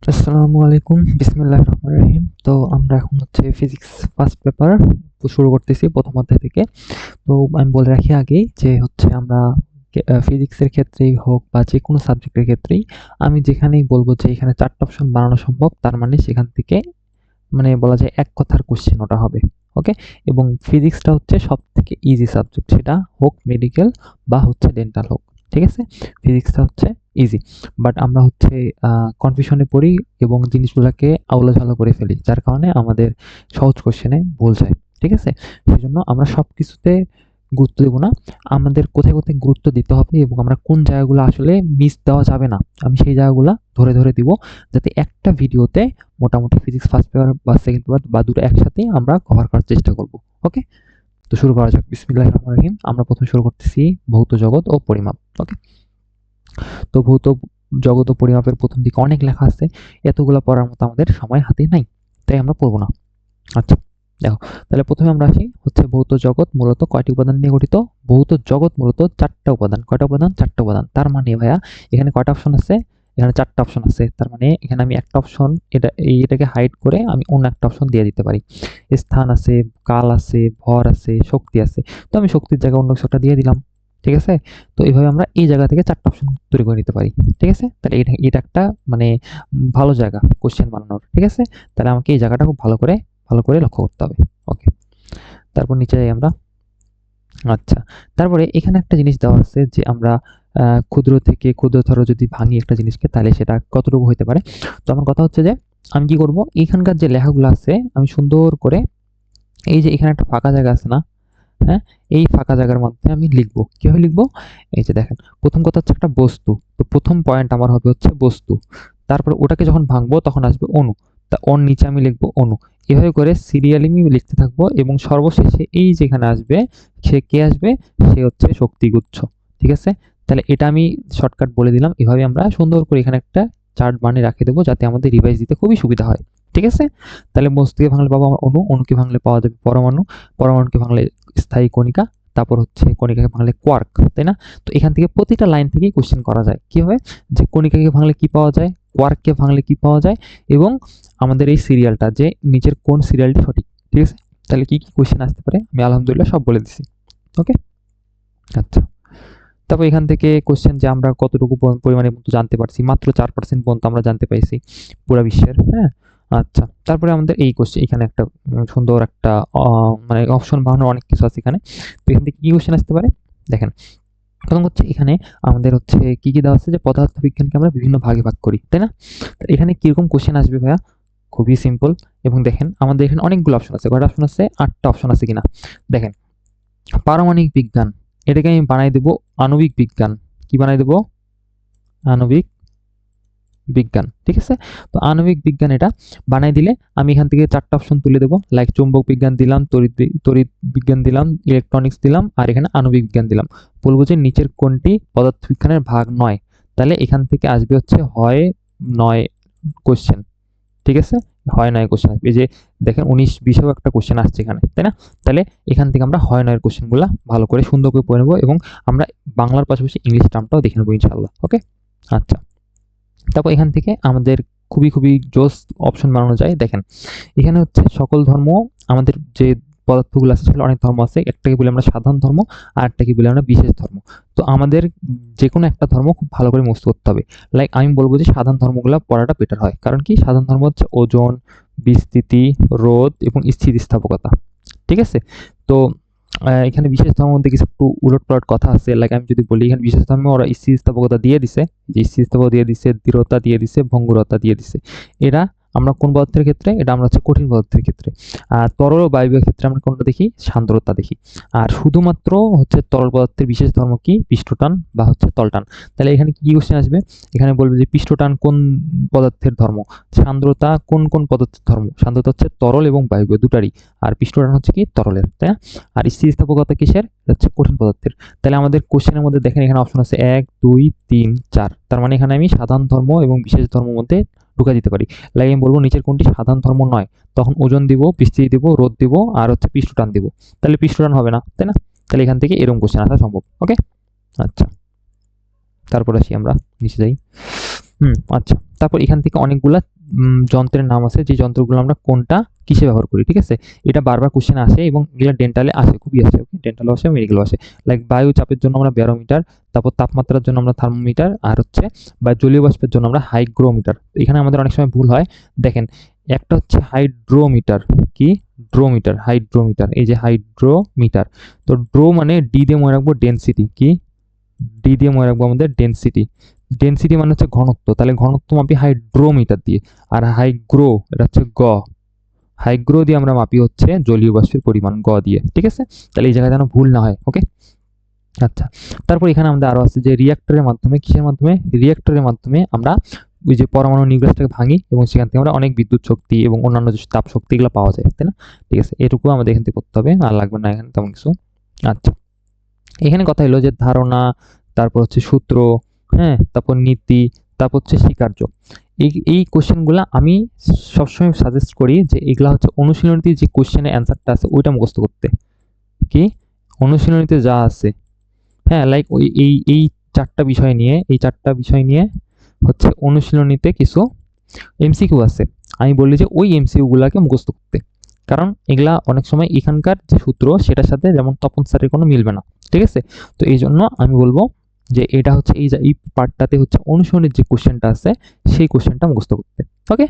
আসসালামু আলাইকুম, বিসমিল্লাহির রহমানির রহিম। তো আমরা এখন হচ্ছে ফিজিক্স ফার্স্ট পেপার শুরু করতেছি প্রথম অধ্যায় থেকে। তো আমি বলে রাখি আগেই যে হচ্ছে আমরা ফিজিক্সের ক্ষেত্রেই হোক বা যে কোনো সাবজেক্টের ক্ষেত্রেই আমি যেখানেই বলবো যে এখানে ৪ টা অপশন বানানো সম্ভব, তার মানে সেখান থেকে বলা যায় এক কথার কোশ্চেন ওটা হবে। ওকে? এবং ফিজিক্সটা হচ্ছে সবথেকে ইজি সাবজেক্ট, সেটা হোক মেডিকেল বা হচ্ছে ডেন্টাল হোক। ঠিক আছে? ফিজিক্সটা হচ্ছে ইজি। বাট আমরা হচ্ছে কনফিউশনে পড়ি এবং জিনিসগুলোকে আউলাঝাউলা করে ফেলি। যার কারণে আমাদের সহজ কোশ্চেনে ভুল যায়। ঠিক আছে? সেজন্য আমরা সবকিছুতে গুরুত্ব দেব না। আমাদের কোথায়, কোথায় গুরুত্ব দিতে হবে এবং আমরা কোন জায়গাগুলো আসলে মিস দেওয়া যাবে না, আমি সেই জায়গাগুলা ধরে, ধরে দিব, যাতে একটা ভিডিওতে মোটামুটি ফিজিক্স ফার্স্ট পেপার বা সেকেন্ড পেপার বা দুটো একসাথেই আমরা কভার করার চেষ্টা করব। ওকে? তো শুরু করা যাক। বিসমিল্লাহির রহমানির রহিম। আমরা প্রথমে শুরু করতেছি ভৌত জগৎ ও পরিমাপ। ওকে? তো ভৌত জগৎ ও পরিমাপের প্রথম দিকে অনেক লেখা আছে। এতগুলা পড়ার মতো আমাদের সময় হাতে নাই। তাই আমরা পড়ব না। আচ্ছা, দেখো, তাহলে প্রথমে আমরা আসি হচ্ছে ভৌত জগৎ মূলত কয়টি উপাদান নিয়ে গঠিত? ভৌত জগৎ মূলত ৪টা উপাদান। কয়টা উপাদান? ৪টা উপাদান। তার মানে ভাইয়া এখানে কয়টা অপশন আছে? এখানে ৪টা অপশন আছে। তার মানে এখানে আমি একটা অপশন এটাকে হাইড করে আমি অন্য একটা অপশন দিয়ে দিতে পারি। স্থান আছে, কাল আছে, ভর আছে, শক্তি আছে। তো আমি শক্তির জায়গায় অন্য কিছু একটা দিয়ে দিলাম। ঠিক আছে? তো এভাবে আমরা এই জায়গা থেকে ৪টা অপশন তৈরি করে নিতে পারি। ঠিক আছে? তাহলে এটা একটা মানে ভালো জায়গা কোশ্চেন বানানোর। ঠিক আছে? তাহলে আমাকে এই জায়গাটা খুব ভালো করে লক্ষ্য করতে হবে। ওকে, তারপর নিচে যাই আমরা। আচ্ছা, তারপরে এখানে একটা জিনিস দেওয়া আছে যে আমরা ক্ষুদ্র থেকে ক্ষুদ্রতর যদি ভাঙি একটা জিনিসকে, তাহলে সেটা কতটুকু হতে পারে। তো আমার কথা হচ্ছে যে আমি কি করব, এখানকার যে লেখাগুলো আছে আমি সুন্দর করে এই যে এখানে একটা ফাঁকা জায়গা আছে না, হ্যাঁ, এই ফাঁকা জায়গার মধ্যে আমি লিখবো। কিভাবে লিখবো? এই যে দেখেন, প্রথম কথা হচ্ছে একটা বস্তু। তো প্রথম পয়েন্ট আমার হবে হচ্ছে বস্তু। তারপরে ওটাকে যখন ভাঙবো তখন আসবে অণু। তা ওর নিচে আমি লিখবো অণু। এভাবে করে সিরিয়ালি আমি লিখতে থাকবো এবং সর্বশেষে এই যেখানে আসবে, সে কে আসবে? সে হচ্ছে শক্তিগুচ্ছ। ঠিক আছে? তাহলে এটা আমি শর্টকাট বলে দিলাম। এভাবে আমরা সুন্দর করে এখানে একটা চার্ট বানিয়ে রাখে দেবো, যাতে আমাদের রিভাইজ দিতে খুবই সুবিধা হয়। ঠিক আছে? তাহলে বস্তুকে ভাঙলে পাবো আমরা অণু, অণুকে ভাঙলে পাওয়া যাবে পরমাণু, পরমাণুকে ভাঙলে স্থায়ী কণিকা, তারপর হচ্ছে কণিকাকে ভাঙলে কোয়ার্ক, তাই না? তো এখান থেকে প্রতিটা লাইন থেকেই কোশ্চেন করা যায়। কিভাবে? যে কণিকাকে ভাঙলে কি পাওয়া যায়, কোয়ার্ককে ভাঙলে কি পাওয়া যায়, এবং আমাদের এই সিরিয়ালটা যে নিচের কোন সিরিয়ালটি সঠিক। ঠিক আছে? তাহলে কি কি কোশ্চেন আসতে পারে আমি আলহামদুলিল্লাহ সব বলে দিছি। ওকে? আচ্ছা, তারপর এখান থেকে কোশ্চেন যে আমরা কতটুকু পরিমাণে পর্যন্ত জানতে পারছি, মাত্র 4% পর্যন্ত আমরা জানতে পাইছি পুরা বিশ্বের। হ্যাঁ? আচ্ছা, তারপরে আমাদের এই কোশ্চেন এখানে একটা সুন্দর একটা অপশন বানানোর অনেক কিছু আছে এখানে। তো এখান থেকে কি কোশ্চেন আসতে পারে? দেখেন, প্রথম হচ্ছে এখানে আমাদের হচ্ছে কি, কি দেওয়া আছে যে পদার্থবিজ্ঞানকে আমরা বিভিন্ন ভাগে ভাগ করি, তাই না? তো এখানে কিরকম কোশ্চেন আসবে ভাইয়া? খুবই সিম্পল। এবং দেখেন আমাদের এখানে অনেকগুলো অপশন আছে। কয়টা অপশন আছে? 8টা অপশন আছে কিনা। দেখেন, পারমাণবিক বিজ্ঞান, এটাকে আমি বানাই দেব আণবিক বিজ্ঞান। কি বানাই দেব? আণবিক বিজ্ঞান। ঠিক আছে? তো আণবিক বিজ্ঞান এটা বানাই দিলে আমি এখান থেকে 4টা অপশন তুলে দেব। লাইক চৌম্বক বিজ্ঞান দিলাম, তড়িৎ বিজ্ঞান দিলাম, ইলেকট্রনিক্স দিলাম, আর এখানে আণবিক বিজ্ঞান দিলাম। বলবো যে নিচের কোনটি পদার্থবিজ্ঞানের ভাগ নয়। তাহলে এখান থেকে আসবে হচ্ছে হয় 9 কোশ্চেন। ঠিক আছে? হয় 9 কোশ্চেন আসবে। এই যে দেখেন 19-20 একটা কোশ্চেন আসছে এখানে, তাই না? তাহলে এখান থেকে আমরা হয় 9 এর কোশ্চেনগুলা ভালো করে সুন্দর করে পড়ে নেব এবং আমরা বাংলার পাশাপাশি ইংলিশ টার্মটাও দেখে নেব ইনশাআল্লাহ। ওকে? আচ্ছা, তারপর এখান থেকে আমাদের খুবই জোস অপশন বানানো যায়। দেখেন, এখানে হচ্ছে সকল ধর্ম, আমাদের যে পদার্থগুলো আছে সেগুলো অনেক ধর্ম আছে। একটাকে বলি আমরা সাধারণ ধর্ম, আর একটাকে বলি আমরা বিশেষ ধর্ম। তো আমাদের যেকোনো একটা ধর্ম খুব ভালো করে মুখস্থ করতে হবে। লাইক আমি বলবো যে সাধারণ ধর্মগুলো পড়াটা বেটার হয়। কারণ কি? সাধারণ ধর্ম হচ্ছে ওজন, বিস্তৃতি, রোধ এবং স্থিতিস্থাপকতা। ঠিক আছে? তো এখানে বিশেষ ধর্মের মধ্যে কিছু একটু উলটপালট কথা আছে। লাইক আমি যদি বলি, এখানে বিশেষ ধর্মে ওরা স্থিতিস্থাপকতা দিয়ে দিছে, যে স্থিতিস্থাপকতা দিয়ে দিছে, দৃঢ়তা দিয়ে দিছে, ভঙ্গুরতা দিয়ে দিছে। এরা আমরা কোন পদার্থের ক্ষেত্রে? এটা আমরা হচ্ছে কঠিন পদার্থের ক্ষেত্রে। আর তরল ও বায়বীয় ক্ষেত্রে আমরা কোনটা দেখি? সান্দ্রতা দেখি। আর শুধুমাত্র হচ্ছে তরল পদার্থের বিশেষ ধর্ম কি? পৃষ্ঠটান বা হচ্ছে তলটান। তাহলে এখানে কি কোশ্চেন আসবে? এখানে বলবে যে পৃষ্ঠটান কোন পদার্থের ধর্ম, সান্দ্রতা কোন পদার্থের ধর্ম। সান্দ্রতা হচ্ছে তরল এবং বায়বীয় দুটারই, আর পৃষ্ঠটান হচ্ছে কি? তরলের, তাই না? আর স্থিতিস্থাপকতা কিসের? এটা হচ্ছে কঠিন পদার্থের। তাহলে আমাদের কোশ্চেনের মধ্যে দেখেন এখানে অপশন আছে 1 2 3 4। তার মানে এখানে আমি সাধারণ ধর্ম এবং বিশেষ ধর্মের মধ্যে ঢুকা দিতে পারি। লাইক আমি বলবো নিচের কোনটি সাধারণ ধর্ম নয়, তখন ওজন দিব, বিস্তৃতি দিব, রোধ দিব, আর হচ্ছে পৃষ্ঠটান দিব। তাহলে পৃষ্ঠটান হবে না, তাই না? তাহলে এখান থেকে এরকম কোশ্চেন আসা সম্ভব। ওকে? আচ্ছা, তারপর আসি আমরা নিচে যাই। আচ্ছা, তারপর এখান থেকে অনেকগুলা যন্ত্রের নাম আছে, যে যন্ত্রগুলো আমরা কোনটা কিসে ব্যবহার করি, ঠিক আছে? এটা বারবার কোশ্চেনে আসে এবং এগুলো ডেন্টালে আসে, খুবই আসে, ওকে? ডেন্টালও আসে, মেডিকেলও আসে। লাইক বায়ু চাপের জন্য আমরা ব্যারোমিটার, তারপর তাপমাত্রার জন্য আমরা থার্মোমিটার, আর হচ্ছে বা জলীয় বাষ্পের জন্য আমরা হাইগ্রোমিটার। এখানে আমাদের অনেক সময় ভুল হয়, দেখেন একটা হচ্ছে হাইড্রোমিটার, কি ড্রোমিটার, হাইড্রোমিটার, এই যে হাইড্রোমিটার। তো ড্রো মানে ডি দিয়ে মনে রাখবো ডেন্সিটি, কি ডি দিয়ে মনে রাখবো আমাদের ডেন্সিটি। ডেন্সিটি মানে হচ্ছে ঘনত্ব, তাহলে ঘনত্ব মাপি হাইড্রোমিটার দিয়ে। আর হাইগ্রো এটা হচ্ছে গ, হাইগ্রো দিয়ে আমরা মাপি হচ্ছে জলীয় বাষ্পের পরিমাণ গ দিয়ে, ঠিক আছে? তাহলে এই জায়গায় যেন ভুল না হয়, ওকে? আচ্ছা, তারপর এখানে আমাদের আরো আছে যে রিঅ্যাক্টরের মাধ্যমে, কিসের মাধ্যমে? রিঅ্যাক্টরের মাধ্যমে আমরা ওই যে পরমাণু নিউক্লিয়াসটাকে ভাঙি এবং সেখান থেকে আমরা অনেক বিদ্যুৎ শক্তি এবং অন্যান্য যে তাপ শক্তি এগুলো পাওয়া যায়, তাই না? ঠিক আছে, এটুকু আমাদের এখান থেকে করতে হবে, আর লাগবে না এখানে তেমন কিছু। আচ্ছা, এখানে কথা হলো যে ধারণা, তারপর হচ্ছে সূত্র, হ্যাঁ, তারপর নীতি, তারপর হচ্ছে স্বীকার্য। এই কোশ্চেনগুলো আমি সবসময় সাজেস্ট করি যে এগুলা হচ্ছে অনুশীলনীতে যে কোশ্চেনের অ্যান্সারটা আছে ওইটা মুখস্থ করতে, কি অনুশীলনীতে যা আছে, হ্যাঁ, লাইক ওই এই চারটা বিষয় নিয়ে, এই চারটা বিষয় নিয়ে হচ্ছে অনুশীলনীতে কিছু এমসিকিউ আছে। আমি বলি যে ওই এমসিকিউ গুলাকে মুখস্থ করতে, কারণ এগুলা অনেক সময় এখানকার যে সূত্র সেটার সাথে যেমন তপন স্যারের কোনো মিলবে না, ঠিক আছে? তো এই জন্য আমি বলবো যে এটা হচ্ছে এই পার্টটাতে হচ্ছে অনুশীলনের যে কোশ্চেনটা আছে সেই কোশ্চেনটা মুখস্থ করতে, ওকে?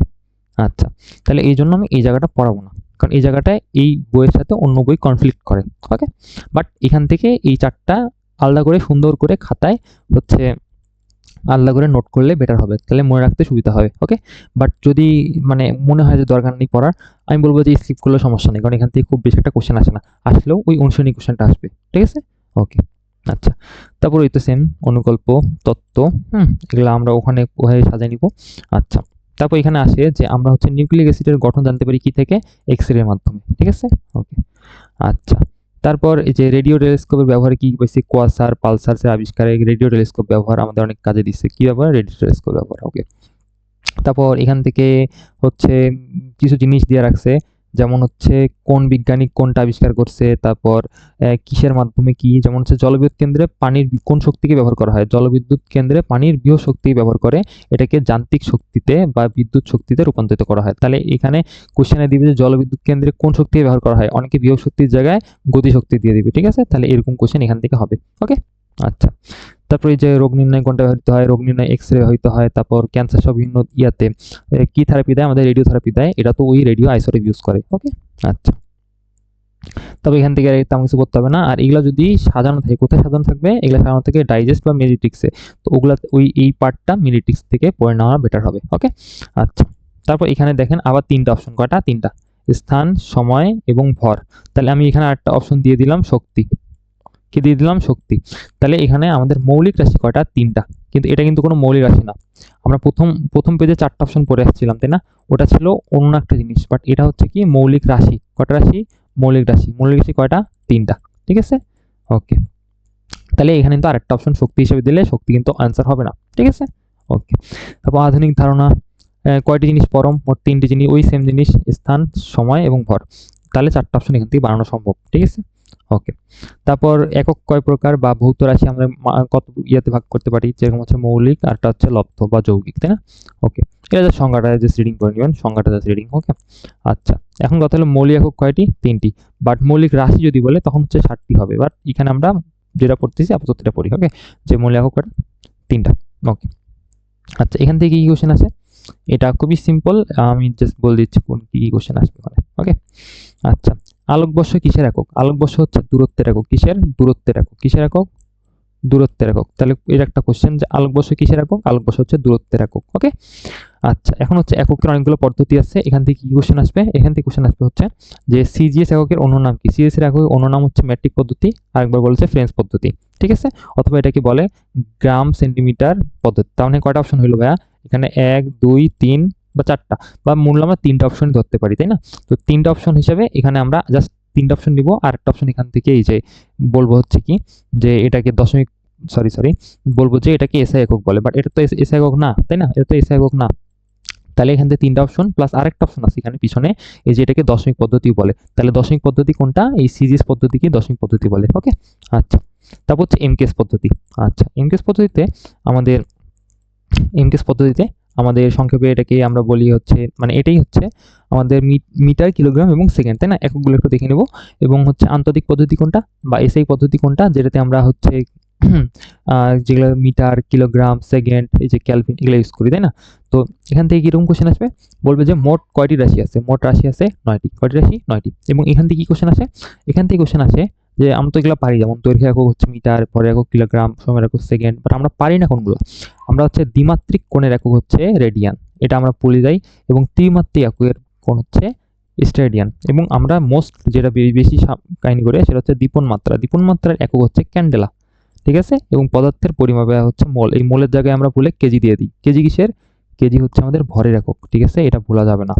আচ্ছা, তাহলে এই জন্য আমি এই জায়গাটা পড়াবো না, কারণ এই জায়গাটায় এই বইয়ের সাথে অন্য বই কনফ্লিক্ট করে, ওকে? বাট এখান থেকে এই চারটা আলাদা করে সুন্দর করে খাতায় হচ্ছে আলাদা করে নোট করলে বেটার হবে, তাহলে মনে রাখতে সুবিধা হবে, ওকে? বাট যদি মানে মনে হয় যে দরকার নেই পড়ার, আমি বলবো যে স্কিপ করলে সমস্যা নেই, কারণ এখান থেকে খুব বেশি একটা কোশ্চেন আসে না, আসলেও ওই অনুশীলনী কোশ্চেনটা আসবে, ঠিক আছে? ওকে, আচ্ছা, তারপর এই তো সেম অনুকল্প, তত্ত্ব, এগুলো আমরা ওখানে সাজাই নিব। আচ্ছা, তারপর এখানে আসে যে আমরা হচ্ছে নিউক্লিক অ্যাসিডের গঠন জানতে পারি কি থেকে? এক্স রে মাধ্যমে, ঠিক আছে? ওকে, আচ্ছা, তারপর এই যে রেডিও টেলিস্কোপের ব্যবহারে কি পাইছি? কোয়াসার পালসার্সের আবিষ্কারে রেডিও টেলিস্কোপ ব্যবহার আমাদের অনেক কাজে দিচ্ছে, কি ব্যবহার? রেডিও টেলিস্কোপ ব্যবহার, ওকে? তারপর এখান থেকে হচ্ছে কিছু জিনিস দিয়ে রাখছে, যেমন হচ্ছে কোন বিজ্ঞানী কোনটা আবিষ্কার করছে, তারপর কিসের মাধ্যমে কি, যেমন হচ্ছে জলবিদ্যুৎ কেন্দ্রে পানির কোন শক্তিকে ব্যবহার করা হয়? জলবিদ্যুৎ কেন্দ্রে পানির বৃহৎ শক্তি ব্যবহার করে এটাকে যান্ত্রিক শক্তিতে বা বিদ্যুৎ শক্তিতে রূপান্তরিত করা হয়। তাহলে এখানে কোশ্চেনে দিবে যে জলবিদ্যুৎ কেন্দ্রে কোন শক্তি ব্যবহার করা হয়, অনেকে বৃহৎ শক্তির জায়গায় গতি শক্তি দিয়ে দিবে, ঠিক আছে? তাহলে এরকম কোশ্চেন এখান থেকে হবে, ওকে? আচ্ছা, তারপর এই যে রোগ নির্ণয় কোনটা ব্যবহৃত হয়? রোগ নির্ণয় এক্স রে ব্যবহৃত হয়। তারপর ক্যান্সার সহ বিভিন্ন ইয়াতে কি থেরাপি দেয়? আমাদের রেডিও থেরাপি দেয়, এটা তো ওই রেডিও আইসোটোপ ইউজ করে, ওকে? আচ্ছা, তবে এখান থেকে তেমন কিছু করতে হবে না। আর এগুলা যদি সাজানো থাকে, কোথায় সাজানো থাকবে? এগুলা সাজানো থাকে ডাইজেস্ট বা মেডিটিক্সে, তো ওগুলা ওই এই পার্টটা মেডিটিক্স থেকে পড়ে নেওয়া বেটার হবে, ওকে? আচ্ছা, তারপর এখানে দেখেন আবার তিনটা অপশন, কয়টা? তিনটা, স্থান, সময় এবং ভর। তাহলে আমি এখানে আরেকটা অপশন দিয়ে দিলাম শক্তি, কি দিয়ে দিলাম? শক্তি। তাহলে এখানে আমাদের মৌলিক রাশি কয়টা? তিনটা, কিন্তু এটা কিন্তু কোনো মৌলিক রাশি না। আমরা প্রথম পেজে চারটা অপশন পড়ে আসছিলাম, তাই না? ওটা ছিল অন্য একটা জিনিস, বাট এটা হচ্ছে কি মৌলিক রাশি। কয়টা রাশি? মৌলিক রাশি। মৌলিক রাশি কয়টা? তিনটা, ঠিক আছে? ওকে, তাহলে এখানে কিন্তু আরেকটা অপশন শক্তি হিসেবে দিলে শক্তি কিন্তু আনসার হবে না, ঠিক আছে? ওকে, তারপর আধুনিক ধারণা, কয়টি জিনিস পরম? মোট তিনটি জিনিস, ওই সেম জিনিস, স্থান, সময় এবং ভর। তাহলে চারটা অপশন এখান থেকে বানানো সম্ভব, ঠিক আছে? ওকে, তারপর একক কয় প্রকার বা ভৌত রাশি আমরা কত ইয়াতে ভাগ করতে পারি? যেরকম হচ্ছে মৌলিক, আরটা হচ্ছে লব্ধ বা যৌগিক, তাই না? ওকে, এটা জাস্ট সংজ্ঞাটা জাস্ট রিডিং করে নেবেন, সংজ্ঞাটা জাস্ট রিডিং, ওকে? আচ্ছা, এখন কথা হলো মৌলিক একক কয়টি? তিনটি, বাট মৌলিক রাশি যদি বলে তখন হচ্ছে 60টি হবে, বাট এখানে আমরা যেটা পড়তেছি আপাতত এটা পড়ি, ওকে? যে মৌলিক একক কয়টা? তিনটা, ওকে? আচ্ছা, এখান থেকে কি কোশ্চেন আছে? এটা খুবই সিম্পল, আমি জাস্ট বলে দিচ্ছি কোন কি কোশ্চেন আসবে মানে, ওকে? আচ্ছা, আলোকবর্ষ কিসের একক? আলোকবর্ষ হচ্ছে দূরত্বের একক। কিসের? দূরত্বের একক। কিসের একক? দূরত্বের একক। তাহলে এর একটা কোশ্চেন যে আলোকবর্ষ কিসের একক? আলোকবর্ষ হচ্ছে দূরত্বের একক, ওকে? আচ্ছা, এখন হচ্ছে এককের অনেকগুলো পদ্ধতি আছে, এখান থেকে কি কোশ্চেন আসবে? এখান থেকে কোশ্চেন আসবে হচ্ছে যে সিজিএস এককের অন্য নাম কি? সিজিএস এর এককের অন্য নাম হচ্ছে মেট্রিক পদ্ধতি, আরেকবার বলেছে ফ্রেঞ্চ পদ্ধতি, ঠিক আছে? অথবা এটাকে বলে গ্রাম সেন্টিমিটার পদ্ধতি। তাহলে কয়টা অপশন হইলো ভাইয়া? এখানে 1 2 3 বা 4টা, বা মূল আমরা 3টা অপশন ধরতে পারি, তাই না? তো 3টা অপশন হিসেবে এখানে আমরা জাস্ট 3টা অপশন নিব, আর একটা অপশন এখান থেকে এই যে বলবো হচ্ছে কি যে এটাকে দশমিক, সরি বলবো যে এটাকে এসআই একক বলে, বাট এটা তো এসআই একক না, তাই না? এটা তো এসআই একক না। তাহলে এখান থেকে 3টা অপশন প্লাস আরেকটা অপশন আছে এখানে পিছনে, এই যে এটাকে দশমিক পদ্ধতি বলে। তাহলে দশমিক পদ্ধতি কোনটা? এই সিজিএস পদ্ধতিকে দশমিক পদ্ধতি বলে, ওকে? আচ্ছা, তারপর হচ্ছে এমকেএস পদ্ধতি। আচ্ছা, এমকেএস পদ্ধতিতে আমাদের সংক্ষেপে এটাকে আমরা বলি হচ্ছে মানে এটাই হচ্ছে আমাদের মিটার, কিলোগ্রাম এবং সেকেন্ড, তাই না? এককগুলো একটু দেখে নেব। এবং হচ্ছে আন্তর্জাতিক পদ্ধতি কোনটা বা এসআই পদ্ধতি কোনটা, যেটাতে আমরা হচ্ছে যেগুলো মিটার, কিলোগ্রাম, সেকেন্ড, এই যে ক্যালভিন এগুলো ইউজ করি, তাই না? তো এখান থেকে কিরকম কোশ্চেন আসবে, বলবে যে মোট কয়টি রাশি আছে, মোট রাশি আছে 9টি, কয়টি রাশি 9টি। এবং এখান থেকে কি কোশ্চেন আসে, এখান থেকে কোশ্চেন আসে যে আমরা তো এগুলো পারি, যেমন দৈর্ঘ্য একক হচ্ছে মিটার, পরে একক কিলোগ্রাম, সময়ের একক সেকেন্ড, বাট আমরা পারি না কোনগুলো। আমরা হচ্ছে দ্বিমাত্রিক কোণের একক হচ্ছে রেডিয়ান, এটা আমরা ভুলে যাই। এবং ত্রিমাত্রিক এককের কোণ হচ্ছে স্টেডিয়ান। এবং আমরা মোস্ট যেটা বেশি কাহিনী করে সেটা হচ্ছে দীপন মাত্রা, দীপন মাত্রার একক হচ্ছে ক্যান্ডেলা, ঠিক আছে? এবং পদার্থের পরিমাপে হচ্ছে মোল, এই মোলের জায়গায় আমরা ভুলে কেজি দিয়ে দিই। কেজি কিসের, কেজি হচ্ছে আমাদের ভরের একক, ঠিক আছে? এটা ভোলা যাবে না।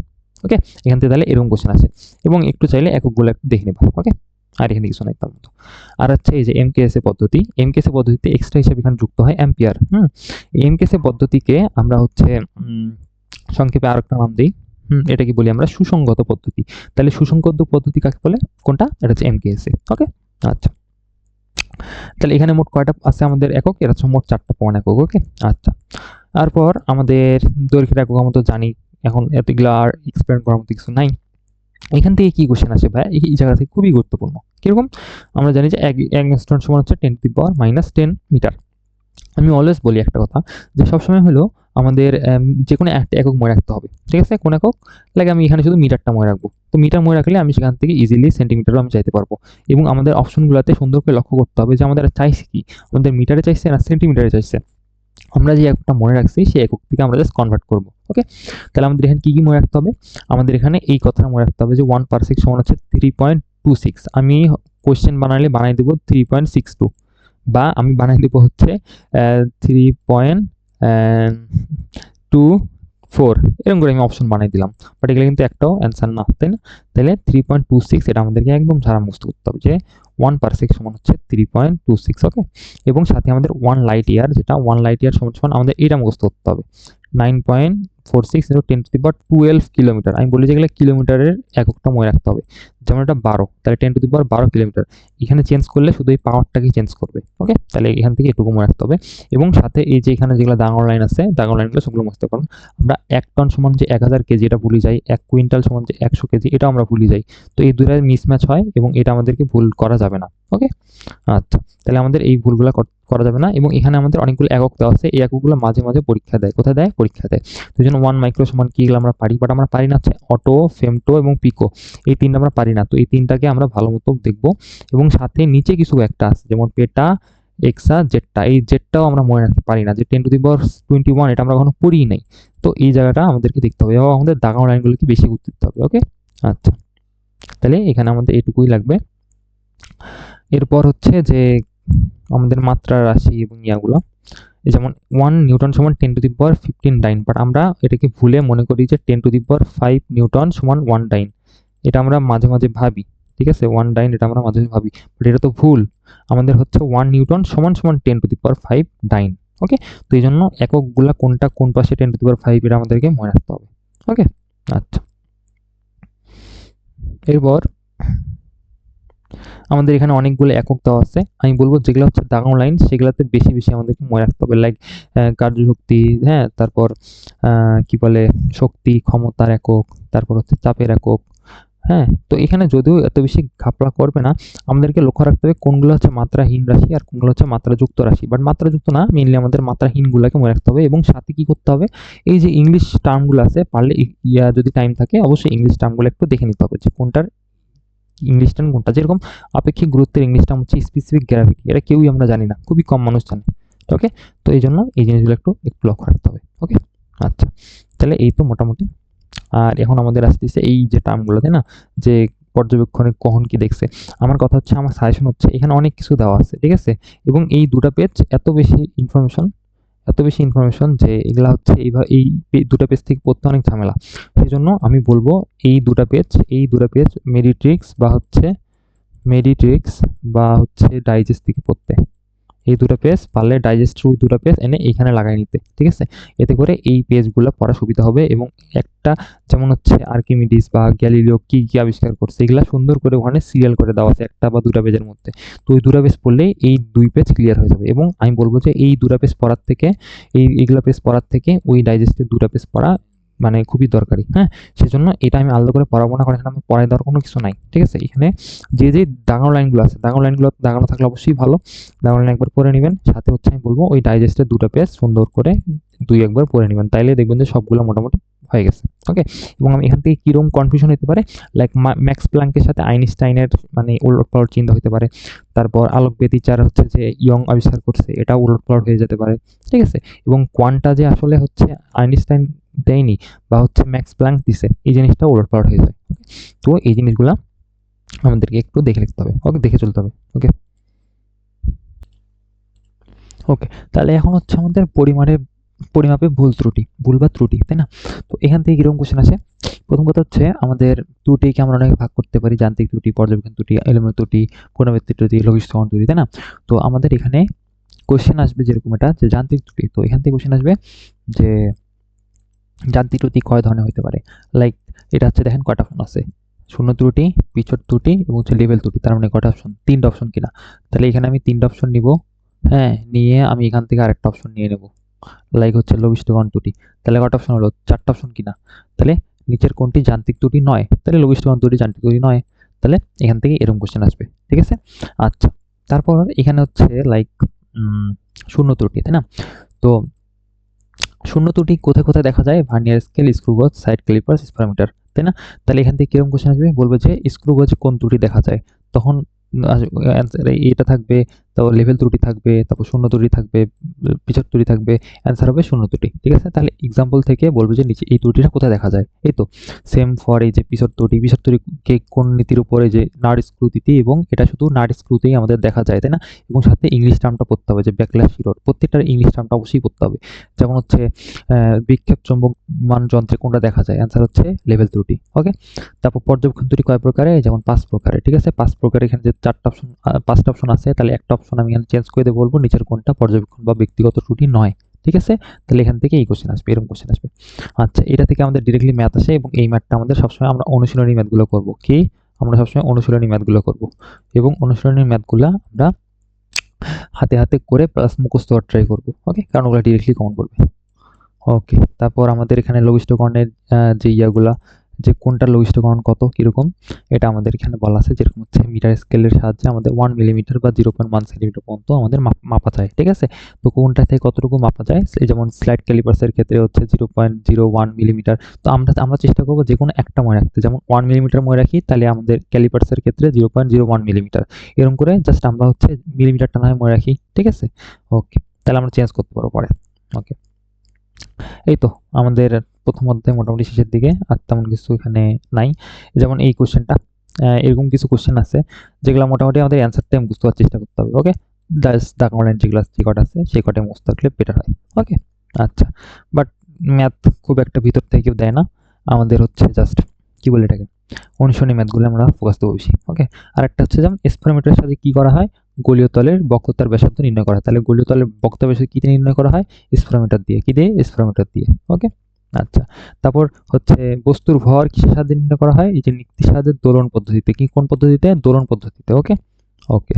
ওকে, এখান থেকে তাহলে এরকম কোশ্চেন আসে। এবং একটু চাইলে এককগুলো একটু দেখে নেবা। ওকে, আর এখানে কিছু নাই তার মতো। আর হচ্ছে এই যে এমকেএসএ পদ্ধতি, এমকেএসএ পদ্ধতিতে এক্সট্রা হিসেবে এখানে যুক্ত হয় অ্যাম্পিয়ার। এমকেএসএ পদ্ধতিকে আমরা হচ্ছে সংক্ষেপে আরেকটা নাম দিই, এটা কি বলি আমরা, সুসংগত পদ্ধতি। তাহলে সুসংগত পদ্ধতি কাকে বলে, কোনটা, এটা হচ্ছে এমকেএসএ। ওকে, আচ্ছা। তাহলে এখানে মোট কয়টা আছে আমাদের একক, এটা হচ্ছে মোট 4টা প্রমাণ একক। ওকে, আচ্ছা। তারপর আমাদের দৈর্ঘ্যের একক আমরা তো জানি, এখন এতগুলো আর এক্সপ্লেন করার মতো কিছু নাই। এখান থেকে কি কোশ্চেন আসে ভাই, এই জায়গা থেকে খুবই গুরুত্বপূর্ণ। কিরকম, আমরা জানি যে এক অ্যাংস্ট্রম সমান হচ্ছে 10⁻⁻10 মিটার। আমি অলওয়েজ বলি একটা কথা, যে সবসময় হলো আমাদের যে কোনো একটা একক মনে রাখতে হবে, ঠিক আছে? কোন একক লাগে, আমি এখানে শুধু মিটারটা মনে রাখবো। তো মিটার মনে রাখলে আমি সেখান থেকে ইজিলি সেন্টিমিটারও আমি চাইতে পারবো। এবং আমাদের অপশনগুলোতে সুন্দর করে লক্ষ্য করতে হবে যে আমাদের চাইছে কি, আমাদের মিটারে চাইছে না সেন্টিমিটারে চাইছে। আমরা যে এককটা মনে রাখছি সেই একক থেকে আমরা জাস্ট কনভার্ট করবো। ওকে, তাহলে আমাদের এখানে কি কি মনে রাখতে হবে, আমাদের এখানে এই কথাটা মনে রাখতে হবে যে 1 পারসেক সমান হচ্ছে 3.26। আমি কোশ্চেন বানালে বানাই দেবো 3.62, বা আমি বানাই দেবো হচ্ছে 3.24, এরকম করে আমি অপশন বানাই দিলাম। বাট এগুলো কিন্তু একটাও অ্যান্সার না, তাই না? তাহলে 3.26 এটা আমাদেরকে একদম ঝাড়া মুখস্থ করতে হবে যে 1 পারসেক সমান হচ্ছে 3.26। ওকে, এবং সাথে আমাদের 1 লাইট ইয়ার, যেটা 1 লাইট ইয়ার সমান সমান আমাদের এটা মুখস্থ করতে হবে 9.46 × 10⁻12 কিলোমিটার। আমি বলি যেগুলো কিলোমিটারের এককটা মনে রাখতে হবে, যেমন এটা 12, তাহলে 10⁻12 কিলোমিটার। এখানে চেঞ্জ করলে শুধু এই পাওয়ারটাকে চেঞ্জ করবে। ওকে, তাহলে এখান থেকে এটুকু মনে রাখতে হবে। এবং সাথে এই যে এখানে যেগুলো দাগর লাইন আছে, দাগর লাইনগুলো সবগুলো মুখস্থ করুন। আমরা 1 টন সমান যে 1000 কেজি এটা ভুলে যাই, 1 কুইন্টাল সমান যে 100 কেজি এটাও আমরা ভুলে যাই। তো এই দুটার মিসম্যাচ হয় এবং এটা আমাদেরকে ভুল করা যাবে না। ওকে, আচ্ছা। তাহলে আমাদের এই ভুলগুলো করা যাবে না। এবং এখানে আমাদের অনেকগুলো একক দেওয়া আছে, এই এককগুলো মাঝে মাঝে পরীক্ষা দেয়। কোথায় দেয়, পরীক্ষা দেয়। তো এই জন্য 1 মাইক্রো সমান কি, এগুলো আমরা পারি, বাট আমরা পারি না হচ্ছে অটো, ফেমটো এবং পিকো, এই তিনটা আমরা পারি না। তো এই তিনটাকে আমরা ভালো মতো দেখবো। এবং সাথে নিচে কিছু একটা আছে, যেমন পেটা, এক্সা, জেটটা, এই জেটটাও আমরা মনে রাখতে পারি না, যে 10⁻21 এটা আমরা কখনো পড়িই নাই। তো এই জায়গাটা আমাদেরকে দেখতে হবে এবং আমাদের দাগানো লাইনগুলোকে বেশি গুরুত্ব দিতে হবে। ওকে, আচ্ছা। তাহলে এখানে আমাদের এইটুকুই লাগবে। এরপর হচ্ছে যে আমাদের মাত্রা রাশি এবং ইয়াগুলো, যেমন 1 নিউটন সমান 10⁻15 ডাইন, বাট আমরা এটাকে ভুলে মনে করি যে 10⁵ নিউটন সমান 1 ডাইন। এটা আমরা মাঝে মাঝে ভাবি, ঠিক আছে? 1 ডাইন এটা আমরা মাঝে মাঝে ভাবি, বাট এটা তো ভুল। আমাদের হচ্ছে 1 নিউটন সমান সমান 10⁵ ডাইন। ওকে, তো এই জন্য এককগুলা কোনটা কোন পাশে 10⁵ এটা আমাদেরকে মনে রাখতে হবে। ওকে, আচ্ছা। এরপর আমাদের এখানে অনেকগুলো একক দেওয়া আছে, আমি বলবো যেগুলো হচ্ছে দাগানো লাইন সেগুলোতে বেশি বেশি আমাদেরকে মনে রাখতে হবে, লাইক কার্যশক্তি, হ্যাঁ, তারপর কি বলে শক্তি, ক্ষমতার একক, তারপর হচ্ছে চাপের একক। হ্যাঁ, তো এখানে যদিও এত বেশি ঘাপলা করবে না, আমাদেরকে লক্ষ্য রাখতে হবে কোনগুলো হচ্ছে মাত্রাহীন রাশি আর কোনগুলো হচ্ছে মাত্রাযুক্ত রাশি। বাট মাত্রাযুক্ত না, মেইনলি আমাদের মাত্রাহীনগুলোকে মনে রাখতে হবে। এবং সাথে কি করতে হবে, এই যে ইংলিশ টার্মগুলো আছে, পারলে যদি টাইম থাকে অবশ্যই ইংলিশ টার্মগুলো একটু দেখে নিতে হবে যে কোনটার ইংলিশ টার্ম কোনটা। যেরকম আপেক্ষিক গুরুত্বের ইংলিশ টার্ম হচ্ছে স্পেসিফিক গ্র্যাভিটি, এটা কেউই আমরা জানি না, খুবই কম মানুষ জানে। ওকে, তো এই জন্য এই জিনিসগুলো একটু একটু লক্ষ্য রাখতে হবে। ওকে, আচ্ছা। তাহলে এই তো মোটামুটি। আর এখন আমাদের আসতেছে এই যে টার্মগুলো, তাই না, যে পর্যবেক্ষণে কখন কি দেখছে। আমার কথা হচ্ছে, আমার সাজেশন হচ্ছে এখানে অনেক কিছু দেওয়া আছে, ঠিক আছে? এবং এই দুটা পেজ এত বেশি ইনফরমেশন যে এগুলা হচ্ছে এইভাবে এই দুটা পেজ থেকে পড়তে অনেক ঝামেলা। সেই জন্য আমি বলবো এই দুটা পেজ মেডিট্রিক্স বা হচ্ছে ডাইজেস্ট থেকে পড়তে। এই দুটো পেজ, পারলে ডাইজেস্টের ওই দুটো পেজ এনে এইখানে লাগাই নিতে, ঠিক আছে? এতে করে এই পেজগুলো পড়া সুবিধা হবে এবং একটা যেমন হচ্ছে আর্কিমিডিস বা গ্যালিলিও কি কি আবিষ্কার করছে এগুলা সুন্দর করে ওখানে সিরিয়াল করে দেওয়া আছে একটা বা দুটা পেজের মধ্যে। তো ওই দুটা পেজ পড়লেই এই 2 পেজ ক্লিয়ার হয়ে যাবে এবং আমি বলব যে এই দুটা পেজ পড়ার থেকে এইগুলা পেজ পড়ার থেকে ওই ডাইজেস্টের দুটা পেজ পড়া মানে খুবই দরকারি, হ্যাঁ? সেজন্য এটা আমি আলাদা করে পড়াবো না, কারণ এখানে আমার পড়ায় দেওয়ার কোনো কিছু নাই, ঠিক আছে? এখানে যে দাগানো লাইনগুলো আছে, দাগানো লাইনগুলো দাগানো থাকলে অবশ্যই ভালো, দাগানো লাইন একবার পড়ে নেবেন। সাথে হচ্ছে আমি বলবো ওই ডাইজেস্টের দুটো পেজ সুন্দর করে 2-1 বার পড়ে নেবেন, তাইলে দেখবেন যে সবগুলো মোটামুটি হয়ে গেছে, ওকে? এবং আমি এখান থেকে কিরকম কনফিউশন হতে পারে, লাইক ম্যাক্স প্ল্যাঙ্কের সাথে আইনস্টাইনের মানে উলটপালট চিন্তা হতে পারে। তারপর আলোক ব্যতিচার হচ্ছে যে ইয়ং আবিষ্কার করছে, এটাও উলটপালট হয়ে যেতে পারে, ঠিক আছে? এবং কোয়ান্টা যে আসলে হচ্ছে আইনস্টাইন দেয়নি বা হচ্ছে ম্যাক্স প্ল্যাঙ্ক দিছে, এই জিনিসটা উলটপালট হয়ে যায়। তো এই জিনিসগুলা আমাদেরকে একটু দেখে লিখতে হবে, ওকে? দেখে চলতে হবে, ওকে? ওকে, তাহলে এখন হচ্ছে আমাদের পরিমাপে ভুল বা ত্রুটি, তাই না? তো এখান থেকে কিরকম কোশ্চেন আসে? প্রথম কথা হচ্ছে আমাদের ত্রুটিকে আমরা অনেক ভাগ করতে পারি, যান্ত্রিক ত্রুটি, পর্যবেক্ষণ ত্রুটি, এলোমেলো ত্রুটি, পুনরাবৃত্তি ত্রুটি, লঘিষ্ঠকরণ ত্রুটি, তাই না? তো আমাদের এখানে কোশ্চেন আসবে যেরকম এটা যে যান্ত্রিক ত্রুটি, তো এখান থেকে কোশ্চেন আসবে যে যান্ত্রিক ত্রুটি কয় ধরনের হতে পারে। লাইক এটা হচ্ছে দেখেন কয়টা অপশন আছে, শূন্য ত্রুটি, পিছট ত্রুটি এবং হচ্ছে লেভেল ত্রুটি। তার মানে কয়টা অপশন? 3টা অপশন কিনা? তাহলে এখানে আমি 3টা অপশন নিব, হ্যাঁ? নিয়ে আমি এখান থেকে আরেকটা অপশন নিয়ে নেব, লাইক হচ্ছে লঘিষ্ঠকরণ ত্রুটি। তাহলে কয়টা অপশন হলো? 4টা অপশন কিনা? তাহলে নিচের কোনটি যান্ত্রিক ত্রুটি নয়? তাহলে লঘিষ্ঠকরণ ত্রুটি যান্ত্রিক ত্রুটি নয়। তাহলে এখান থেকে এরকম কোশ্চেন আসবে, ঠিক আছে? আচ্ছা, তারপর এখানে হচ্ছে লাইক শূন্য ত্রুটি, তাই না? তো শূন্য ত্রুটি কোথায় কোথায় দেখা যায়? ভার্নিয়ার স্কেল, স্ক্রু গজ, সাইড ক্যালিপার, স্পিরোমিটার, তাই না? তাহলে এখান থেকে কিরকম কোশ্চেন আসবে? বলবে যে স্ক্রু গজে কোন ত্রুটি দেখা যায়? তখন অ্যান্সার এটা থাকবে, তারপর লেভেল ত্রুটি থাকবে, তারপর শূন্য ত্রুটি থাকবে, পিছর ত্রুটি থাকবে, অ্যান্সার হবে শূন্য ত্রুটি, ঠিক আছে? তাহলে এক্সাম্পল থেকে বলবে যে নিচে এই ত্রুটিটা কোথায় দেখা যায়, এই তো সেম ফর এই যে পিছর ত্রুটিকে কোন নীতির উপরে, যে নাট স্ক্রু নীতি, এবং এটা শুধু নাট স্ক্রুতেই আমাদের দেখা যায়, তাই না? এবং সাথে ইংলিশ টার্মটা পড়তে হবে, যে ব্যাকল্যাশ শিরোর প্রত্যেকটার ইংলিশ টার্মটা অবশ্যই পড়তে হবে। যেমন হচ্ছে বিক্ষেপ চৌম্বকমান যন্ত্রে কোনটা দেখা যায়? অ্যান্সার হচ্ছে লেভেল ত্রুটি, ওকে? তারপর পর্যবেক্ষণ ত্রুটি কয় প্রকারে? যেমন 5 প্রকারে, ঠিক আছে? 5 প্রকারে এখানে যে 4টা অপশন 5টা অপশন আছে, তাহলে একটা অপশন আমি এখানে চেঞ্জ করে দিয়ে বলবো নিচের কোনটা পর্যবেক্ষণ বা ব্যক্তিগত ত্রুটি নয়, ঠিক আছে? তাহলে এখান থেকে এই কোশ্চেন আসবে, এরকম কোশ্চেন আসবে। আচ্ছা, এটা থেকে আমাদের ডিরেক্টলি ম্যাথ আসে এবং এই ম্যাথটা আমাদের সবসময় আমরা অনুশীলনী ম্যাথগুলো করব। কি? আমরা সবসময় অনুশীলনী ম্যাথগুলো করব এবং অনুশীলনী ম্যাথগুলা আমরা হাতে হাতে করে প্লাস মুখস্থ করার ট্রাই করব, ওকে? কারণ ওগুলো ডিরেক্টলি কমন পড়বে। ওকে, তারপর আমাদের এখানে লঘিষ্ঠকরণের যে ইয়াগুলা, যে কোনটা লঘিষ্ঠকরণ কত কিরকম, এটা আমাদের এখানে বলা আছে। যেরকম হচ্ছে মিটার স্কেলের সাহায্যে আমাদের 1 মিলিমিটার বা 0.1 সেন্টিমিটার পর্যন্ত আমাদের মাপা যায়, ঠিক আছে? তো কোনটা থেকে কতটুকু মাপা যায়, এই যেমন স্লাইড ক্যালিপার্সের ক্ষেত্রে হচ্ছে 0.01 মিলিমিটার। তো আমরা চেষ্টা করবো যে কোনো একটা মনে রাখতে, যেমন 1 মিলিমিটার মনে রাখি, তাহলে আমাদের ক্যালিপার্সের ক্ষেত্রে 0.01 মিলিমিটার, এরকম করে জাস্ট আমরা হচ্ছে মিলিমিটারটা না হয় মনে রাখি, ঠিক আছে? ওকে, তাহলে আমরা চেঞ্জ করতে পারবো পরে, ওকে? এই তো আমাদের প্রথম অধ্যায় মোটামুটি শেষের দিকে, আর তেমন কিছু এখানে নাই। যেমন এই কোশ্চেনটা, এরকম কিছু কোশ্চেন আছে যেগুলো মোটামুটি আমাদের অ্যান্সারটা মুখস্থ করার চেষ্টা করতে হবে, ওকে? জাস্ট দা কমেন্ট যেগুলো যে কটা আছে সেই কটাই মুখস্থ রাখলে বেটার হয়, ওকে? আচ্ছা, বাট ম্যাথ খুব একটা ভিতর থেকে কেউ দেয় না, আমাদের হচ্ছে জাস্ট কি বলে এটাকে অনুশীলনী ম্যাথগুলো আমরা ফোকাস দেবো বেশি, ওকে? আর একটা হচ্ছে যেমন স্পিরোমিটারের সাথে কি করা হয়? গোলীয় তলের বক্রতার ব্যাসার্ধ নির্ণয় করা হয়। তাহলে গোলীয় তলের বক্রতার ব্যাসার্ধ কি দিয়ে নির্ণয় করা হয়? স্পিরোমিটার দিয়ে। কি দিয়ে? স্পিরোমিটার দিয়ে, ওকে? আচ্ছা, তারপর হচ্ছে বস্তুর ভর কিসের সাহায্যে নির্ণয় করা হয়? এই যে নিক্তির সাহায্যে দোলন পদ্ধতিতে। কি কোন পদ্ধতিতে? দোলন পদ্ধতিতে, ওকে? ওকে,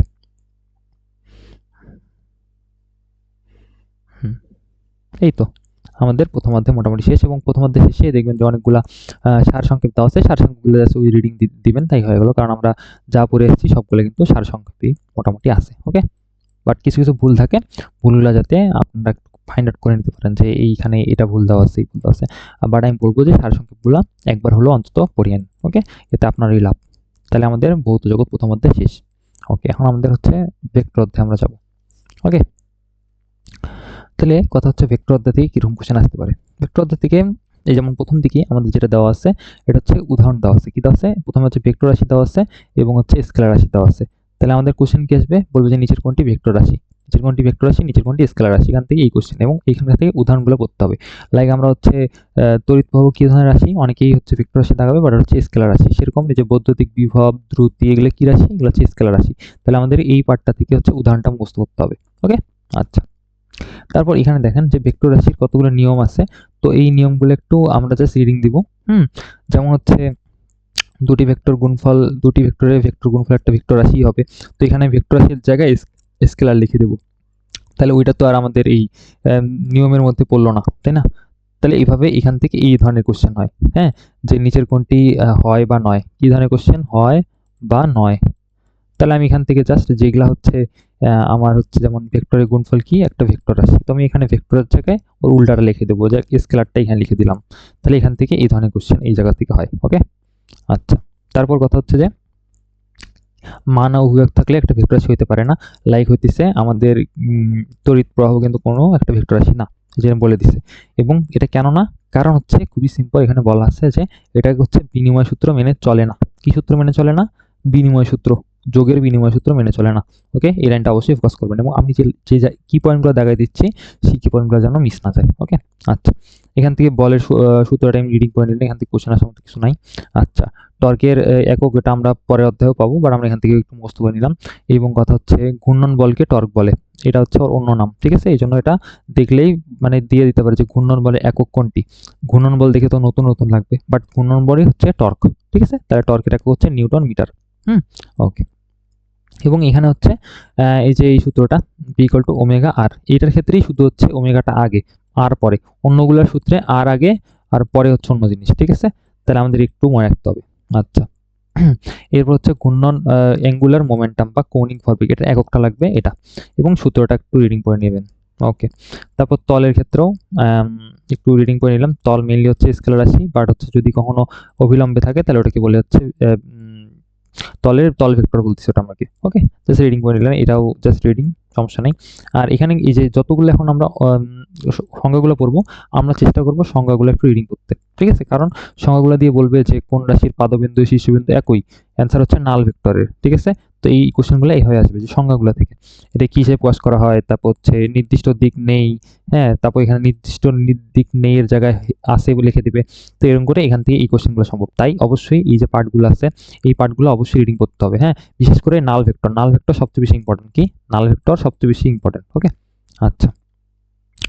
হুম, এই তো আমাদের প্রথম অধ্যায় মোটামুটি শেষ, এবং প্রথম অধ্যায় শেষে দেখবেন যে অনেকগুলা সারসংক্ষেপ দেওয়া আছে, সারসংক্ষেপগুলো জাস্ট ওই রিডিং দিবেন, তাই হয়ে গেল। কারণ আমরা যা পড়ে এসেছি সবগুলো কিন্তু সারসংক্ষেপই মোটামুটি আছে, ওকে? বাট কিছু কিছু ভুল থাকে, ভুলগুলো যাতে আপনারা ফাইন্ড আউট করে নিতে পারেন যে এইখানে এটা ভুল দেওয়া আছে, এই ভুল দেওয়া আছে। বাট আমি বলবো যে সারসংক্ষেপগুলো একবার হলো অন্তত পড়িয়েন, ওকে? এতে আপনারই লাভ। তাহলে আমাদের ভৌত জগৎ প্রথম অধ্যায় শেষ, ওকে? এখন আমাদের হচ্ছে ভেক্টর অধ্যায়ে আমরা যাব, ওকে? তাহলে কথা হচ্ছে ভেক্টর অধ্যায় থেকে কিরকম কোশ্চেন আসতে পারে। ভেক্টর অধ্যায় থেকে এই যেমন প্রথম দিকে আমাদের যেটা দেওয়া আছে, এটা হচ্ছে উদাহরণ দেওয়া আছে। কি দেওয়া আছে? প্রথমে হচ্ছে ভেক্টর রাশি দেওয়া আছে এবং হচ্ছে স্কেলার রাশি দেওয়া আছে। তাহলে আমাদের কোশ্চেন কি আসবে? বলবে যে নিচের কোনটি ভেক্টর রাশি? নিচের কোনটি ভেক্টর রাশি, নিচের কোনটি স্কেলার রাশি, এখান থেকে এই কোশ্চেন এবং এখান থেকে উদাহরণগুলো করতে হবে। লাইক আমরা হচ্ছে তড়িৎ প্রবাহ কি ধরনের রাশি, অনেকেই হচ্ছে ভেক্টর রাশি দেখাবে, বাট হচ্ছে স্কেলার রাশি। সেরকম এই যে বৈদ্যুতিক বিভব, দ্রুতি, এগুলো কি রাশি, এগুলো হচ্ছে স্কেলার রাশি। তাহলে আমাদের এই পার্টটা থেকে হচ্ছে উদাহরণটা মুখস্থ করতে হবে। ওকে, আচ্ছা। তারপর এখানে দেখেন যে ভেক্টর রাশির কতগুলো নিয়ম আছে, তো এই নিয়মগুলো একটু আমরা জাস্ট রিডিং দিব। যেমন হচ্ছে দুটি ভেক্টর গুণফল, দুটি ভেক্টরের ভেক্টর গুণফল একটা ভেক্টর রাশি হবে। তো এখানে ভেক্টর রাশির জায়গায় স্কেলার লিখে দেব, তাহলে ওইটা তো আর আমাদের এই নিয়মের মধ্যে পড়লো না, তাই না? তাহলে এইভাবে এখান থেকে এই ধরনের কোশ্চেন হয়, হ্যাঁ, যে নিচের কোনটি হয় বা নয়, কি ধরনের কোশ্চেন হয় বা নয়। তাহলে আমি এখান থেকে জাস্ট যেগুলা হচ্ছে আমার হচ্ছে যেমন ভেক্টরের গুণফল কি, একটা ভেক্টর রাশি, তো আমি এখানে ভেক্টরের জায়গায় ওর উল্টাটা লিখে দেবো, যে স্কেলারটা এখানে লিখে দিলাম। তাহলে এখান থেকে এই ধরনের কোশ্চেন এই জায়গা থেকে হয়। ওকে, আচ্ছা। তারপর কথা হচ্ছে যে মান অভিব্যক্ত থাকলে একটা ভেক্টর রাশি হইতে পারে না। লাইক হইতেছে আমাদের তড়িৎ প্রবাহ কিন্তু কোনো একটা ভেক্টর রাশি না, যেটা বলে দিছে। এবং এটা কেন না, কারণ হচ্ছে খুবই সিম্পল, এখানে বলা আছে যে এটা হচ্ছে বিনিময় সূত্র মেনে চলে না। কি সূত্র মেনে চলে না? বিনিময় সূত্র, যোগের বিনিময় সূত্র মেনে চলে না। ওকে, এই লাইনটা অবশ্যই ফোকাস করবেন এবং আমি যে কি পয়েন্টগুলো দেখাই দিচ্ছি সেই কি পয়েন্টগুলো যেন মিস না যায়। ওকে, আচ্ছা। এখান থেকে বলের সূত্রটা আমি রিডিং করে নিলাম, এখান থেকে কোশ্চেন আসার মতো কিছু নাই। আচ্ছা, টর্কের একক, এটা আমরা পরের অধ্যায়েও পাবো, বাট আমরা এখান থেকে একটু মুখস্থ করে নিলাম। এবং কথা হচ্ছে ঘূর্ণন বলকে টর্ক বলে, এটা হচ্ছে ওর অন্য নাম, ঠিক আছে? এই জন্য এটা দেখলেই মানে দিয়ে দিতে পারে যে ঘূর্ণন বলের একক কোনটি। ঘূর্ণন বল দেখে তো নতুন নতুন লাগবে, বাট ঘূর্ণন বলই হচ্ছে টর্ক, ঠিক আছে? তাহলে টর্কের একক হচ্ছে নিউটন মিটার। ওকে। এবং এখানে হচ্ছে এই যে এই সূত্রটা বি ইকুয়াল টু ওমেগা আর, এইটার ক্ষেত্রেই শুধু হচ্ছে ওমেগাটা আগে আর পরে, অন্যগুলোর সূত্রে আর আগে আর পরে হচ্ছে অন্য জিনিস, ঠিক আছে? তাহলে আমাদের একটু মনে রাখতে হবে। আচ্ছা, এরপর হচ্ছে ঘূর্ণন অ্যাঙ্গুলার মোমেন্টাম বা কৌণিক ভরবেগ, এটা এককটা লাগবে এটা, এবং সূত্রটা একটু রিডিং করে নেবেন। ওকে, তারপর তলের ক্ষেত্রেও একটু রিডিং করে নিলাম। তল মেইনলি হচ্ছে স্কেলার রাশি, বাট হচ্ছে যদি কখনো অবিলম্বে থাকে তাহলে ওটাকে বলে হচ্ছে তলের তল ভেক্টর বলতেছি ওটা আমাকে। ওকে, জাস্ট রিডিং করে নিলাম, এটাও জাস্ট রিডিং, সমস্যা নেই। আর এখানে এই যে যতগুলো এখন আমরা সংজ্ঞাগুলো পড়বো, আমরা চেষ্টা করবো সংজ্ঞাগুলো একটু রিডিং করতে, ঠিক আছে? কারণ সংজ্ঞাগুলো দিয়ে বলবে যে কোন রাশির পাদবিন্দু শীর্ষবিন্দু একই, অ্যান্সার হচ্ছে নাল ভেক্টরের, ঠিক আছে? তো এই কোশ্চেনগুলো এইভাবে আসবে যে সংজ্ঞাগুলো থেকে এটা কি হিসেবে প্রকাশ করা হয়, তারপর হচ্ছে নির্দিষ্ট দিক নেই, হ্যাঁ, তারপর এখানে নির্দিষ্ট দিক নেই এর জায়গায় আছে বলে লিখে দিবে। তো এরকম করে এখান থেকে এই কোশ্চেনগুলো সম্ভব। তাই অবশ্যই এই যে পার্টগুলো আছে এই পার্টগুলো অবশ্যই রিডিং করতে হবে, হ্যাঁ, বিশেষ করে নাল ভেক্টর। নাল ভেক্টর সবচেয়ে বেশি ইম্পর্টেন্ট, কি নাল ভেক্টর সবচেয়ে বেশি ইম্পর্টেন্ট। ওকে, আচ্ছা।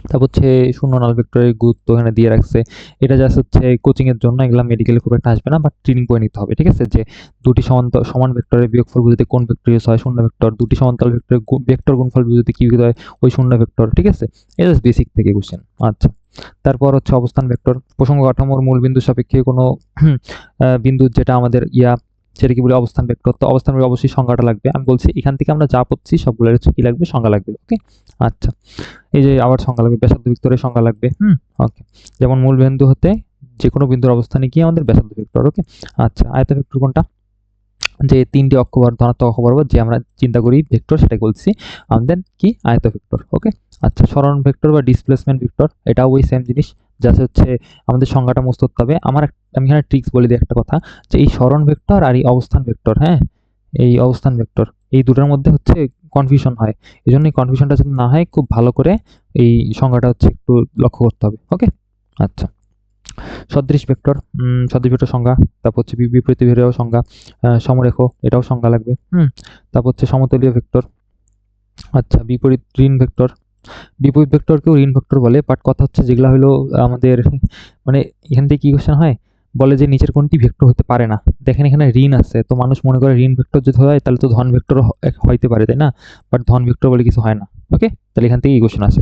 তারপর হচ্ছে শূন্য নাল ভেক্টরের গুরুত্ব এখানে দিয়ে রাখছে, এটা জাস্ট হচ্ছে কোচিং এর জন্য, এগুলা মেডিকেলে খুব একটা আসবে না, বাট ট্রেনিং করে নিতে হবে, ঠিক আছে? যে দুটি সমান ভেক্টরের বিয়োগফল বুঝতে কোন ভেক্টর ইউজ হয়, শূন্য ভেক্টর, দুটি সমান্তরাল ভেক্টরের ভেক্টর গুণফল বুঝতে কি হয়, ওই শূন্য ভেক্টর, ঠিক আছে? এটা জাস্ট বেসিক থেকে কোশ্চেন। আচ্ছা, তারপর হচ্ছে অবস্থান ভেক্টর, প্রসঙ্গ কাঠামোর মূল বিন্দু সাপেক্ষে কোনো বিন্দু যেটা আমাদের সেটা কি বলে অবস্থান ভেক্টর। তো অবস্থান ভেক্টর অবশ্যই সংজ্ঞাটা লাগবে, আমি বলছি এখান থেকে আমরা যা পড়ছি সবগুলোর হচ্ছে কি লাগবে, সংজ্ঞা লাগবে। ওকে, আচ্ছা। এই যে আবার সংজ্ঞা লাগবে, ব্যাসার্ধ ভেক্টরের সংজ্ঞা লাগবে। ওকে, যেমন মূল বিন্দু হতে যে কোনো বিন্দুর অবস্থানে কি আমাদের ব্যাসার্ধ ভেক্টর। ওকে, আচ্ছা। আয়ত ভেক্টর কোনটা? যে তিনটি অক্ষ ধনাত্মক অক্ষ বরাবর যে আমরা চিন্তা করি ভেক্টর, সেটাকে বলছি আমাদের কি আয়ত ভেক্টর। ওকে, আচ্ছা। সরণ ভেক্টর বা ডিসপ্লেসমেন্ট ভেক্টর, এটাও ওই সেম জিনিস, জাস্ট হচ্ছে আমাদের সংজ্ঞাটা মুখস্থ করতে হবে। আমি এখানে ট্রিক্স বলে দিই একটা কথা, যে এই সরণ ভেক্টর আর এই অবস্থান ভেক্টর, হ্যাঁ, এই অবস্থান ভেক্টর, এই দুটোর মধ্যে হচ্ছে কনফিউশন হয়। এই জন্য এই কনফিউশনটা যদি না হয়, খুব ভালো করে এই সংজ্ঞাটা হচ্ছে একটু লক্ষ্য করতে হবে। ওকে, আচ্ছা। সদৃশ ভেক্টর, সদৃশ ভেক্টর সংজ্ঞা, তারপর হচ্ছে বিপরীত ভেক্টরের সংজ্ঞা, সমরেখ, এটাও সংজ্ঞা লাগবে। তারপর হচ্ছে সমতলীয় ভেক্টর। আচ্ছা, বিপরীত ঋণ ভেক্টর, বিপরীত ভেক্টরকেও ঋণ ভেক্টর বলে, বাট কথা হচ্ছে যেগুলা হলো আমাদের মানে এখান থেকে কি কোশ্চেন হয়, বলে যে নিচের কোনটি ভেক্টর হতে পারে না। দেখেন এখানে ঋণ আছে, তো মানুষ মনে করে ঋণ ভেক্টর যদি হয় তাহলে তো ধন ভেক্টর হইতে পারে, তাই না? বাট ধন ভেক্টর বলে কিছু হয় না। ওকে, তাহলে এখান থেকে এই কোশ্চেন আছে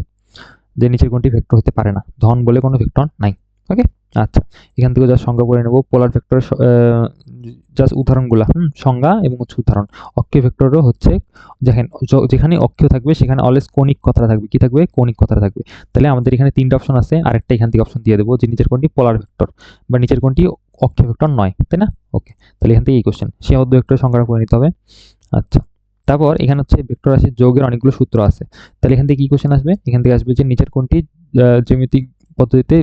যে নিচের কোনটি ভেক্টর হতে পারে না, ধন বলে কোনো ভেক্টর নাই। ওকে, আচ্ছা। এখান থেকে যা সংজ্ঞা করে নেব, পোলার ভেক্টরের জাস্ট উদাহরণগুলা, সংজ্ঞা এবং হচ্ছে উদাহরণ। অক্ষীয় ভেক্টরও হচ্ছে দেখেন যেখানে অক্ষীয় থাকবে সেখানে অলওয়েজ কৌণিক কথাটা থাকবে, কি থাকবে, কৌণিক কথাটা থাকবে। তাহলে আমাদের এখানে তিনটা অপশন আছে, আরেকটা এখান থেকে অপশন দিয়ে দেবো যে নিচের কোনটি পোলার ভেক্টর বা নিচের কোনটি অক্ষীয় ভেক্টর নয়, তাই না? ওকে, তাহলে এখান থেকে এই কোশ্চেন সীমাবদ্ধ ভেক্টরের সংজ্ঞা করে নিতে হবে। আচ্ছা, তারপর এখানে হচ্ছে ভেক্টর রাশির যৌগের অনেকগুলো সূত্র আছে, তাহলে এখান থেকে কি কোশ্চেন আসবে, এখান থেকে আসবে যে নিচের কোনটি জ্যামিতিক পদ্ধতিতে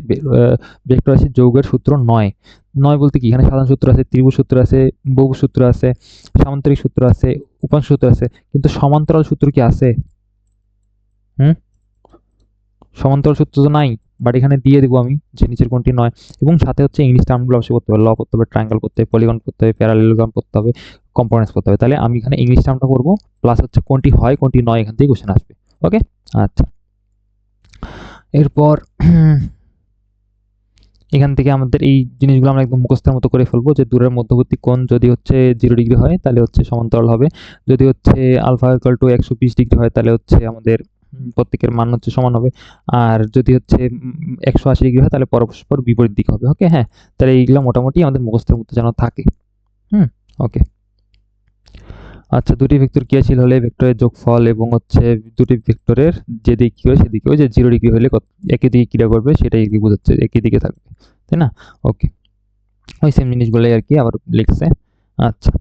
ভেক্টর রাশির যৌগের সূত্র নয়। নয় বলতে কি, এখানে সাধারণ সূত্র আছে, ত্রিভুজ সূত্র আছে, বহু সূত্র আছে, সামান্তরিক সূত্র আছে, উপাংশ সূত্র আছে, কিন্তু সমান্তরাল সূত্র কি আছে? হুম, সমান্তরাল সূত্র তো নাই, বাট এখানে দিয়ে দেবো আমি যে নিচের কোণটি নয়, এবং সাথে হচ্ছে ইংলিশ টার্মগুলো অবশ্যই করতে হবে, ল করতে হবে, ট্রায়াঙ্গেল করতে হবে, পলিগন করতে হবে, প্যারালেলোগ্রাম করতে হবে, কম্পোনেন্টস করতে হবে। তাহলে আমি এখানে ইংলিশ টার্মটা করবো, প্লাস হচ্ছে কোনটি হয় কোনটি নয় এখান থেকে কোশ্চেন আসবে। ওকে, আচ্ছা। এরপর এখান থেকে আমাদের এই জিনিসগুলো আমরা একদম মুখস্থের মতো করে ফেলবো, যে দূরের মধ্যবর্তী কোণ যদি হচ্ছে 0 ডিগ্রি হয় তাহলে হচ্ছে সমান্তরাল হবে, যদি হচ্ছে আলফা ইকুয়াল টু 120 ডিগ্রি হয় তাহলে হচ্ছে আমাদের প্রত্যেকের মান হচ্ছে সমান হবে, আর যদি হচ্ছে 180 ডিগ্রি হয় তাহলে পরস্পর বিপরীত দিকে হবে। ওকে, হ্যাঁ, তাহলে এইগুলো মোটামুটি আমাদের মুখস্থের মতো যেন থাকে। ওকে। আচ্ছা, দুটি ভেক্টর ক্রিয়াশীল হলে ভেক্টরের যোগফল এবং হচ্ছে দুটি ভেক্টরের যে দিক কি হয় সেদিকে, ওই যে 0 ডিগ্রি হলে একই দিকে ক্রিয়া করবে সেটাই কি বোঝাচ্ছে, একই দিকে থাকবে, তাই না? ওকে, ওই সেম জিনিসগুলোই আর কি আবার লিখছে। আচ্ছা,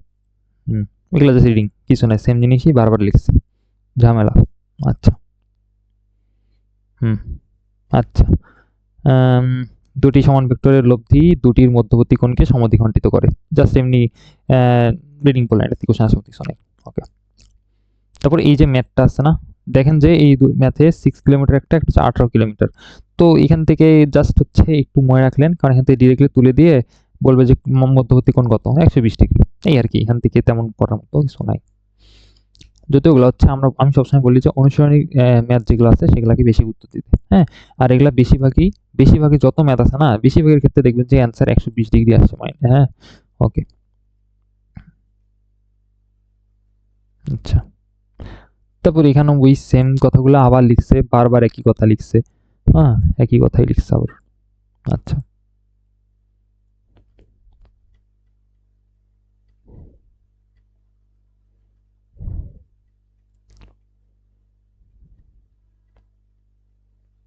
এগুলো জাস্ট রিডিং, কিছু নাই, সেম জিনিসই বারবার লিখছে, ঝামেলা। আচ্ছা, হুম, আচ্ছা। আম, দুটি সমান ভেক্টরের লব্ধি দুটির মধ্যবর্তী কোণকে সমদ্বিখণ্ডিত করে, জাস্ট এমনি রিডিং করলেন, এটা কোশ্চেন আসবে কিছু নেই। ওকে, তারপর এই যে ম্যাথটা আছে না, দেখেন যে এই ম্যাথে 6 কিলোমিটার একটা হচ্ছে 18 কিলোমিটার। তো এখান থেকে জাস্ট হচ্ছে একটু মনে রাখলেন, কারণ এখান থেকে ডিরেক্টলি তুলে দিয়ে বলবে যে মধ্যবর্তী কোণ কত, 120 ডিগ্রি, এই আর কি, এখান থেকে তেমন করার মতো কিছু নাই। যদিও হচ্ছে আমি সবসময় বলি যে অনুশীলনী ম্যাথ যেগুলো আছে সেগুলোকে বেশি গুরুত্ব দিতে, হ্যাঁ। আর এগুলা বেশিরভাগই যত ম্যাথ আছে না, বেশিরভাগের ক্ষেত্রে দেখবেন যে অ্যান্সার 120 ডিগ্রি আসছে মাইন্ড, হ্যাঁ। ওকে, আচ্ছা। তারপর এখানে ওই সেম কথাগুলো আবার লিখছে, বারবার একই কথা লিখছে, হ্যাঁ, একই কথাই লিখছে আবার। আচ্ছা,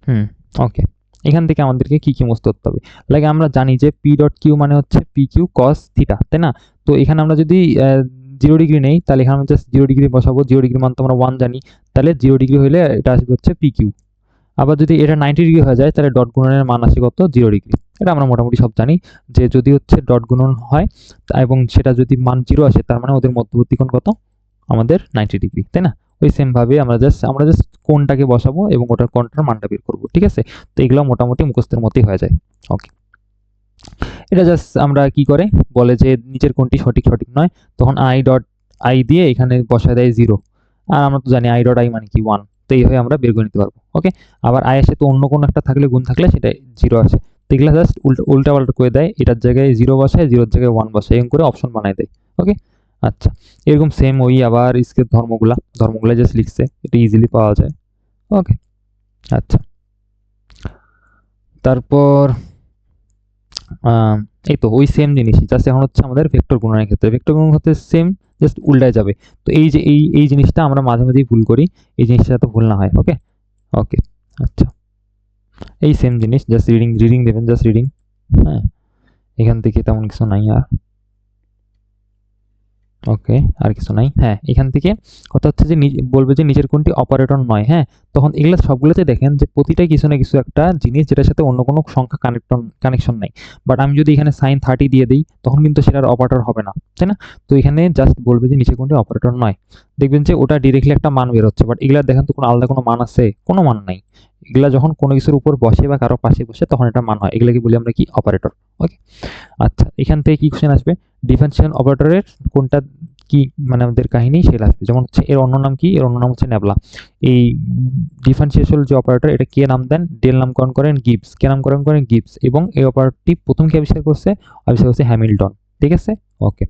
হুম, ওকে। এখান থেকে আমাদেরকে কি কি মুছতে করতে হবে, লাইক আমরা জানি যে পি ডট কিউ মানে হচ্ছে পি কিউ কস থিটা, তাই না? তো এখানে আমরা যদি 0 ডিগ্রি নেই তাহলে এখানে জাস্ট 0 ডিগ্রি বসাবো, 0 ডিগ্রি মান তো আমরা 1 জানি, তাহলে 0 ডিগ্রি হলে এটা আসবে হচ্ছে পি কিউ। আবার যদি এটা 90 ডিগ্রি হয়ে যায় তাহলে ডট গুণনের মান আসে কত, 0 ডিগ্রি। এটা আমরা মোটামুটি সব জানি, যে যদি হচ্ছে ডট গুণন হয় এবং সেটা যদি মান 0 আসে তার মানে ওদের মধ্যবর্তী কোণ কত, আমাদের 90 ডিগ্রি, তাই না? ওই সেম ভাবে আমরা জাস্ট কোণটাকে বসাবো এবং ওটার কোণটার মানটা বের করবো, ঠিক আছে? তো এগুলো মোটামুটি মুখস্থের মতোই হয়ে যায়। ওকে, এটা জাস্ট আমরা কি করে বলে যে নিচের কোণটি সঠিক সঠিক নয়, তখন আই ডট আই দিয়ে এখানে বসায় দেয় 0, আর আমরা তো জানি আই ডট আই মানে কি 1, তো এইভাবে আমরা বের করে নিতে পারবো। ওকে, আবার আই এর সাথে অন্য কোনো একটা থাকলে, গুণ থাকলে সেটা 0 আসে, তো এগুলো জাস্ট উল্টা পাল্টা করে দেয়, এটার জায়গায় 0 বসায়, 0-র জায়গায় 1 বসায়, এরকম করে অপশন বানায় দেয়। ওকে, আচ্ছা, এরকম সেম ওই আবার স্কেপ ধর্মগুলা জাস্ট লিখছে, এটা ইজিলি পাওয়া যায়। ওকে, আচ্ছা। তারপর এই তো ওই সেম জিনিসই, জাস্ট এখন হচ্ছে আমাদের ভেক্টর গুণনের ক্ষেত্রে, ভেক্টর গুণনের ক্ষেত্রে সেম, জাস্ট উল্টায় যাবে। তো এই যে এই জিনিসটা আমরা মাঝে মাঝেই ভুল করি, এই জিনিসটা যাতে ভুল না হয়। ওকে, ওকে, আচ্ছা, এই সেম জিনিস, জাস্ট রিডিং রিডিং দেবেন, জাস্ট রিডিং, হ্যাঁ, এখান থেকে তেমন কিছু নাই আর। ওকে, আর কিছু নাই, হ্যাঁ। এখান থেকে কথা হচ্ছে যে বলবে যে নিচের কোনটি অপারেটর নয়, হ্যাঁ। তখন এগুলো সবগুলোতে দেখেন যে প্রতিটাই কিছু না কিছু একটা জিনিস যেটার সাথে অন্য কোনো সংখ্যা কানেকশন নাই, বাট আমি যদি এখানে সাইন 30 দিয়ে দিই তখন কিন্তু সেটার অপারেটর হবে না, তাই না? তো এখানে জাস্ট বলবে যে নিচের কোনটি অপারেটর নয়, দেখবেন যে ওটা ডিরেক্টলি একটা মান বের হচ্ছে, বাট এগুলা দেখেন তো কোনো আলাদা কোনো মান আছে, কোনো মান নাই। এগুলা যখন কোনো কিছুর উপর বসে বা কারো পাশে বসে তখন এটা মান হয়, এগুলাকে বলি আমরা কি, অপারেটর। ওকে, আচ্ছা, এখান থেকে কি কোশ্চেন আসবে, ডিফারেন্সিয়াল অপারেটরের কোনটা কি মানে আমাদের কাহিনী সেটা আসবে, যেমন হচ্ছে এর অন্য নাম কি, এর অন্য নাম হচ্ছে নেবলা। এই ডিফারেন্সিয়েশন যে অপারেটর, এটা কে নাম দেন, ডেল নামকরণ করেন গিবস, কে নামকরণ করেন গিবস, এবং এই অপারেটরটি প্রথম কে আবিষ্কার করছে হ্যামিল্টন, ঠিক আছে? ওকে,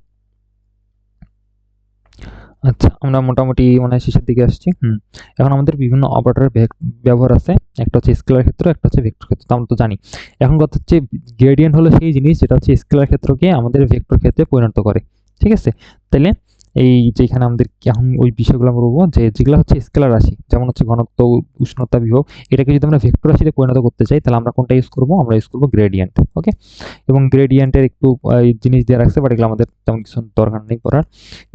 আচ্ছা, আমরা মোটামুটি মানে শেষের দিকে আসছি। এখন আমাদের বিভিন্ন অপারেটরের ব্যবহার আছে, একটা হচ্ছে স্কেলার ক্ষেত্র, একটা হচ্ছে ভেক্টর ক্ষেত্র, আমরা তো জানি। এখন কথা হচ্ছে গ্রেডিয়েন্ট হলো সেই জিনিস যেটা হচ্ছে স্কেলার ক্ষেত্রকে আমাদের ভেক্টর ক্ষেত্রে পরিণত করে, ঠিক আছে? তাইলে এই যেখানে আমাদের এখন ওই বিষয়গুলো আমরা বলবো, যে যেগুলো হচ্ছে স্কেলার রাশি, যেমন হচ্ছে ঘনত্ব, উষ্ণতা, বিভব, এটাকে যদি আমরা ভেক্টর রাশিতে পরিণত করতে চাই তাহলে আমরা কোনটা ইউজ করবো, আমরা ইউজ করবো গ্রেডিয়েন্ট। ওকে, এবং গ্রেডিয়েন্টের একটু জিনিস দিয়ে রাখছে, বাট এগুলো আমাদের তেমন কিছু দরকার নেই পড়ার।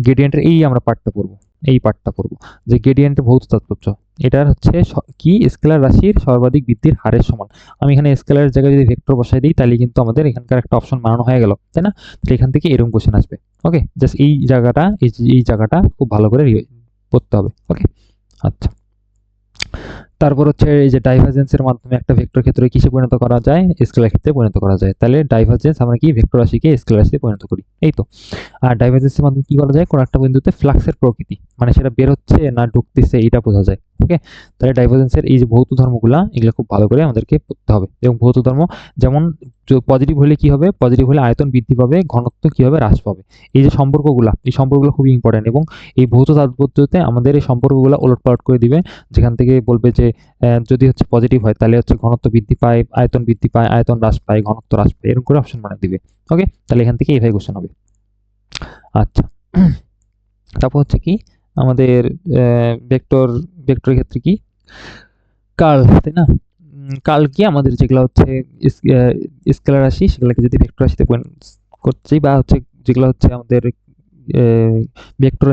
গ্রেডিয়েন্টের এই আমরা পার্টটা পড়বো, এই পার্টটা পড়বো, যে গ্রেডিয়েন্টের ভৌত তাৎপর্য, এটার হচ্ছে কি, স্কেলার রাশির সর্বাধিক বৃদ্ধির হারের সমান। আমি এখানে স্কেলারের জায়গায় যদি ভেক্টর বসাই দিই তাহলে কিন্তু আমাদের এখানকার একটা অপশন বানানো হয়ে গেল, তাই না? তাহলে এখান থেকে এরকম কোশ্চেন আসবে। ওকে, জাস্ট এই জায়গাটা খুব ভালো করে পড়তে হবে। ওকে, আচ্ছা। তারপর হচ্ছে এই যে ডাইভারজেন্সের মাধ্যমে একটা ভেক্টর ক্ষেত্রে কিসে পরিণত করা যায়, স্কেলার ক্ষেত্রে পরিণত করা যায়। তাহলে ডাইভারজেন্স আমরা কি ভেক্টর রাশিকে স্কেলার রাশিতে পরিণত করি, এই তো। আর ডাইভারজেন্সের মাধ্যমে কি করা যায়, কোনো একটা বিন্দুতে ফ্লাক্সের প্রকৃতি মানে সেটা বের হচ্ছে না ঢুকতেছে এটা বোঝা যায়। ওকে, তাহলে ডাইভারজেন্সের এই যে ভৌত ধর্মগুলা এগুলো খুব ভালো করে আমাদেরকে পড়তে হবে। এবং ভৌত ধর্ম যেমন পজিটিভ হলে কি হবে, পজিটিভ হলে আয়তন বৃদ্ধি পাবে, ঘনত্ব কি হবে, হ্রাস পাবে। এই যে সম্পর্কগুলা, এই সম্পর্কগুলো খুবই ইম্পর্টেন্ট। এবং এই ভৌত তাৎপর্যতে আমাদের এই সম্পর্কগুলো ওলটপালট করে দিবে। যেখান থেকে বলবে যে যদি হচ্ছে পজিটিভ হয় তাহলে হচ্ছে ঘনত্ব বৃদ্ধি পায়, আয়তন বৃদ্ধি পায়, আয়তন হ্রাস পায়, ঘনত্ব হ্রাস পায়, এরকম করে অপশন বানিয়ে দিবে। ওকে, তাহলে এখান থেকে এইভাবে কোশ্চেন হবে। আচ্ছা, তারপর হচ্ছে কি আমাদের ভেক্টর ভেক্টরের ক্ষেত্রে কি কার্ল, তাই না? কার্ল কি আমাদের যেগুলো হচ্ছে স্কেলার রাশি সেগুলোকে যদি ভেক্টর রাশিতে করছি, বা হচ্ছে যেগুলো হচ্ছে আমাদের ভেক্টর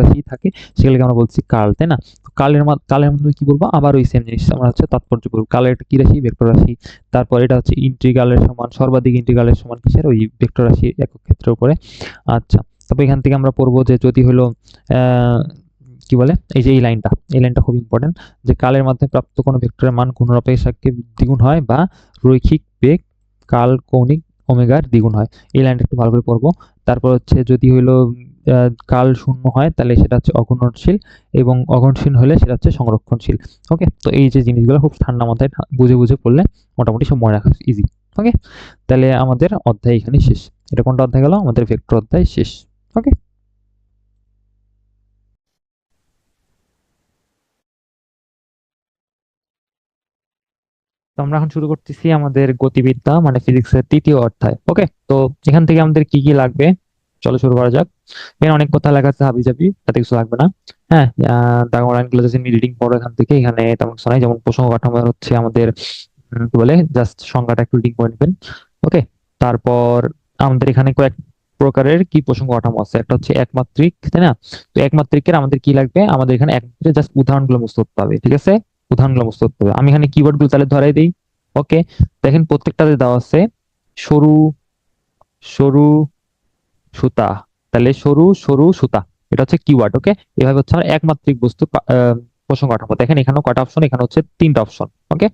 রাশি থাকে সেগুলোকে আমরা বলছি কার্ল, তাই না? কার্লের মাধ্যমে কি বলবো, আবার ওই সেম জিনিস আমরা হচ্ছে তাৎপর্য করবো। কার্লের একটা কি রাশি, ভেক্টর রাশি। তারপর এটা হচ্ছে ইন্টিগ্রালের সমান, সর্বাধিক ইন্টিগ্রালের সমান কিসের, ওই ভেক্টর রাশি একক ক্ষেত্রের উপরে। আচ্ছা, তারপর এখান থেকে আমরা পড়বো যে যদি হলো কি বলে, এই যে এই লাইনটা খুব ইম্পর্টেন্ট, যে কালের মাধ্যমে প্রাপ্ত কোনো ভেক্টরের মান ঘূর্ণনের সাপেক্ষে দ্বিগুণ হয় বা রৈখিক বেগ কাল কৌণিক ওমেগার দ্বিগুণ হয়। এই লাইনটা একটু ভালো করে পড়বো। তারপর হচ্ছে যদি হইলো কাল শূন্য হয় তাহলে সেটা হচ্ছে অঘূর্ণনশীল, এবং অঘূর্ণনশীল হলে সেটা হচ্ছে সংরক্ষণশীল। ওকে, তো এই যে জিনিসগুলো খুব ঠান্ডা মাথায় বুঝে বুঝে পড়লে মোটামুটি সব মনে রাখা ইজি। ওকে, তাহলে আমাদের অধ্যায় এখানে শেষ। এটা কোনটা অধ্যায় গেল, আমাদের ভেক্টর অধ্যায় শেষ। ওকে, তো আমরা এখন শুরু করতেছি আমাদের গতিবিদ্যা মানে ফিজিক্সের তৃতীয় অধ্যায়। ওকে, তো এখান থেকে আমাদের কি কি লাগবে, চলো শুরু করা যাক। এখানে অনেক কথা লেখা আছে হাবি জাবি, তাতে কিছু লাগবে না। হ্যাঁ, লাইনগুলো যদি রিডিং পড়ো এখান থেকে, এখানে তেমন কিছু নাই। যেমন প্রসঙ্গ কাঠামো হচ্ছে আমাদের কি বলে, জাস্ট সংজ্ঞাটা একটু রিডিং করে নেবেন। ওকে, তারপর আমাদের এখানে কয়েক প্রকারের কি প্রসঙ্গ কাঠামো আছে, একটা হচ্ছে একমাত্রিক, তাই না? তো একমাত্রিকের আমাদের কি লাগবে, আমাদের এখানে একমাত্রিক জাস্ট উদাহরণগুলো মুখস্থ করতে হবে। ঠিক আছে, উদাহরণগুলো মুখস্থ করতে হবে। আমি এখানে কিওয়ার্ড গুলো তাহলে ধরাই দিই। ওকে, দেখেন প্রত্যেকটাতে দেওয়া আছে সরু সরু সুতা, তাহলে সরু সরু সুতা, এটা হচ্ছে কিওয়ার্ড। ওকে, এভাবে হচ্ছে আমার একমাত্রিক বস্তু প্রসঙ্গ কাঠামো। দেখেন এখানে কয়টা অপশন, এখানে হচ্ছে তিনটা অপশন। ওকে,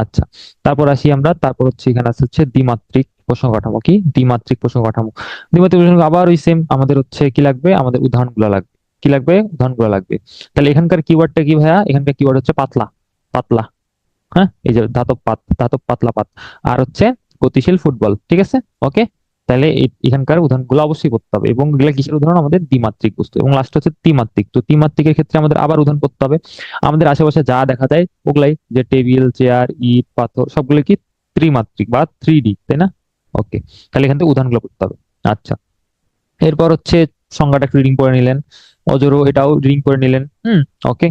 আচ্ছা, তারপর আসি আমরা, তারপর হচ্ছে এখানে আছে হচ্ছে দ্বিমাত্রিক প্রসঙ্গ কাঠামো। কি দ্বিমাত্রিক প্রসঙ্গ কাঠামো, দ্বিমাত্রিক প্রসঙ্গ আবার ওই সেম, আমাদের হচ্ছে কি লাগবে, আমাদের উদাহরণগুলো লাগবে। কি লাগবে, উদাহরণগুলো লাগবে। তাহলে এখানকার কিওয়ার্ডটা কি ভাইয়া, এখানকার কিওয়ার্ড হচ্ছে পাতলা, পাতলা। হ্যাঁ, এই যে ধাতব পাত, ধাতব পাতলা পাত, আর হচ্ছে গতিশীল ফুটবল। ঠিক আছে, ওকে, তাহলে এখানকার উদাহরণগুলো অবশ্যই করতে হবে। এবং এগুলা কিসের উদাহরণ, আমাদের দ্বিমাত্রিক বস্তু। এবং লাস্ট হচ্ছে ত্রিমাত্রিক। তো ত্রিমাত্রিকের ক্ষেত্রে আমাদের আবার উদাহরণ করতে হবে। আমাদের আশেপাশে যা দেখা যায় ওগুলাই, যে টেবিল, চেয়ার, ইট, পাথর, সবগুলো কি ত্রিমাত্রিক বা 3D, তাই না? ওকে, তাহলে এখান থেকে উদাহরণগুলো করতে হবে। আচ্ছা, এরপর হচ্ছে সংজ্ঞাটা একটু রিডিং করে নিলেন, অজরো এটাও রিডিং করে নিলেন। ওকে,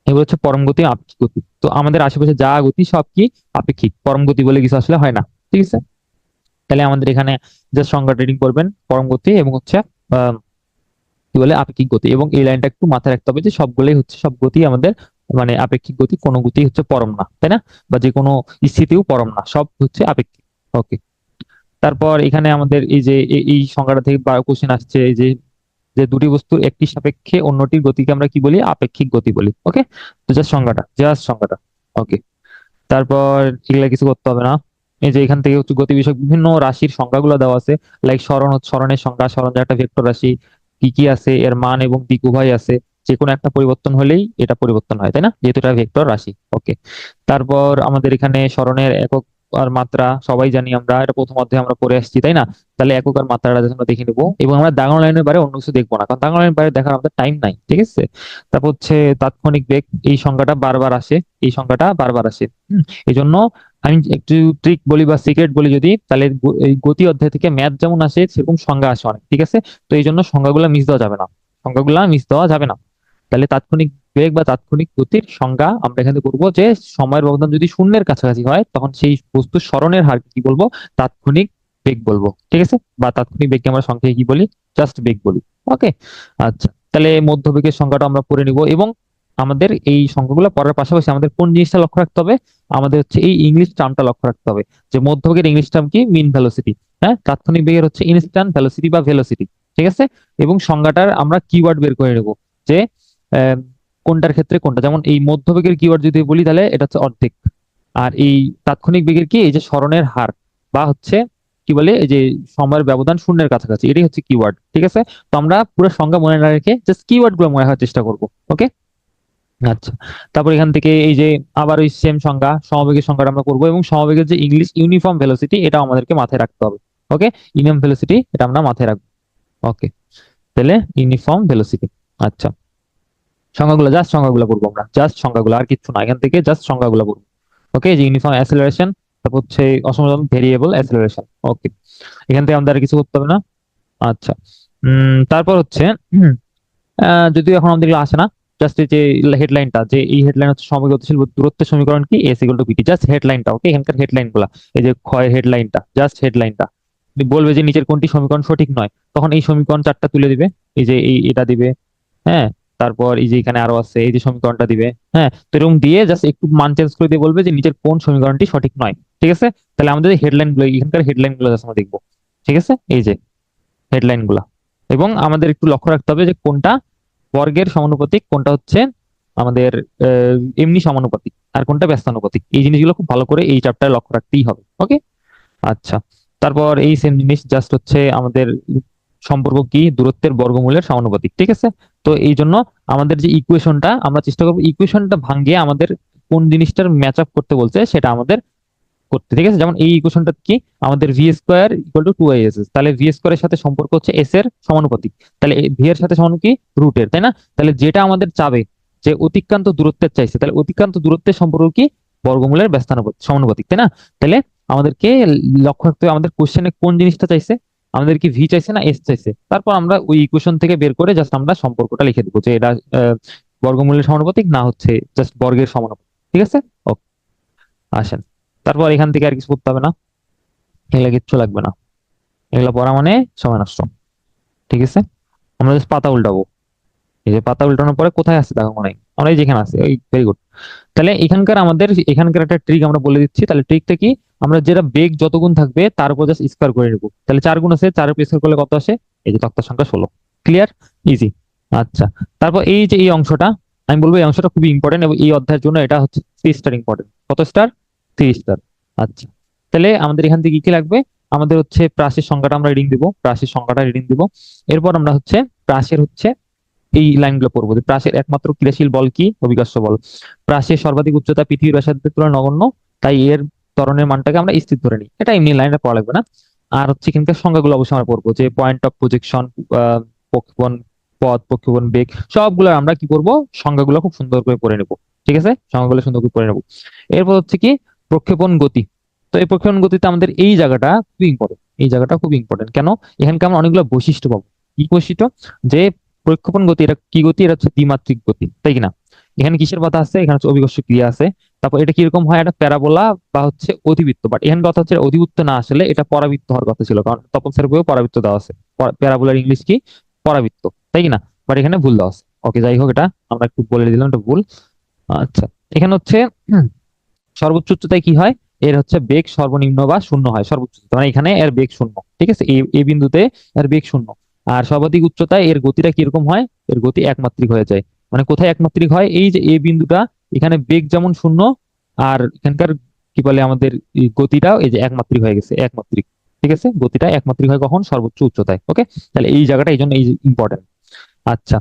এবার হচ্ছে পরম গতি, আপেক্ষিক গতি। তো আমাদের আশেপাশে যা গতি সব কি আপেক্ষিক, পরম গতি বলে কিছু আসলে হয় না। ঠিক আছে, তাহলে আমাদের এখানে যে সংজ্ঞা রিডিং করবেন, পরম গতি এবং হচ্ছে আহ, কি বলে আপেক্ষিক গতি। এবং এই লাইনটা একটু মাথায় রাখতে হবে যে সবগুলোই হচ্ছে, সব গতি আমাদের মানে আপেক্ষিক গতি, কোনো গতি হচ্ছে পরম না, তাই না? বা যে কোনো স্থিতিও পরম না, সব হচ্ছে আপেক্ষিক। ওকে, তারপর এখানে আমাদের এই যে এই সংজ্ঞাটা থেকে কোশ্চেন আসছে, এই যে যে দুটি বস্তুর একটি সাপেক্ষে অন্যটির গতিকে আমরা কি বলি, আপেক্ষিক গতি বলি। ওকে, তো জাস্ট সংজ্ঞাটা। ওকে, তারপর এগুলা কিছু করতে হবে না। এই যে এখান থেকে হচ্ছে গতি বিষয়ক বিভিন্ন রাশির সংজ্ঞাগুলো দেওয়া আছে। লাইক সরণের সংজ্ঞা, সরণ যে একটা ভেক্টর রাশি, কি কি আছে, এর মান এবং দিক উভয় আছে। যে কোনো একটা পরিবর্তন হলেই এটা পরিবর্তন হয়, তাই না, যেহেতু এটা ভেক্টর রাশি। ওকে, তারপর আমাদের এখানে সরণের একক আর মাত্রা সবাই জানি আমরা, এটা প্রথম অধ্যায়ে আমরা পড়ে আসছি, তাই না? তাহলে একক আর মাত্রাটা আমরা দেখে নিবো। এবং আমরা দাগন লাইনের বাইরে অন্য কিছু দেখবো না, কারণ দাগন লাইনের বাইরে দেখার আমাদের টাইম নাই। ঠিক আছে, তারপর হচ্ছে তাৎক্ষণিক বেগ, এই সংজ্ঞাটা বারবার আসে, এই সংজ্ঞাটা বারবার আসে। এই জন্য আমি একটু ট্রিক বলি বা সিক্রেট বলি যদি, তাহলে এই গতি অধ্যায় থেকে ম্যাথ যেমন আসে সেরকম সংজ্ঞা আসে অনেক। ঠিক আছে, তো এই জন্য সংজ্ঞাগুলো মিস দেওয়া যাবে না, সংজ্ঞাগুলো মিস দেওয়া যাবে না। তাহলে তাৎক্ষণিক বেগ বা তাৎক্ষণিক গতির সংজ্ঞা আমরা এখানে করবো যে সময়ের ব্যবধান যদি শূন্যের কাছাকাছি হয় তখন সেই বস্তুর সরণের হার কি বলবো, তাৎক্ষণিক বেগ বলবো। ঠিক আছে, বা তাৎক্ষণিক বেগকে আমরা সংখ্যায় কি বলি, জাস্ট বেগ বলি। ওকে, আচ্ছা, তাহলে মধ্যবেগের সংজ্ঞাটা আমরা পড়ে নিব। এবং আমাদের এই সংখ্যাগুলো পড়ার পাশাপাশি আমাদের কোন জিনিসটা লক্ষ্য রাখতে হবে, আমাদের হচ্ছে এই ইংলিশ টার্মটা লক্ষ্য রাখতে হবে। যে মধ্যবেগের ইংলিশ টার্ম কি, মিন ভেলোসিটি। হ্যাঁ, তাৎক্ষণিক বেগের হচ্ছে ইনস্ট্যান্ট ভেলোসিটি বা ভেলোসিটি। ঠিক আছে, এবং সংজ্ঞাটার আমরা কিওয়ার্ড বের করে নেব, যে কোনটার ক্ষেত্রে কোনটা, যেমন এই মধ্যবেগের কিওয়ার্ড যদি বলি তাহলে এটা হচ্ছে অর্ধেক, আর এই তাৎক্ষণিক বেগের কি, এই যে স্মরণের হার বা হচ্ছে কি বলে এই যে সময়ের ব্যবধান শূন্যের কাছাকাছি, এটাই হচ্ছে কিওয়ার্ড। ঠিক আছে, তো আমরা পুরো সংজ্ঞা মনে না রেখে জাস্ট কিওয়ার্ড গুলো মনে রাখার চেষ্টা করবো। ওকে, আচ্ছা। তারপর এখান থেকে এই যে আবার ওই সেম সংজ্ঞা, সমবেগের সংজ্ঞাটা আমরা করবো, এবং সমবেগের যে ইংলিশ ইউনিফর্ম ভেলোসিটি এটাও আমাদেরকে মাথায় রাখতে হবে। ওকে, ইউনিফর্ম ভেলোসিটি এটা আমরা মাথায় রাখবো। ওকে, তাহলে ইউনিফর্ম ভেলোসিটি। আচ্ছা, সংজ্ঞাগুলো জাস্ট সংজ্ঞাগুলো করবো আমরা, জাস্ট সংজ্ঞাগুলো, আর কিছু না, এখান থেকে জাস্ট সংজ্ঞাগুলো করবো। ওকে, যে ইউনিফর্ম অ্যাসেলারেশন, তারপর হচ্ছে অসমতল ভেরিয়েবল অ্যাসেলারেশন। ওকে, এখান থেকে আমাদের আর কিছু করতে হবে না। আচ্ছা, তারপর হচ্ছে যদিও এখন আমাদের এগুলো আসে না, জাস্ট এই যে হেডলাইনটা, যে এই হেডলাইন হচ্ছে সমবেগ গতিশীল দূরত্বের সমীকরণ কি, S equal to PT, just হেডলাইনটা। ওকে, এখানকার হেডলাইন গুলা, এই যে ক্ষয় হেডলাইনটা, জাস্ট হেডলাইনটা বলবে যে নিচের কোনটি সমীকরণ সঠিক নয়, তখন এই সমীকরণ চারটা তুলে দিবে, এই যে এই এটা দিবে, হ্যাঁ, তারপর এই যে এখানে আরো আছে এই যে সমীকরণটা দিবে, হ্যাঁ, তো এরকম দিয়ে জাস্ট একটু মান চেঞ্জ করে দিয়ে বলবে যে নিচের কোন সমীকরণটি সঠিক নয়। ঠিক আছে, তাহলে আমাদের হেডলাইন গুলো, এখানকার হেডলাইন গুলো জাস্ট আমরা দেখবো। ঠিক আছে, এই যে হেডলাইন গুলা, এবং আমাদের একটু লক্ষ্য রাখতে হবে যে কোনটা বর্গের সমানুপাতিক, কোনটা হচ্ছে আমাদের এমনি সমানুপাতিক, আর কোনটা ব্যস্তানুপাতিক। এই জিনিসগুলো খুব ভালো করে এই চ্যাপ্টারে লক্ষ্য রাখতেই হবে। ওকে, আচ্ছা। তারপর এই সেম জিনিস জাস্ট হচ্ছে আমাদের সম্পর্ক কি, দূরত্বের বর্গমূলের সমানুপাতিক। ঠিক আছে, তো এই জন্য আমাদের যে ইকুয়েশনটা, আমরা চেষ্টা করবো ইকুয়েশনটা ভাঙিয়ে আমাদের কোন জিনিসটার ম্যাচ আপ করতে বলছে সেটা আমাদের করতে। ঠিক আছে, যেমন এই ইকুয়েশনটা কি, আমাদের ভি স্কোয়ার ইকুয়াল টু 2 তাহলে ভি স্কোয়ারের সাথে সম্পর্ক হচ্ছে এস এর সমানুপাতিক, তাহলে ভি এর সাথে সমান কি, রুটের, তাই না? তাহলে যেটা আমাদের চাবে, যে অতিক্রান্ত দূরত্বের চাইছে, তাহলে অতিক্রান্ত দূরত্বের সম্পর্ক কি, বর্গমূলের ব্যস্তানুপাতিক সমানুপাতিক, তাই না? তাহলে আমাদেরকে লক্ষ্য রাখতে হবে আমাদের কোশ্চেনে কোন জিনিসটা চাইছে, আমাদের কি ভি চাইছে না এস চাইছে, তারপর আমরা ওই ইকুয়েশন থেকে বের করে জাস্ট আমরা সম্পর্কটা লিখে দেবো যে এটা বর্গমূলের সমানুপাতিক না হচ্ছে জাস্ট বর্গের সমানুপাতিক। ঠিক আছে, ওকে, আসেন। তারপর এখান থেকে আর কিছু করতে হবে না, এগুলা কিচ্ছু লাগবে না, এগুলা পড়া মানে সময় নষ্ট। ঠিক আছে, আমরা জাস্ট পাতা উল্টাবো, এই যে পাতা উল্টানোর পরে কোথায় আছে দেখো, মনে হয় আমরা এই যেখানে আছে, ওই ভেরি গুড। তাহলে এখানকার আমাদের এখানকার একটা ট্রিক আমরা বলে দিচ্ছি, তাহলে ট্রিকটা কি, আমরা যেটা বেগ যত গুণ থাকবে তার উপর জাস্ট স্কোয়ার করে নেবো, তাহলে 4 গুণ আছে, 4 উপর স্কোয়ার করলে কত আসে, এই যে তক্তার সংখ্যা 16। Clear, easy. আচ্ছা, তারপর এই যে এই অংশটা, আমি বলবো এই অংশটা খুবই ইম্পর্টেন্ট, এবং এই অধ্যায়ের জন্য এটা হচ্ছে 3 স্টার ইম্পর্টেন্ট। কত স্টার? 3 স্টার। আচ্ছা, তাহলে আমাদের এখান থেকে কি কি লাগবে, আমাদের হচ্ছে প্রাসের সংখ্যাটা আমরা রিডিং দিব, প্রাসের সংখ্যাটা রিডিং দিব। এরপর আমরা হচ্ছে প্রাসের হচ্ছে এই লাইনগুলো পড়বো, যে প্রাসের একমাত্র ক্রিয়াশীল বল কি, অভিকর্ষ বল। প্রাসের সর্বাধিক উচ্চতা পৃথিবীর ব্যাসার্ধের তুলনায় নগণ্য, তাই এর ত্বরণের মানটাকে আমরা স্থির ধরে নিই, এটা এমনি লাইনে পড়া লাগবে না। আর হচ্ছে এখানকার সংজ্ঞাগুলো অবশ্যই আমরা পড়বো, যে পয়েন্ট অফ প্রজেকশন, প্রক্ষেপণ পথ, প্রক্ষেপণ বেগ, সবগুলো আমরা কি করবো, সংজ্ঞাগুলো খুব সুন্দর করে পড়ে নেবো। ঠিক আছে, সংজ্ঞাগুলো সুন্দর করে পড়ে নেবো। এরপর হচ্ছে কি, প্রক্ষেপণ গতি। তো এই প্রক্ষেপণ গতিতে আমাদের এই জায়গাটা খুবই ইম্পর্টেন্ট, এই জায়গাটা খুব ইম্পর্টেন্ট কেন, এখানকে আমরা অনেকগুলো বৈশিষ্ট্য পাবো। কি বৈশিষ্ট্য, যে প্রক্ষেপণ গতি, এটা কি গতি, এটা হচ্ছে দ্বিমাত্রিক গতি, তাই কিনা? এখানে কিসের কথা আছে, এখানে হচ্ছে অভিকর্ষ ক্রিয়া আছে। তারপর এটা কিরকম হয়, এটা প্যারাবোলা বা হচ্ছে অধিবৃত্ত, বাট এখানে কথা হচ্ছে অধিবৃত্ত না, আসলে এটা পরাবৃত্ত হওয়ার কথা ছিল, কারণ তপন স্যার বইও পরাবৃত্ত দেওয়া আছে, প্যারাবোলার ইংলিশ কি, পরাবৃত্ত, তাই কিনা? বাট এখানে ভুল দেওয়া আছে। ওকে, যাই হোক, এটা আমরা একটু বলে দিলাম, এটা ভুল। আচ্ছা, এখানে হচ্ছে সর্বোচ্চ উচ্চতায় কি হয়, এর হচ্ছে বেগ সর্বনিম্ন বা শূন্য হয়, সর্বোচ্চ উচ্চতা, মানে এখানে এর বেগ শূন্য। ঠিক আছে, এই বিন্দুতে এর বেগ শূন্য। আর সর্বাধিক উচ্চতায় এর গতিটা কিরকম হয়, এর গতি একমাত্রিক হয়ে যায়। মানে কোথায় একমাত্রিক হয়, এই যে এই বিন্দুটা, এখানে বেগ যেমন শূন্য, আর এখানকার কি বলে আমাদের এই গতিটাও এই যে একমাত্রিক হয়ে গেছে, একমাত্রিক। ঠিক আছে, গতিটা একমাত্রিক হয় কখন, সর্বোচ্চ উচ্চতায়। ওকে, তাহলে এই জায়গাটা এই জন্য এই ইম্পর্টেন্ট। আচ্ছা,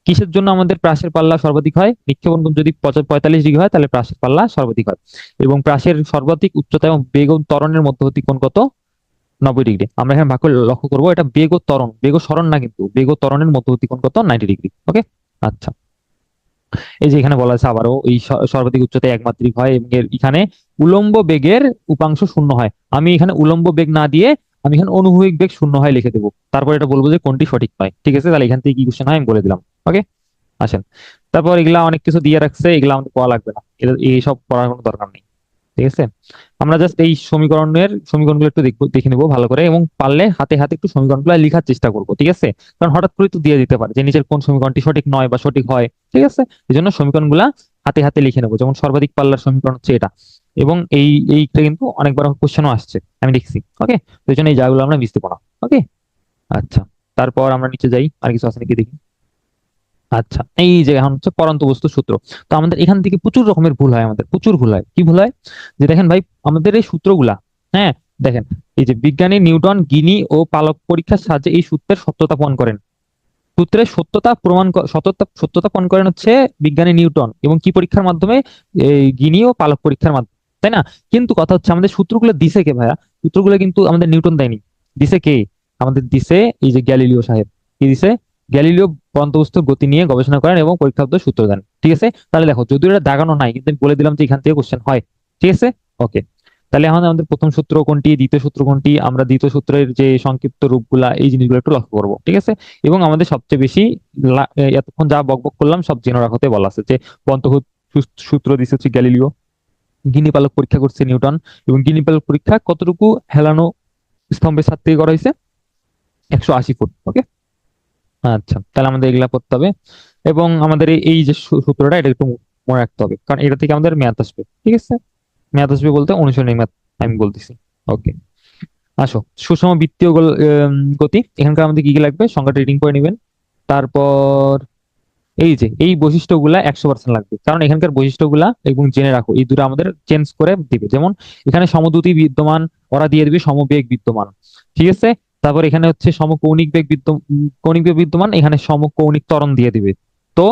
কিসের জন্য আমাদের প্রাসের পাল্লা সর্বাধিক হয়, নিক্ষেপণ কোণ যদি 45 ডিগ্রি হয় তাহলে প্রাসের পাল্লা সর্বাধিক হয়, এবং প্রাসের সর্বাধিক উচ্চতা এবং বেগ ও ত্বরণের মধ্যবর্তী কোণ কত, 90 ডিগ্রি। আমরা এখানে ভাগ করে লক্ষ্য করবো, এটা বেগ ও ত্বরণ, বেগ ও সরণ না, কিন্তু বেগ ও ত্বরণের মধ্যবর্তী কোণ কত, 90 ডিগ্রি। ওকে, আচ্ছা। এই যে এখানে বলা আছে আবারও, এই সর্বাধিক উচ্চতায় একমাত্রিক হয়, এবং এর এখানে উলম্ব বেগের উপাংশ শূন্য হয়। আমি এখানে উলম্ব বেগ না দিয়ে আমি এখানে অনুভূমিক বেগ শূন্য হয় লিখে দেবো, তারপর এটা বলবো যে কোনটি সঠিক নয়। ঠিক আছে, তাহলে এখান থেকে কি কোশ্চেন হয় আমি বলে দিলাম। ওকে, আসেন। তারপর এগুলা অনেক কিছু দিয়ে রাখছে, এগুলা আমাদের পড়া লাগবে না, এইসব পড়ার কোনো দরকার নেই। ঠিক আছে, আমরা জাস্ট এই সমীকরণগুলো একটু দেখবো, দেখে নিবো ভালো করে, এবং পারলে হাতে হাতে একটু সমীকরণগুলো লেখার চেষ্টা করবো। ঠিক আছে, কারণ হঠাৎ করে তো দিয়ে দিতে পারে যে নিচের কোন সমীকরণটি সঠিক নয় বা সঠিক হয়। ঠিক আছে, এই জন্য সমীকরণগুলা হাতে হাতে লিখে নেবো, যেমন সর্বাধিক পাল্লার সমীকরণ হচ্ছে এটা, এবং এইটা কিন্তু অনেকবার কোশ্চেনও আসছে, আমি লিখছি। ওকে, তো এই জন্য এই জায়গাগুলো আমরা মিস দেবো না। ওকে, আচ্ছা। তারপর আমরা নিচে যাই, আর কিছু আছে নাকি দেখি। আচ্ছা, এই যে এখন হচ্ছে পরন্ত বস্তুর সূত্র। তো আমাদের এখান থেকে প্রচুর রকমের ভুল হয়, আমাদের প্রচুর ভুল হয়। কি ভুল হয়? যে দেখেন ভাই, আমাদের এই সূত্রগুলা, হ্যাঁ, দেখেন, এই যে বিজ্ঞানী নিউটন গিনি ও পালক পরীক্ষার সাহায্যে এই সূত্রের সত্যতা প্রমাণ করেন। সূত্রের সত্যতা প্রমাণ করেন হচ্ছে বিজ্ঞানী নিউটন, এবং কি পরীক্ষার মাধ্যমে? এই গিনি ও পালক পরীক্ষার মাধ্যমে, তাই না? কিন্তু কথা হচ্ছে আমাদের সূত্রগুলো দিছে কে ভাইয়া? সূত্রগুলো কিন্তু আমাদের নিউটন দেয়নি। দিছে কে? আমাদের দিছে এই যে গ্যালিলিও সাহেব। কি দিছে? গ্যালিলিও পরন্ত বস্তুর গতি নিয়ে গবেষণা করেন এবং পরীক্ষার্থ সূত্র দেন। ঠিক আছে, তাহলে দেখো, যদিও এটা দাগানো নাই, কিন্তু আমি বলে দিলাম যে এখান থেকে কোশ্চেন হয়। ঠিক আছে, ওকে। তাহলে এখন আমাদের প্রথম সূত্র কোনটি, দ্বিতীয় সূত্র কোনটি, আমরা দ্বিতীয় সূত্রের যে সংক্ষিপ্ত রূপগুলা, এই জিনিসগুলো একটু লক্ষ্য করবো। ঠিক আছে, এবং আমাদের সবচেয়ে বেশি এতক্ষণ যা বকবক করলাম সব জেনে রাখতে বলা আছে, যে পন্তহুত সূত্র দিচ্ছে হচ্ছে গ্যালিলিও, গিনি পালক পরীক্ষা করছে নিউটন, এবং গিনি পালক পরীক্ষা কতটুকু হেলানো স্তম্ভের ছাদ থেকে করা হয়েছে? 180 ফুট। ওকে, আচ্ছা, তাহলে আমাদের এগুলা করতে হবে। এবং আমাদের এই যে সূত্রটা, এটা একটু মনে রাখতে হবে, কারণ এটা থেকে আমাদের ম্যাথ আসবে। ঠিক আছে, ম্যাথ আসবে বলতে অনুশীলনী ম্যাথ আমি বলতেছি। ওকে, আসো। সুষম বৃত্তীয় গতি, এখানকার আমাদের কি কি লাগবে? সংখ্যাটা রিডিং করে নেবেন। তারপর এই যে এই বৈশিষ্ট্যগুলা 100% লাগবে, কারণ এখানকার বৈশিষ্ট্যগুলা এবং জেনে রাখো, এই দুটো আমাদের চেঞ্জ করে দিবে। যেমন এখানে সমদ্রুতি বিদ্যমান, ওরা দিয়ে দিবে সমবেগ বিদ্যমান। ঠিক আছে, তারপর এখানে হচ্ছে সমকৌণিক বেগ কৌণিক বেগ বিদ্যমান, এখানে সমকৌণিক ত্বরণ দিয়ে দিবে। তো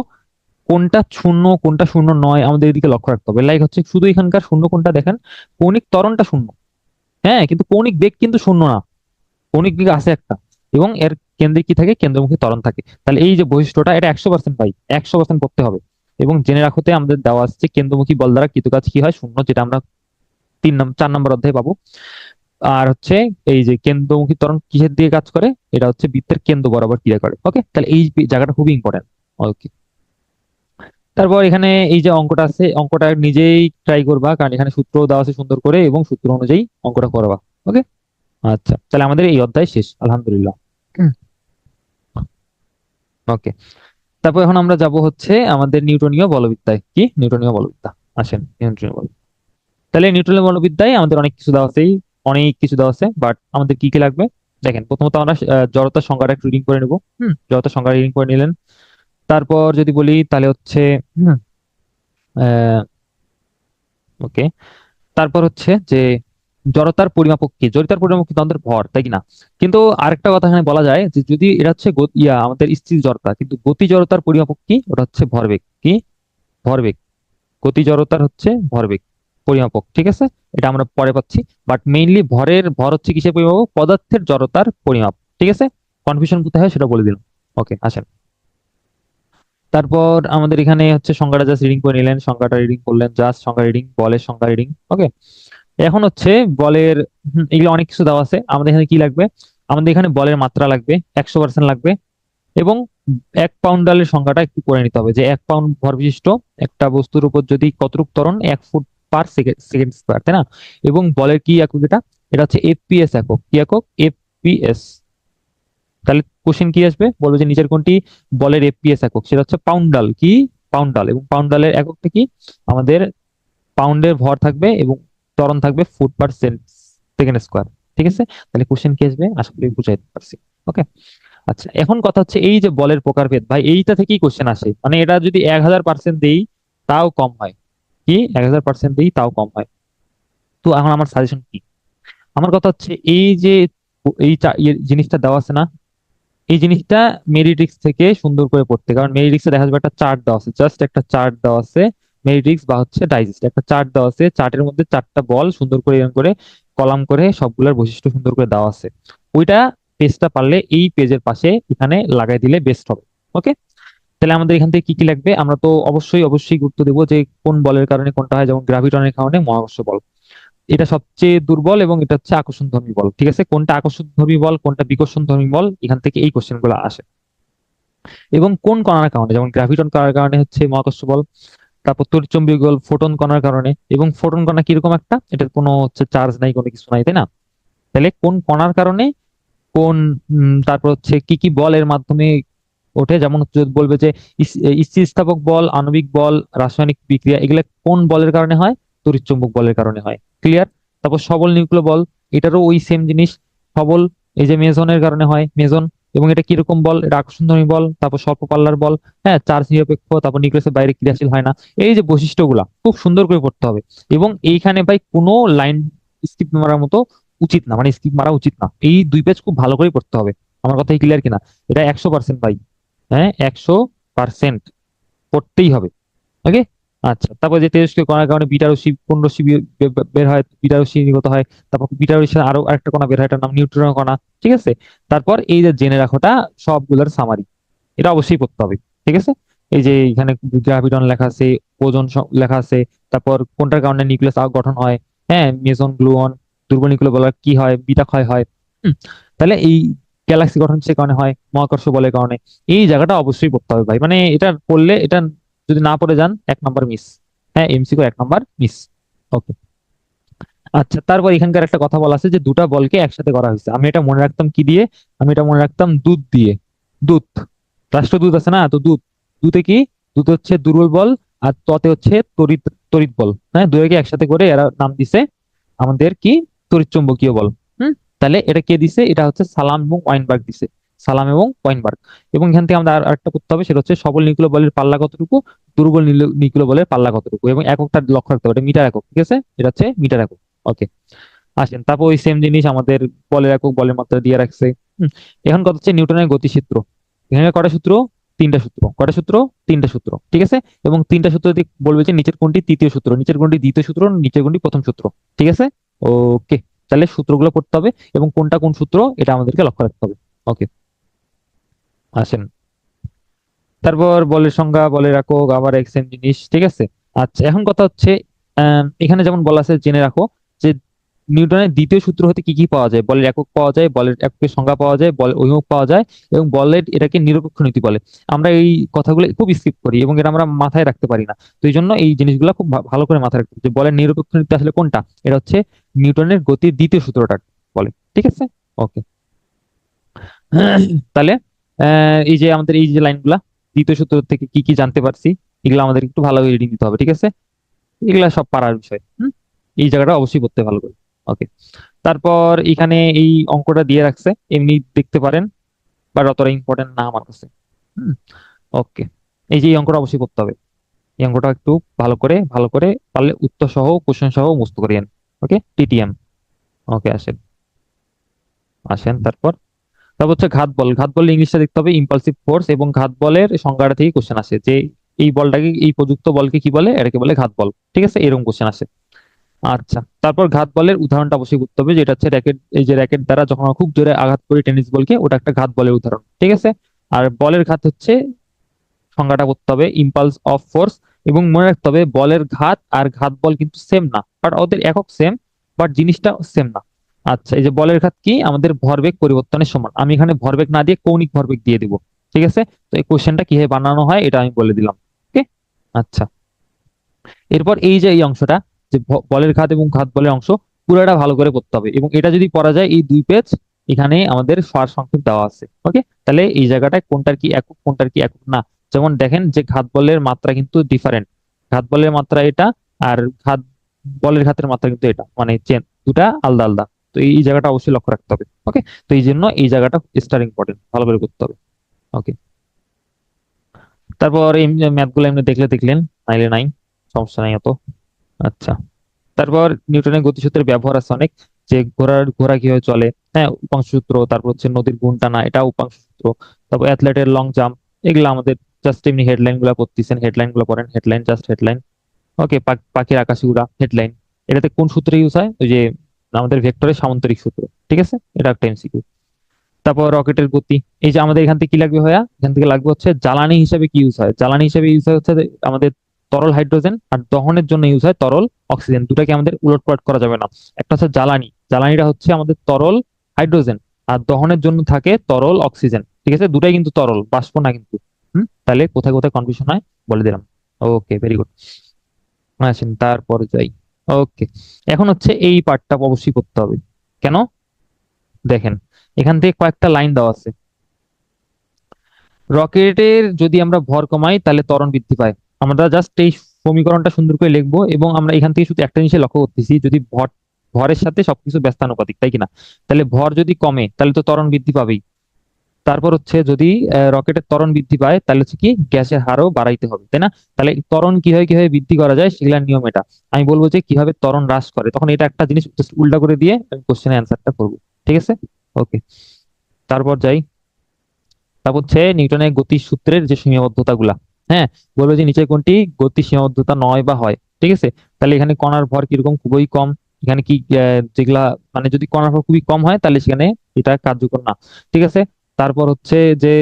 কোনটা শূন্য কোনটা শূন্য নয়, আমাদের এদিকে লক্ষ্য রাখতে হবে। লাইক হচ্ছে শুধু এখানকার শূন্য কোনটা দেখেন, কৌণিক ত্বরণটা শূন্য, হ্যাঁ, কিন্তু কৌণিক বেগ কিন্তু শূন্য না। কৌণিক দিকে আছে একটা, এবং এর কেন্দ্রে কি থাকে? কেন্দ্রমুখী ত্বরণ থাকে। তাহলে এই যে বৈশিষ্ট্যটা, এটা 100% পাই, 100% করতে হবে। এবং জেনে রাখতে আমাদের দেওয়া আছে কেন্দ্রমুখী বল দ্বারা কৃত কাজ কি হয়? শূন্য, যেটা আমরা 4 নম্বর অধ্যায়ে পাবো। আর হচ্ছে এই যে কেন্দ্রমুখী ত্বরণ কিসের দিকে কাজ করে? এটা হচ্ছে বৃত্তের কেন্দ্র বরাবর ক্রিয়া করে। ওকে, তাহলে এই জায়গাটা খুবই ইম্পর্টেন্ট। ওকে, তারপর এখানে এই যে অঙ্কটা আছে, অঙ্কটা নিজেই ট্রাই করবা, কারণ এখানে সূত্র দেওয়া আছে সুন্দর করে, এবং সূত্র অনুযায়ী অঙ্কটা করবা। ওকে, আচ্ছা, তাহলে আমাদের এই অধ্যায় শেষ, আলহামদুলিল্লাহ। ওকে, তারপর এখন আমরা যাব হচ্ছে আমাদের নিউটনীয় বলবিদ্যায়। কি নিউটনীয় বলবিদ্যা? আসেন, নিউটনীয় বল। তাহলে নিউটনীয় বলবিদ্যায় আমাদের অনেক কিছু দেওয়া আছে, অনেক কিছু দেওয়া আছে, বাট আমাদের কি কি লাগবে? দেখেন, প্রথমত আমরা জড়তার সংজ্ঞাটা একটু রিডিং করে নেব। জড়তার সংজ্ঞা রিডিং করে নিলেন। তারপর যদি বলি তাহলে হচ্ছে ওকে, তারপর হচ্ছে যে জড়তার পরিমাপক কি? জড়তার পরিমাপক কিন্তু আমাদের ভর, তাই কি না? কিন্তু আরেকটা কথা এখানে বলা যায়, যে যদি এটা হচ্ছে আমাদের স্থির জড়তা, কিন্তু গতি জড়তার পরিমাপক কি? ওটা হচ্ছে ভরবেগ। কি? ভরবেগ। গতি জড়তার হচ্ছে ভরবেগ পরিমাপক। ঠিক আছে, এটা আমরা পরে পাচ্ছি। বাট মেইনলি ভর হচ্ছে কিসের পরিমাপক? পদার্থের জড়তার পরিমাপ। ঠিক আছে, কনফিউশন কোথায় হয় সেটা বলে দিলাম। ওকে, আসেন। তারপর আমাদের এখানে হচ্ছে সংজ্ঞাটা জাস্ট রিডিং করে নিলেন, সংজ্ঞাটা রিডিং করলেন, জাস্ট সংজ্ঞা রিডিং, বলের সংজ্ঞা রিডিং। ওকে, এখন হচ্ছে বলের, এগুলো অনেক কিছু দেওয়া আছে। আমাদের এখানে কি লাগবে? আমাদের এখানে বলের মাত্রা লাগবে, 100% লাগবে। এবং 1 পাউন্ডালের সংখ্যাটা একটু করে নিতে হবে, যে 1 পাউন্ড ভর বিশিষ্ট একটা বস্তুর উপর যদি কতটুক ত্বরণ? 1 ফুট পার সেকেন্ড স্কোয়ার, তাই না? এবং বলের কি একক? এটা এটা হচ্ছে এফপিএস একক। কি একক? এফপিএস। তাহলে কোশ্চেন কি আসবে? বলবে যে নিচের কোনটি বলের এফপিএস একক? সেটা হচ্ছে পাউন্ডাল। কি? পাউন্ডাল। এবং পাউন্ডালের এককটা কি? আমাদের পাউন্ডের ভর থাকবে, এবং ত্বরণ থাকবে ফুট পার সেকেন্ড স্কোয়ার। ঠিক আছে, তাহলে কোশ্চেন কি আসবে? আশা করি বুঝাইতে পারছি। ওকে, আচ্ছা, এখন কথা হচ্ছে এই যে বলের প্রকারভেদ, ভাই এইটা থেকেই কোশ্চেন আসে। মানে এটা যদি 1000% দেই তাও কম হয়। কি? 1000% দেই তাও কম হয়। তো এখন আমার সাজেশন কি? আমার কথা হচ্ছে এই যে জিনিসটা দেওয়া আছে না, এই জিনিসটা মেরিট্রিক্স থেকে সুন্দর করে পড়তে। কারণ মেরিট্রিক্সে দেখা যাবে একটা চার্ট দেওয়া আছে, জাস্ট একটা চার্ট দেওয়া আছে। মেরিট্রিক্স বা হচ্ছে ডাইজেস্ট, একটা চার্ট দেওয়া আছে, চার্টের মধ্যে 4টা বল সুন্দর করে এরকম করে কলাম করে সবগুলোর বৈশিষ্ট্য সুন্দর করে দেওয়া আছে। ওইটা পেজটা পারলে এই পেজের পাশে এখানে লাগাই দিলে বেস্ট হবে। ওকে, তাহলে আমাদের এখান থেকে কি কি লাগবে? আমরা তো অবশ্যই অবশ্যই গুরুত্ব দেবো যে কোন বলের কারণে কোনটা হয়। যেমন গ্রাভিটনের কারণে মহাকর্ষ বল, এটা সবচেয়ে দুর্বল, এবং এটা হচ্ছে আকর্ষণধর্মী বল। ঠিক আছে, কোনটা আকর্ষণধর্মী বল, কোনটা বিকর্ষণধর্মী বল, এখান থেকে এই কোশ্চেন গুলো আসে। এবং কোন কণার কারণে, যেমন গ্রাভিটন কণার কারণে হচ্ছে মহাকর্ষ বল। তারপর তড়িৎচুম্বকীয় বল ফোটন কণার কারণে। এবং ফোটন কণা কিরকম একটা? এটার কোনো হচ্ছে চার্জ নাই, কোনো কিছু নাই, তাই না? তাহলে কোন কণার কারণে কোন, তারপর হচ্ছে কি কি বলের মাধ্যমে ওঠে? যেমন হচ্ছে যদি বলবে যে স্থিতিস্থাপক বল, আণবিক বল, রাসায়নিক বিক্রিয়া, এগুলা কোন বলের কারণে হয়? তড়িৎচুম্বক বলের কারণে হয়। ক্লিয়ার? তারপর সবল নিউক্লিয় বল, এটারও ওই সেম জিনিস, সবল। এই যে মেসনের কারণে হয়, মেসন। এবং এটা কিরকম বল, এটা আকর্ষণধর্মী বল, তারপর স্বল্প পাল্লার বল, হ্যাঁ, চার্জ নিরপেক্ষ, তারপর নিউক্লিয়াসের বাইরে ক্রিয়াশীল হয় না। এই যে বৈশিষ্ট্যগুলা খুব সুন্দর করে পড়তে হবে। এবং এইখানে ভাই কোনো লাইন স্কিপ মারার মতো উচিত না, মানে স্কিপ মারা উচিত না। এই 2 পেজ খুব ভালো করে পড়তে হবে। আমার কথা ক্লিয়ার কিনা? এটা 100% ভাই, হ্যাঁ, 100% পড়তেই হবে। ওকে। আচ্ছা, তারপর যে তেজস্ক্রিয় কণার কারণে বিটা রশ্মি, কোন রশ্মি বের হয়, বিটা রশ্মি নির্গত হয়। তারপর বিটা রশ্মি আরো আরেকটা কণা বের হয়, এটার নাম নিউট্রন কণা। ঠিক আছে। তারপর এই যে জেনে রাখোটা সবগুলোর সামারি, এটা অবশ্যই পড়তে হবে। ঠিক আছে। এই যে এখানে গ্রাভিটন লেখা আছে, ওজন লেখা আছে, তারপর কোনটার কারণে নিউক্লিয়াস গঠন হয়, হ্যাঁ, মেসন গ্লুয়ন, দুর্বল নিউক্লিয় বলের কি হয়, বিটা ক্ষয় হয়। হুম, তাহলে এই গ্যালাক্সি গঠন সে কারণে হয়, মহাকর্ষ বলের কারণে। এই জায়গাটা অবশ্যই পড়তে হবে ভাই, মানে এটা পড়লে, এটা যদি না পড়ে যান 1 নাম্বার মিস। হ্যাঁ, এমসিকিউ 1 নাম্বার মিস। ওকে। আচ্ছা, তারপর এখানকার একটা কথা বলা আছে যে দুটা বলকে একসাথে করা হয়েছে। আমি এটা মনে রাখতাম কি দিয়ে? আমি এটা মনে রাখতাম দুধ দিয়ে। দুধ, রাষ্ট্রদূত আছে না, তো দুধ। দুধে কি? দুধ হচ্ছে দুর্বল বল, আর ততে হচ্ছে তড়িৎ, তড়িৎ বল। হ্যাঁ, দুটোকে একসাথে করে এরা নাম দিছে আমাদের কি, তড়িৎ চুম্বকীয় বল। হুম। তাহলে এটা কে দিছে? এটা হচ্ছে সালাম এবং ওয়াইনবার্গ দিছে। সালাম এবং ওয়াইনবার্গ। এবং এখান থেকে আমাদের আরেকটা করতে হবে, সেটা হচ্ছে সবল নিউক্লিয় বলের পাল্লা কতটুকু, দুর্বল নিউক্লিয় বলের পাল্লা কতটুকু, এবং এককটা লক্ষ্য রাখতে হবে, এটা মিটার একক। ঠিক আছে, এটা হচ্ছে মিটার একক। ওকে। আসেন, তারপর ওই সেম জিনিস আমাদের বলের একক, বলের মাত্রা দিয়ে রাখছে। হুম, এখন কথা হচ্ছে নিউটনের গতিসূত্র। এখানে কটা সূত্র? 3টা সূত্র। কটা সূত্র? 3টা সূত্র। ঠিক আছে। এবং 3টা সূত্র দিয়ে বলবে যে নিচের কোনটি তৃতীয় সূত্র, নিচের কোনটি দ্বিতীয় সূত্র, নিচের কোনটি প্রথম সূত্র। ঠিক আছে। ওকে। তাহলে সূত্রগুলো পড়তে হবে এবং কোনটা কোন সূত্র এটা আমাদেরকে লক্ষ্য রাখতে হবে। ওকে। আসেন, তারপর বলের সংজ্ঞা, বলের একক, আবার এক সেম জিনিস। ঠিক আছে। আচ্ছা, এখন কথা হচ্ছে এখানে যেমন বলা আছে জেনে রাখো যে নিউটনের দ্বিতীয় সূত্র হতে কি কি পাওয়া যায়? বলের একক পাওয়া যায়, বলের এককের সংজ্ঞা পাওয়া যায়, বলের অভিমুখ পাওয়া যায়, এবং বলের এটাকে নিরপেক্ষ নীতি বলে। আমরা এই কথাগুলো খুব স্কিপ করি এবং এটা আমরা মাথায় রাখতে পারি না। তো এই জন্য এই জিনিসগুলো খুব ভালো করে মাথায় রাখতে হবে যে বলের নিরপেক্ষ নীতি আসলে কোনটা। এটা হচ্ছে নিউটনের গতির দ্বিতীয় সূত্রটা বলে। ঠিক আছে। ওকে। তাহলে এই যে আমাদের এই যে লাইনগুলা, দ্বিতীয় সূত্র থেকে কি কি জানতে পারছি, এগুলো আমাদের একটু ভালো রিডিং দিতে হবে। ঠিক আছে। এগুলা সব পারার বিষয়। এই জায়গাটা অবশ্যই করতে ভালো করে। ওকে। তারপর এখানে এই অঙ্কটা দিয়ে রাখছে, এমনি দেখতে পারেন, বাট অতটা ইম্পর্টেন্ট না আমার কাছে। হুম। ওকে। এই যে এই অঙ্কটা অবশ্যই করতে হবে। এই অঙ্কটা একটু ভালো করে পারলে উত্তর সহ, কোশ্চেন সহ মুস্ত করিয়েন। ওকে, টিটিএম। ওকে। আসেন, আসেন তারপর। তারপর হচ্ছে ঘাত বল। ঘাত বল ইংলিশটা দেখতে হবে, ইম্পালসিভ ফোর্স। এবং ঘাত বলের সংজ্ঞাটা থেকে কোশ্চেন আসে যে এই বলটাকে, এই প্রযুক্ত বলকে কি বলে, এটাকে বলে ঘাত বল। ঠিক আছে, এরকম কোশ্চেন আসে। আচ্ছা, তারপর ঘাত বলের উদাহরণটা অবশ্যই করতে হবে, যেটা হচ্ছে র্যাকেট। এই যে র্যাকেট দ্বারা যখন আমরা খুব জোরে আঘাত করি টেনিস বলকে, ওটা একটা ঘাত বলের উদাহরণ। ঠিক আছে। আর বলের ঘাত হচ্ছে, সংজ্ঞাটা করতে হবে ইম্পালস অফ ফোর্স। এবং মনে রাখতে হবে বলের ঘাত আর ঘাত বল কিন্তু সেম না, বাট ওদের একক সেম, বাট জিনিসটা সেম না। আচ্ছা, এই যে বলের ঘাত কি, আমাদের ভরবেগ পরিবর্তনের সমান। আমি এখানে ভরবেগ না দিয়ে কৌণিক ভরবেগ দিয়ে দিব। ঠিক আছে। তো এই কোশ্চেনটা কিভাবে বানানো হয় এটা আমি বলে দিলাম। ওকে। আচ্ছা, এরপর এই যে এই অংশটা, যে বলের ঘাত এবং ঘাত বলের অংশ, পুরোটা ভালো করে পড়তে হবে। এবং এটা যদি পড়া যায়, এই 2 পেজ এখানে আমাদের সার সংক্ষেপ দেওয়া আছে। ওকে। তাহলে এই জায়গাটায় কোনটার কি একক, কোনটার কি একক না। যেমন দেখেন যে ঘাত বলের মাত্রা কিন্তু ডিফারেন্ট। ঘাত বলের মাত্রা এটা, আর ঘাত বলের ঘাতের মাত্রা কিন্তু এটা, মানে চেন দুটা আলাদা আলাদা। তো এই জায়গাটা অবশ্যই লক্ষ্য রাখতে হবে। ওকে। তো এই জন্য এই জায়গাটা স্টার ইম্পর্টেন্ট, ভালো করে করতে হবে। ওকে। তারপর এই ম্যাথ গুলো এমনি দেখলে দেখলেন, নাইলে নাই, সমস্যা নাই অত। আচ্ছা, তারপর নিউটনের গতিসূত্রের ব্যবহার আছে অনেক, যে ঘোড়া কিভাবে চলে, হ্যাঁ, উপাংশ সূত্র। তারপর হচ্ছে নদীর গুণ টানা, এটা উপাংশ সূত্র। তারপর অ্যাথলেটের লং জাম্প, এগুলো আমাদের জাস্ট এমনি হেডলাইন গুলা পড়তেছেন, হেডলাইন গুলো পড়েন, হেডলাইন, জাস্ট হেডলাইন। ওকে। পাখির আকাশে উড়া, হেডলাইন। এটাতে কোন সূত্র ইউজ হয়? ওই যে আমাদের ভেক্টরের সামান্তরিক সূত্র। ঠিক আছে, এটা একটা এমসিকিউ। তারপর রকেটের গতি, এই যে আমাদের এখান থেকে কি লাগবে ভাইয়া, এখান থেকে লাগবে হচ্ছে জ্বালানি হিসেবে কি ইউজ হয়। জ্বালানি হিসেবে ইউজ হয় হচ্ছে আমাদের তরল হাইড্রোজেন, আর দহনের জন্য ইউজ হয় তরল অক্সিজেন। দুটাকে আমাদের উলটপালট করা যাবে না। একটা হচ্ছে জ্বালানি, জ্বালানিটা হচ্ছে আমাদের তরল হাইড্রোজেন, আর দহনের জন্য থাকে তরল অক্সিজেন। ঠিক আছে, দুটাই কিন্তু তরল, বাষ্প না কিন্তু। তাহলে কোথায় কোথায় কনফিউশন হয় বলে দিলাম। ওকে, ভেরি গুড। আসেন তারপর যাই। ওকে। এখন হচ্ছে এই পার্টটা অবশ্যই করতে হবে। কেন? দেখেন, এখান থেকে কয়েকটা লাইন দেওয়া আছে। রকেটের যদি আমরা ভর কমাই তাহলে ত্বরণ বৃদ্ধি পায়। আমরা জাস্ট এই সমীকরণটা সুন্দর করে লিখবো, এবং আমরা এখান থেকে শুধু একটা জিনিস লক্ষ্য করতেছি, যদি ভরের সাথে সবকিছু ব্যস্তানুপাতিক, তাই কিনা? তাহলে ভর যদি কমে তাহলে তো ত্বরণ বৃদ্ধি পাবেই। তারপর হচ্ছে যদি রকেটের ত্বরণ বৃদ্ধি পায় তাহলে হচ্ছে কি গ্যাসের হারও বাড়াইতে হবে, তাই না? তাহলে ত্বরণ কিভাবে কিভাবে বৃদ্ধি করা যায় সেগুলোর নিয়ম এটা। আমি বলবো যে কিভাবে ত্বরণ হ্রাস করে, তখন এটা একটা জিনিস just উল্টা করে দিয়ে আমি কোশ্চেনের অ্যান্সারটা করবো। ঠিক আছে, ওকে। তারপর যাই, তারপর হচ্ছে নিউটনের গতির সূত্রের যে সীমাবদ্ধতা গুলা। হ্যাঁ, বলবো যে নিচে কোনটি গতি সীমাবদ্ধতা নয় বা হয়। ঠিক আছে, তাহলে এখানে কণার ভর কিরকম, খুবই কম। এখানে কি যেগুলা মানে যদি কণার ভর খুবই কম হয় তাহলে সেখানে এটা কার্যকর না। ঠিক আছে, তারপর হচ্ছে যে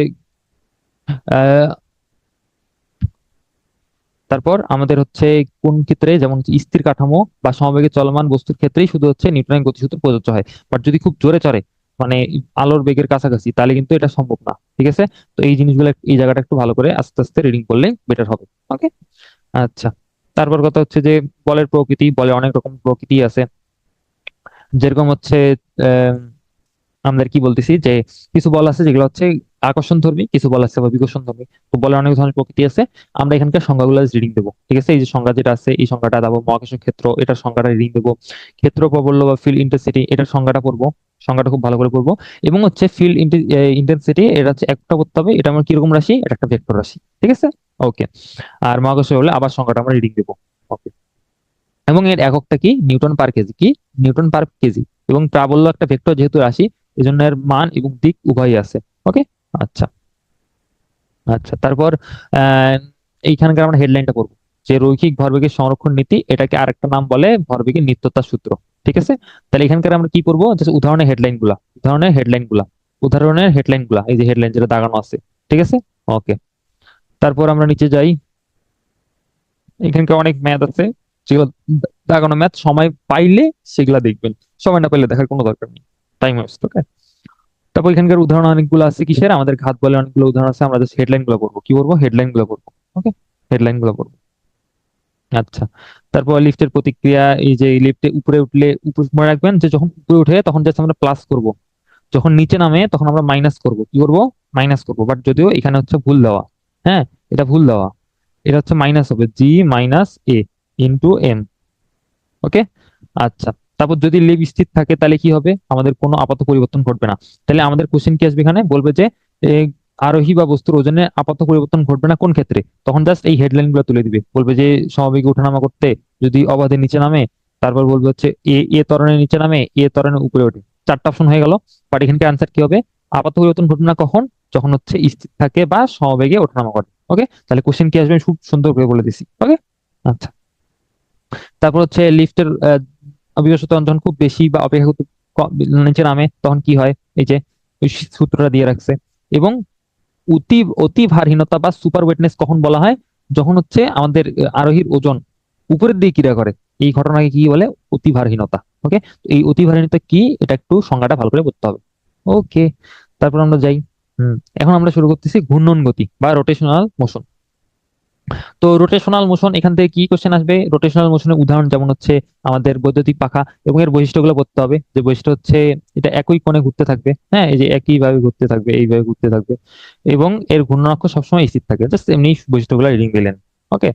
আহ তারপর আমাদের হচ্ছে কোন ক্ষেত্রে, যেমন হচ্ছে স্থির কাঠামো বা সমবেগে চলমান বস্তুর ক্ষেত্রেই শুধু হচ্ছে নিউটনের গতিসূত্র প্রযোজ্য হয়। বাট যদি খুব জোরে চড়ে, মানে আলোর বেগের কাছাকাছি, তাহলে কিন্তু এটা সম্ভব না। ঠিক আছে, তো এই জিনিসগুলো এই জায়গাটা একটু ভালো করে আস্তে আস্তে রিডিং করলে বেটার হবে। ওকে, আচ্ছা। তারপর কথা হচ্ছে যে বলের প্রকৃতি, বলে অনেক রকম প্রকৃতি আছে। যেরকম হচ্ছে আমাদের কি বলতেছি যে কিছু বল আছে যেগুলো হচ্ছে আকর্ষণ ধর্মী, কিছু বল আছে বা বিকর্ষণ ধর্মী। তো বলের অনেক ধরনের প্রকৃতি আছে। আমরা এখানকার সংজ্ঞাগুলো রিডিং দেবো। ঠিক আছে, এই যে সংজ্ঞা যেটা আছে এই সংজ্ঞাটা দেবো। মহাকর্ষ ক্ষেত্র, এটার সংজ্ঞাটা রিডিং দেবো। ক্ষেত্র প্রবল্য বা ফিল্ড ইন্টেন্সিটি, এটার সংজ্ঞাটা পড়বো। সংজ্ঞাটা খুব ভালো করে পড়বো। এবং হচ্ছে ফিল্ড ইন্টেন্সিটি, এটা হচ্ছে একটা করতে হবে, এটা আমার কিরকম রাশি, এটা একটা ভেক্টর রাশি। ঠিক আছে, ওকে। আর মহাকর্ষ হলে আবার সংজ্ঞাটা আমরা রিডিং দেবো। ওকে, এবং এর এককটা কি, নিউটন পার কেজি, কি নিউটন পার কেজি। এবং প্রাবল্য একটা ভেক্টর যেহেতু রাশি, এই জন্য এর মান এবং দিক উভয়ই আছে। ওকে, আচ্ছা। আচ্ছা, তারপর আহ এইখানকার আমরা হেডলাইনটা করবো যে রৈখিক ভরবেগের সংরক্ষণ নীতি, এটাকে আরেকটা নাম বলে ভরবেগের নিত্যতা সূত্র। ঠিক আছে, তাহলে এখানকার আমরা কি করবো, যে উদাহরণের হেডলাইন গুলা, এই যে হেডলাইন যেটা দাগানো আছে। ঠিক আছে, ওকে। তারপর আমরা নিচে যাই, এখানকার অনেক ম্যাথ আছে যেগুলো দাগানো ম্যাথ, সময় পাইলে সেগুলা দেখবেন, সময় না পাইলে দেখার কোনো দরকার নেই, টাইম ওয়েস্ট। ওকে, তারপর এখানকার উদাহরণ অনেকগুলো আছে, কিসের, আমাদের ঘাত বলে অনেকগুলো উদাহরণ আছে। আমরা জাস্ট হেডলাইন গুলো পড়বো, কি করবো, হেডলাইন গুলো পড়বো। ওকে, হেডলাইন গুলো পড়বো। আচ্ছা, তারপর লিফটের প্রতিক্রিয়া, এই যে লিফটে উপরে উঠলে, উপরে মনে রাখবেন যে যখন উপরে উঠে তখন জাস্ট আমরা প্লাস করব, যখন নিচে নামে তখন আমরা মাইনাস করব। কি করব, মাইনাস করব। বাট যদিও এখানে হচ্ছে ভুল দেওয়া, হ্যাঁ, এটা ভুল দেওয়া। এটা হচ্ছে মাইনাস হবে জি মাইনাস এ ইন্টু এম। ওকে, আচ্ছা। তারপর যদি লেভ স্থির থাকে তাহলে কি হবে, আমাদের কোনো আপাত পরিবর্তন ঘটবে না। তাহলে আমাদের কোশ্চেন কি আসবে, এখানে বলবে যে এ, আরোহী বা বস্তুর ওজনে আপাত পরিবর্তন ঘটবে না কোন ক্ষেত্রে, তখন জাস্ট এই হেডলাইন গুলো তুলে দিবে। বলবে যে সমবেগে ওঠানামা করতে যদি অবাধে নিচে নামে, তারপর বলবে হচ্ছে এ এ ত্বরণের নিচে নামে, এ ত্বরণের উপরে ওঠে। চারটা অপশন হয়ে গেল। বাট এখানকার আনসার কি হবে, আপাত পরিবর্তন ঘটবে না কখন, যখন হচ্ছে স্থির থাকে বা সমবেগে ওঠানামা করে। ওকে, তাহলে কোশ্চেন কি আসবে আমি খুব সুন্দর করে বলে দিছি। ওকে, আচ্ছা। তারপর হচ্ছে লিফটের অবিকর্ষিত ত্বরণ যখন খুব বেশি বা অপেক্ষাকৃত নিচে নামে তখন কি হয়, এই যে ওই সূত্রটা দিয়ে রাখছে। এবং অতি অতি ভারহীনতা বা সুপার ওয়েটনেস কখন বলা হয়, যখন হচ্ছে আমাদের আরোহীর ওজন উপরের দিকে ক্রিয়া করে, এই ঘটনাকে কি বলে, অতি ভারহীনতা। ওকে, এই অতি ভারহীনতা কি, এটা একটু সংজ্ঞাটা ভালো করে করতে হবে। ওকে, তারপর আমরা যাই। এখন আমরা শুরু করতেছি ঘূর্ণন গতি বা রোটেশনাল মোশন। তো রোটেশনাল মোশন, এখান থেকে কি কোশ্চেন আসবে, রোটেশনাল মোশনের উদাহরণ যেমন হচ্ছে আমাদের বৈদ্যুতিক পাখা, এবং এর বৈশিষ্ট্যগুলো পড়তে হবে। যে বৈশিষ্ট্য হচ্ছে এটা একই কোণে ঘুরতে থাকবে, হ্যাঁ, এই যে একই ভাবে ঘুরতে থাকবে, এইভাবে ঘুরতে থাকবে, এবং এর ঘূর্ণন অক্ষ সবসময় স্থির থাকে। জাস্ট এমনি বৈশিষ্ট্যগুলো রিডিং দিলেন। ওকে,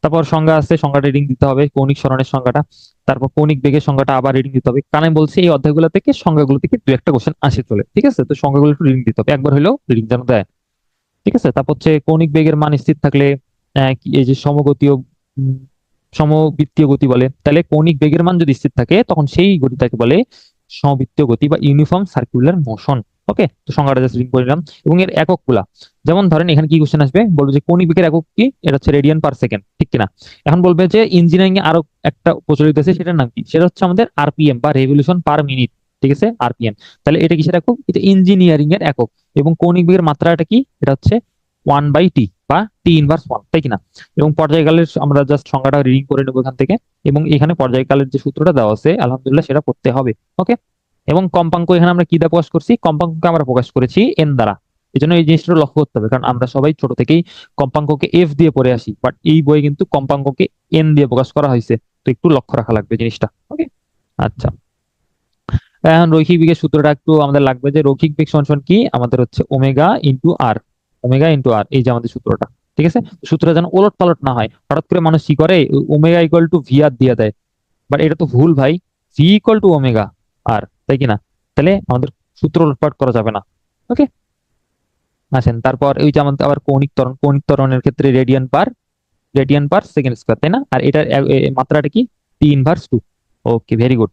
তারপর সংজ্ঞা আছে, সংজ্ঞাটা রিডিং দিতে হবে, কৌণিক সরণের সংজ্ঞাটা। তারপর কৌণিক বেগের সংজ্ঞাটা আবার রিডিং দিতে হবে, কারণ আমি বলছি এই অধ্যায়গুলো থেকে সংজ্ঞাগুলো থেকে দু একটা কোশ্চেন আসে চলে। ঠিক আছে, তো সংজ্ঞাগুলো একটু রিডিং দিতে হবে, একবার হলেও রিডিং যেন দেয়। ঠিক আছে, তারপর হচ্ছে কৌণিক বেগের মান স্থির থাকলে এই যে সমগতীয় উম, সমবৃত্তীয় গতি বলে। তাহলে কৌণিক বেগের মান যদি স্থির থাকে তখন সেই গতিটাকে বলে সমবৃত্তীয় গতি বা ইউনিফর্ম সার্কুলার মোশন। ওকে, তো সংজ্ঞাটা জাস্ট রিডিং করে নিলাম। এবং এর একক গুলা, যেমন ধরেন এখানে কি কোশ্চেন আসবে, বলবে যে কৌণিক বেগের একক কি, এটা হচ্ছে রেডিয়ান পার সেকেন্ড, ঠিক কিনা। এখন বলবে যে ইঞ্জিনিয়ারিং এ আরো একটা প্রচলিত আছে, সেটার নাম কি, সেটা হচ্ছে আমাদের আরপিএম বা রেভলিউশন পার মিনিট। ঠিক আছে, আরপিএম। তাহলে এটা কিসের একক, এটা ইঞ্জিনিয়ারিং এর একক। এবং কৌণিক বেগের মাত্রাটা কি, এটা হচ্ছে 1/t বা T−1, তাই কিনা। এবং পর্যায়কালের আমরা জাস্ট সংজ্ঞাটা রিডিং করে নেবো এখান থেকে। এবং এখানে পর্যায়কালের যে সূত্রটা দেওয়া আছে আলহামদুলিল্লাহ সেটা পড়তে হবে। ওকে, এবং কম্পাঙ্ক এখানে আমরা কি দ্বারা প্রকাশ করছি, কম্পাঙ্ককে আমরা প্রকাশ করেছি এন দ্বারা। এই জন্য এই জিনিসটা লক্ষ্য করতে হবে, কারণ আমরা সবাই ছোট থেকেই কম্পাঙ্ককে এফ দিয়ে পড়ে আসি, বাট এই বই কিন্তু কম্পাঙ্ককে এন দিয়ে প্রকাশ করা হয়েছে। তো একটু লক্ষ্য রাখা লাগবে জিনিসটা। ওকে, আচ্ছা। এখন রৈখিক বেগের সূত্রটা একটু আমাদের লাগবে, যে রৈখিক বেগ সমান সমান কি, আমাদের হচ্ছে ওমেগা ইন্টু আর। ওমেগা ইন্টু আর, এই যে আমাদের সূত্রটা। ঠিক আছে, সূত্রটা যেন ওলট পালট না হয়। হঠাৎ করে মানুষ কি করে, ওমেগা ইকুয়াল টু ভি আর দিয়ে দেয়। বাট এটা তো ভুল ভাই, ভি ইকুয়াল টু ওমেগা আর, তাই কিনা। তাহলে আমাদের সূত্র ওলটপালট করা যাবে না। ওকে, আসেন, তারপর ওই যে আমাদের আবার কৌণিক ত্বরণের ক্ষেত্রে রেডিয়ান পার সেকেন্ড স্কোয়ার, তাই না? আর এটার মাত্রাটা কি? T−2। ওকে, ভেরি গুড।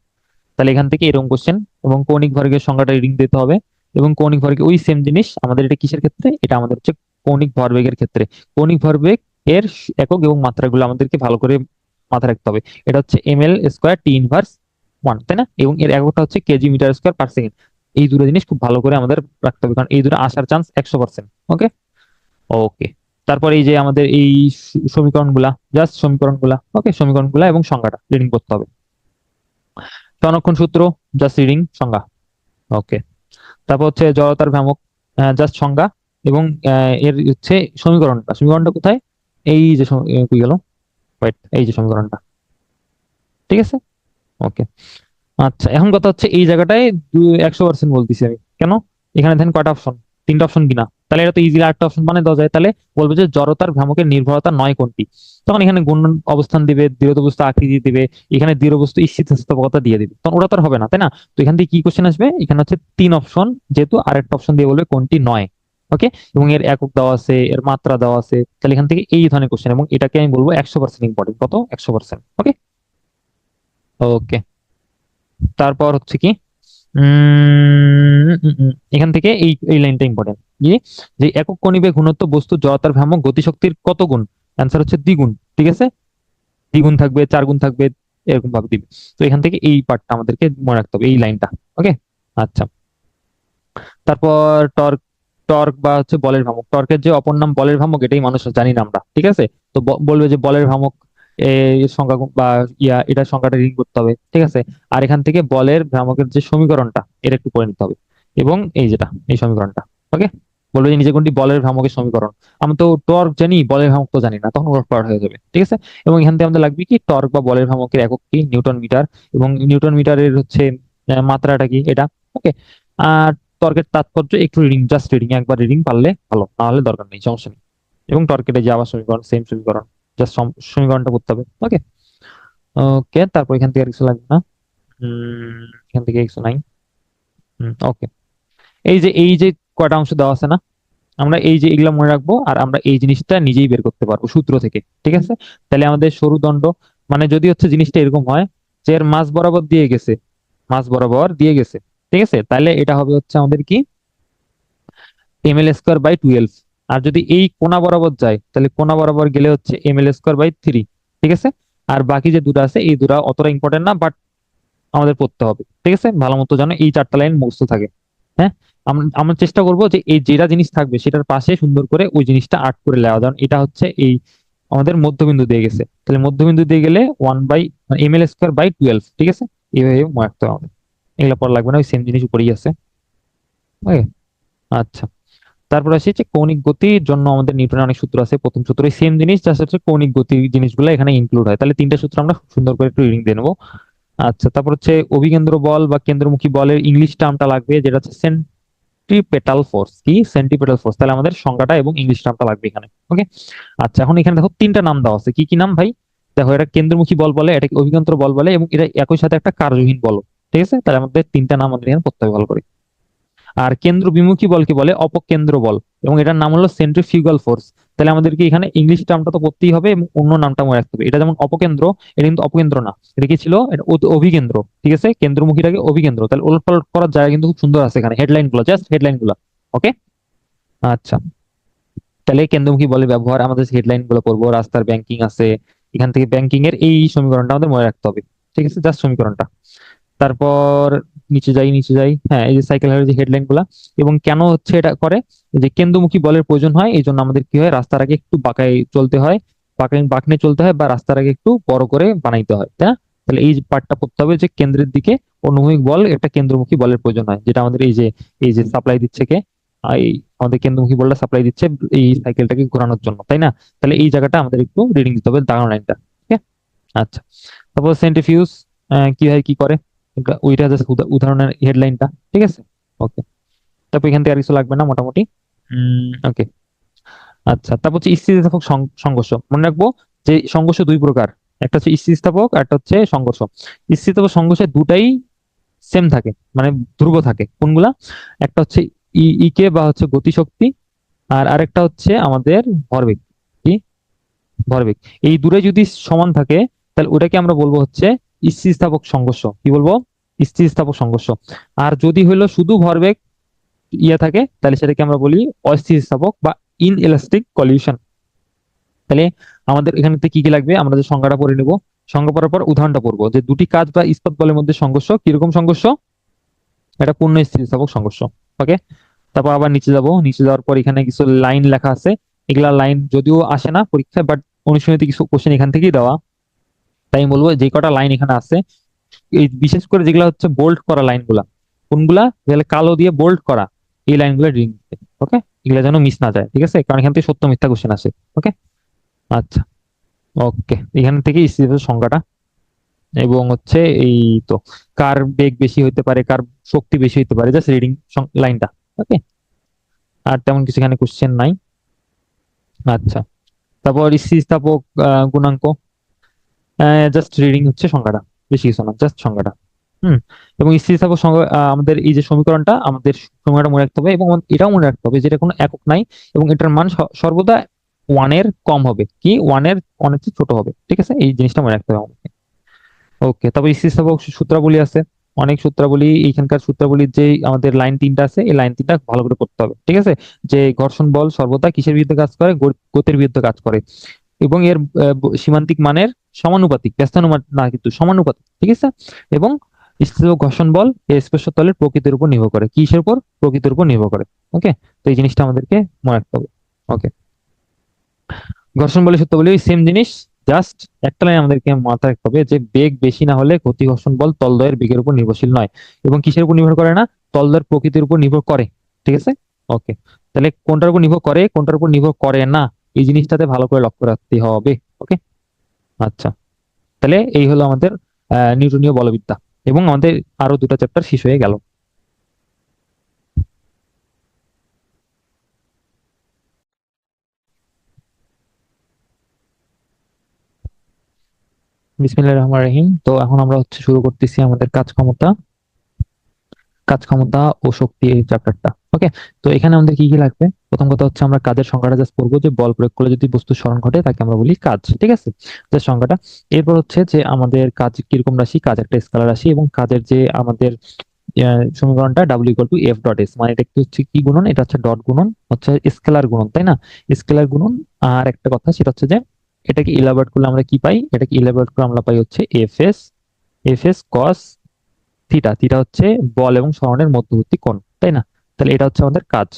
তাহলে এখান থেকে এরকম কোশ্চেন, এবং কৌণিক ভরবেগের সংজ্ঞাটা রিডিং দিতে হবে। এবং কৌণিক ভরবেগ ওই সেম জিনিস আমাদের, এটা কিসের ক্ষেত্রে? এটা আমাদের হচ্ছে কৌণিক ভরবেগের ক্ষেত্রে। কৌণিক ভরবেগ এর একক এবং মাত্রাগুলো আমাদেরকে ভালো করে মাথায় রাখতে হবে। এটা হচ্ছে ml² T−1, তাই না? এবং এর এককটা হচ্ছে kg/m²/সেকেন্ড। এই দুটো জিনিস খুব ভালো করে আমাদের রাখতে হবে, কারণ এই দুটো আসার চান্স 100%। ওকে, ওকে। তারপর এই যে আমাদের এই সমীকরণগুলা, জাস্ট সমীকরণগুলা, ওকে, সমীকরণগুলা এবং সংজ্ঞাটা রিডিং করতে হবে। সংরক্ষণ সূত্র, জাস্ট রিডিং সংজ্ঞা। ওকে। তারপর হচ্ছে জড়তার ভ্রামক, জাস্ট সংজ্ঞা। এবং এর হচ্ছে সমীকরণটা কোথায়? এই যে কই গেল, ওয়েট, এই যে সমীকরণটা, ঠিক আছে। ওকে। আচ্ছা, এখন কথা হচ্ছে এই জায়গাটায় 100% বলতেছি আমি কেন? এখানে দেখেন কয়টা অপশন, তিনটা অপশন কিনা। তাহলে এটা তো ইজিলি আরেকটা অপশন বানিয়ে দেওয়া যায়। তাহলে বলবে যে জড়তার ভ্রামকের নির্ভরতা নয় কোনটি। তখন এখানে ঘূর্ণন অবস্থান দিবে, দৃঢ় বস্তু আকৃতি দিবে, এখানে দৃঢ় বস্তু স্থিতিস্থাপকতা দিয়ে দিবে, তখন ওটা তো আর হবে না, তাই না? তো এখান থেকে কি কোশ্চেন আসবে? এখানে হচ্ছে তিন অপশন, যেহেতু আরেকটা অপশন দিয়ে বলবে কোনটি নয়। ওকে, এবং এর একক দেওয়া আছে, এর মাত্রা দেওয়া আছে। তাহলে এখান থেকে এই ধরনের কোশ্চেন, এবং এটাকে আমি বলবো 100% ইম্পর্টেন্ট। কত? 100%। ওকে, ওকে। তারপর হচ্ছে কি, এখান থেকে এই এই লাইনটা ইম্পর্টেন্ট। কি? যে একক কণিবেগ ঘনত্ব বস্তুর জড়তার ভ্রামক গতিশক্তির কত গুণ? অ্যান্সার হচ্ছে দ্বিগুণ। ঠিক আছে, দ্বিগুণ থাকবে, 4 গুণ থাকবে, এরকম ভাবে দিবে। তো এখান থেকে এই পার্টটা আমাদেরকে মনে রাখতে হবে, এই লাইনটা। ওকে, আচ্ছা। তারপর টর্ক, টর্ক বা হচ্ছে বলের ভ্রামক। টর্কের যে অপর নাম বলের ভ্রামক, এটাই মানুষ জানি না আমরা, ঠিক আছে। তো বলবে যে বলের ভ্রামক এর সংখ্যা বা এটার সংখ্যাটা রিডিং করতে হবে, ঠিক আছে। আর এখান থেকে বলের ভ্রামকের যে সমীকরণটা, এটা একটু করে নিতে হবে। এবং এই যেটা, এই সমীকরণটা। ওকে, বলবে যে নিচে কোনটি বলের ভ্রামকের সমীকরণ। আমরা তো টর্ক জানি, বলের ভ্রামক তো জানি না, তখন ওলট পালট হয়ে যাবে, ঠিক আছে। এবং এখান থেকে আমাদের লাগবে কি, টর্ক বা বলের ভ্রামকের একক কি? Newton metre. এবং নিউটন মিটারের হচ্ছে মাত্রাটা কি? এটা। ওকে। আর তর্কের তাৎপর্য একটু রিডিং, জাস্ট রিডিং, একবার রিডিং পারলে ভালো, না হলে দরকার নেই, সমস্যা নেই। এবং টর্কের যে আবার সমীকরণ, সেম সমীকরণ, জাস্ট সমীকরণটা করতে হবে। ওকে, ওকে। তারপর এখান থেকে আর কিছু লাগবে না। এখান থেকে কিছু নাই। ওকে। এই যে কয়টা অংশ দেওয়া আছে না, আমরা এই যে এগুলা মনে রাখবো, আর আমরা এই জিনিসটা নিজেই বের করতে পারবো সূত্র থেকে, ঠিক আছে। তাহলে আমাদের সরু দণ্ড, মানে যদি হচ্ছে জিনিসটা এরকম হয় যে এর মাঝ বরাবর দিয়ে গেছে, মাঝ বরাবর দিয়ে গেছে, ঠিক আছে, তাহলে এটা হবে হচ্ছে আমাদের কি, ml²/12। আর যদি এই কোণা বরাবর যায়, তাহলে কোণা বরাবর গেলে হচ্ছে ml²/3, ঠিক আছে। আর বাকি যে দুটো আছে, এই দুটো অতটা ইম্পর্টেন্ট না, বাট আমাদের পড়তে হবে, ঠিক আছে। ভালো মতো যেন এই চারটা লাইন মুখস্থ থাকে। হ্যাঁ, আমরা চেষ্টা করবো যে এই যেটা জিনিস থাকবে সেটার পাশে সুন্দর করে ওই জিনিসটা আর্ট করে নেওয়া, যেমন এটা হচ্ছে এই আমাদের মধ্যবিন্দু দিয়ে গেছে, তাহলে মধ্যবিন্দু দিয়ে গেলে 1/ml²/12, ঠিক আছে। এইভাবে মনে রাখতে হবে আমাদের। এগুলো পড়া লাগবে না, ওই সেম জিনিস উপরেই আছে। ওকে, আচ্ছা। তারপর আসি যে কৌণিক গতির জন্য আমাদের নিউটনের অনেক সূত্র আছে। প্রথম সূত্র সেম জিনিস, জাস্ট হচ্ছে কৌণিক গতি জিনিসগুলো এখানে ইনক্লুড হয়। তাহলে তিনটা সূত্র আমরা খুব সুন্দর করে একটু রিডিং দিয়ে নেবো। আচ্ছা, তারপর হচ্ছে অভিকেন্দ্র বল বা কেন্দ্রমুখী বলের ইংলিশ টার্মটা লাগবে, যেটা হচ্ছে সেন্ট্রিপেটাল ফোর্স। কি? Centripetal force. তাহলে আমাদের সংজ্ঞাটা এবং ইংলিশ টার্মটা লাগবে এখানে। ওকে, আচ্ছা। এখন এখানে দেখো তিনটা নাম দেওয়া আছে, কি কি নাম ভাই? দেখো, এটা কেন্দ্রমুখী বল বলে, এটাকে অভিকেন্দ্র বল বলে, এবং এটা একই সাথে একটা কার্যহীন বল, ঠিক আছে। তাহলে আমাদের তিনটা নাম আমাদের এখানে পড়তে হবে ভালো করে। আর কেন্দ্র বিমুখী বলকে বলে অপকেন্দ্র বল, এবং এটার নাম হলো সেন্ট্রিফিউগাল ফোর্স। তাহলে আমাদেরকে এখানে ইংলিশ টার্মটা তো পড়তেই হবে, এবং অন্য নামটা মনে রাখতে হবে। এটা যেমন অপকেন্দ্র, এটা কিন্তু অপকেন্দ্র না, এটা কি ছিল? এটা অভিকেন্দ্র, ঠিক আছে। কেন্দ্রমুখীটাকে অভিকেন্দ্র। তাহলে ওলট পালট করার জায়গা কিন্তু খুব সুন্দর আছে এখানে, হেডলাইন গুলো, জাস্ট হেডলাইন গুলো। ওকে, আচ্ছা। তাহলে কেন্দ্রমুখী বলের ব্যবহার, আমাদের হেডলাইন গুলো পড়বো। রাস্তার ব্যাংকিং আছে, এখান থেকে ব্যাংকিং এর এই সমীকরণটা আমাদের মনে রাখতে হবে, ঠিক আছে, জাস্ট সমীকরণটা। তারপর নিচে যাই, হ্যাঁ, এই যে সাইকেল হারের যে হেডলাইন গুলা, এবং কেন হচ্ছে এটা করে, এই যে কেন্দ্রমুখী বলের প্রয়োজন হয়, এই জন্য আমাদের কি হয়, রাস্তার আগে একটু বাঁকায় চলতে হয়, বাঁকনে চলতে হয়, বা রাস্তার আগে একটু বড় করে বানাইতে হয়, তাই না? তাহলে এই পার্টটা পড়তে হবে যে কেন্দ্রের দিকে অনুভূমিক বল, একটা কেন্দ্রমুখী বলের প্রয়োজন হয়, যেটা আমাদের এই যে সাপ্লাই দিচ্ছে কে, এই আমাদের কেন্দ্রমুখী বলটা সাপ্লাই দিচ্ছে এই সাইকেলটাকে ঘোরানোর জন্য, তাই না? তাহলে এই জায়গাটা আমাদের একটু রিডিং দিতে হবে, দাগানো লাইনটা। ঠিক আছে, আচ্ছা। তারপর সেন্ট্রিফিউজ কি হয়, কি করে, ওইটা জাস্ট উদাহরণের হেডলাইনটা, ঠিক আছে। ওকে, তারপর এখান থেকে আর কিছু লাগবে না মোটামুটি। ওকে, আচ্ছা। তারপর হচ্ছে স্থিতিস্থাপক সংঘর্ষ, মনে রাখবো যে সংঘর্ষ দুই প্রকার, একটা হচ্ছে স্থিতিস্থাপক আর একটা হচ্ছে সংঘর্ষ। স্থিতিস্থাপক সংঘর্ষে দুটাই সেম থাকে, মানে ধ্রুব থাকে। কোনগুলা? একটা হচ্ছে ইকে বা হচ্ছে গতিশক্তি, আর আরেকটা হচ্ছে আমাদের ভরবেগ। কি? ভরবেগ। এই দূরে যদি সমান থাকে তাহলে ওটাকে আমরা বলবো হচ্ছে স্থিতিস্থাপক সংঘর্ষ। কি বলবো? স্থিতিস্থাপক সংঘর্ষ। আর যদি হলো শুধু ভরবেগ থাকে তাহলে সেটাকে আমরা বলি অস্থিতিস্থাপক বা ইনএলাস্টিক কলিউশন। তাহলে আমাদের এখানে কি কি লাগবে আমরা যে সংজ্ঞাটা পড়ে নেব। সংজ্ঞা পড়ার পর উদাহরণটা পড়বো যে দুটি কাজ বা ইস্পাত বলের মধ্যে সংঘর্ষ কিরকম সংঘর্ষ। এটা পূর্ণ স্থিতিস্থাপক সংঘর্ষ। ওকে। তারপর আবার নিচে যাব, নিচে যাওয়ার পর এখানে কিছু লাইন লেখা আছে। এগুলা লাইন যদিও আসে না পরীক্ষায়, বাট অনুশীলনীতে কিছু কোশ্চেন এখান থেকেই দেওয়া। তাই আমি বলবো যে কটা লাইন এখানে আছে, এই বিশেষ করে যেগুলো হচ্ছে বোল্ড করা লাইনগুলা, কোনগুলা যেগুলো কালো দিয়ে বোল্ড করা, এই লাইনগুলো রিডিং দিতে। ওকে। এগুলো যেন মিস না যায়, ঠিক আছে, কারণ এখান থেকে সত্য মিথ্যা কোশ্চেন আসে। ওকে। আচ্ছা। ওকে, এখান থেকে স্থিতিস্থাপক সংজ্ঞাটা এবং হচ্ছে এই তো কার বেগ বেশি হইতে পারে, কার শক্তি বেশি হইতে পারে, জাস্ট রিডিং লাইনটা। ওকে। আর তেমন কিছু এখানে কোশ্চেন নাই। আচ্ছা। তারপর স্থিতিস্থাপক গুণাঙ্ক, জাস্ট রিডিং হচ্ছে সংজ্ঞাটা, বেশি কিছু না, জাস্ট সংজ্ঞাটা। হুম। এবং স্থিতিস্থাপক সংজ্ঞা আমাদের এই যে সমীকরণটা, আমাদের সংজ্ঞাটা মনে রাখতে হবে এবং এটাও মনে রাখতে হবে যেটা কোনো একক নাই এবং এটার মান সর্বদা ওয়ানের কম হবে, কি ওয়ানের অনেক চেয়ে ছোট হবে, ঠিক আছে, এই জিনিসটা মনে রাখতে হবে আমাকে। ওকে। তারপর স্থিতিস্থাপক সূত্রাবলী আছে, অনেক সূত্রাবলী। এইখানকার সূত্রাবলীর যে আমাদের লাইন তিনটা আছে, এই লাইন তিনটা ভালো করে পড়তে হবে, ঠিক আছে। যে ঘর্ষণ বল সর্বদা কিসের বিরুদ্ধে কাজ করে? গতির বিরুদ্ধে কাজ করে এবং এর সীমান্তিক মানের সমানুপাতিক, ব্যস্তানুপাত না কিন্তু সমানুপাতিক, ঠিক আছে। এবং স্থিতিস্থাপক ঘর্ষণ বল এই স্পর্শ তলের প্রকৃতির উপর নির্ভর করে, কিসের উপর? প্রকৃতির উপর নির্ভর করে। ওকে। তো এই জিনিসটা আমাদেরকে মনে রাখতে হবে। ওকে। ঘর্ষণ বলের সূত্র বলি সেম জিনিস, জাস্ট একটা লাইন আমাদেরকে মাথায় রাখতে হবে যে বেগ বেশি না হলে গতি ঘর্ষণ বল তলদ্বয়ের বেগের উপর নির্ভরশীল নয় এবং কিসের উপর নির্ভর করে না? তলদ্বয়ের প্রকৃতির উপর নির্ভর করে, ঠিক আছে। ওকে। তাহলে কোনটার উপর নির্ভর করে, কোনটার উপর নির্ভর করে না, এই জিনিসটাতে ভালো করে লক্ষ্য রাখতে হবে। ওকে। আচ্ছা। তাহলে এই হলো আমাদের নিউটনীয় বলবিদ্যা এবং আমাদের আরো দুটো চ্যাপ্টার শেষ হয়ে গেল। বিসমিল্লাহির রহমানির রহিম। তো এখন আমরা হচ্ছে শুরু করতেছি আমাদের কাজ ক্ষমতা, কাজ ক্ষমতা ও শক্তি এই চ্যাপ্টারটা। ওকে। তো এখানে আমাদের কি কি লাগবে? প্রথম কথা হচ্ছে আমরা কাজের সংজ্ঞাটা জাস্ট পড়বো, যে বল প্রয়োগ করলে যদি বস্তু স্মরণ ঘটে তাকে আমরা বলি কাজ, ঠিক আছে, জাস্ট সংজ্ঞাটা। এরপর হচ্ছে যে আমাদের কাজ কিরকম রাশি, কাজ একটা স্কেলার রাশি এবং কাজের যে আমাদের সমীকরণটা W equal to F dot S, মানে এটা কি হচ্ছে, কি গুণন, এটা হচ্ছে ডট গুণন, হচ্ছে স্কেলার গুণন, তাই না? স্কেলার গুণন। আর একটা কথা সেটা হচ্ছে যে এটাকে ইলাবোরেট করলে আমরা কি পাই? এটাকে ইলাবোরেট করলে আমরা পাই হচ্ছে F S cos theta. Theta হচ্ছে বল এবং সরণের মধ্যবর্তী কোণ, তাই না? তাহলে এটা হচ্ছে আমাদের কাজ।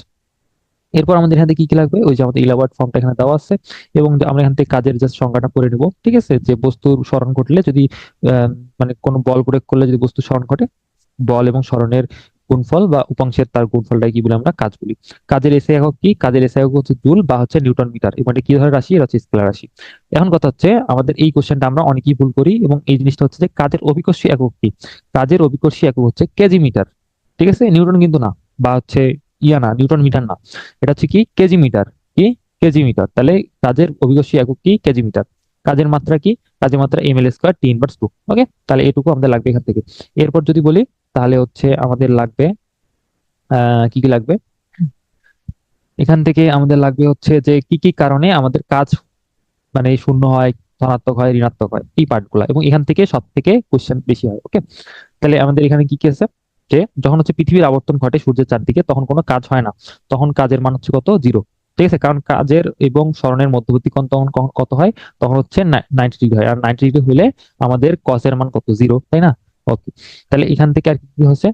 এরপর আমাদের এখানে কি কি লাগবে? ওই যে আমাদের ইলাবার্ট ফর্মটা এখানে দেওয়া আছে এবং আমরা এখান থেকে কাজের জাস্ট সংজ্ঞাটা পড়ে নেব, ঠিক আছে। যে বস্তুর স্মরণ ঘটলে যদি মানে কোনো বল প্রয়োগ করলে যদি বস্তু স্মরণ ঘটে, বল এবং সরণের গুণফল বা উপাংশের তার গুণফলটাই কি বলে? আমরা কাজ বলি। কাজের এসআই একক কি? কাজের এসআই একক হচ্ছে জুল বা হচ্ছে নিউটন মিটার। এবং এটা কি ধরনের রাশি? এটা হচ্ছে স্কেলার রাশি। এখন কথা হচ্ছে আমাদের এই কোশ্চেনটা আমরা অনেকেই ভুল করি এবং এই জিনিসটা হচ্ছে যে কাজের অভিকর্ষী একক কি? কাজের অভিকর্ষী একক হচ্ছে কেজি মিটার, ঠিক আছে, নিউটন কিন্তু না, বা হচ্ছে না, নিউটন মিটার না, এটা হচ্ছে কি কেজি মিটার। কি? Kg metre. তাহলে কাজের অভিকর্ষী একক কি? Kg metre. কাজের মাত্রা কি? কাজের মাত্রা ml square T inverse 2। Okay. তাহলে এটুকু আমাদের লাগবে এখান থেকে। এরপর যদি বলি তাহলে হচ্ছে আমাদের লাগবে কি কি লাগবে এখান থেকে? আমাদের লাগবে হচ্ছে যে কি কি কারণে আমাদের কাজ মানে শূন্য হয়, ধনাত্মক হয়, ঋণাত্মক হয়, এই পার্টগুলো, এবং এখান থেকে সব থেকে কোশ্চেন বেশি হয়। ওকে। তাহলে আমাদের এখানে কি কি আছে? যে যখন হচ্ছে পৃথিবীর আবর্তন ঘটে সূর্যের চারদিকে তখন কোনো কাজ হয় না, তখন কাজের মান হচ্ছে কত? জিরো, ঠিক আছে, কারণ কাজের এবং সরণের মধ্যবর্তী কোণ তখন কত হয়? তখন হচ্ছে 90 ডিগ্রি হয়, আর 90 ডিগ্রি হলে আমাদের কসের মান কত? জিরো, তাই না? ওকে। তাহলে এখান থেকে আর কি কি হচ্ছে?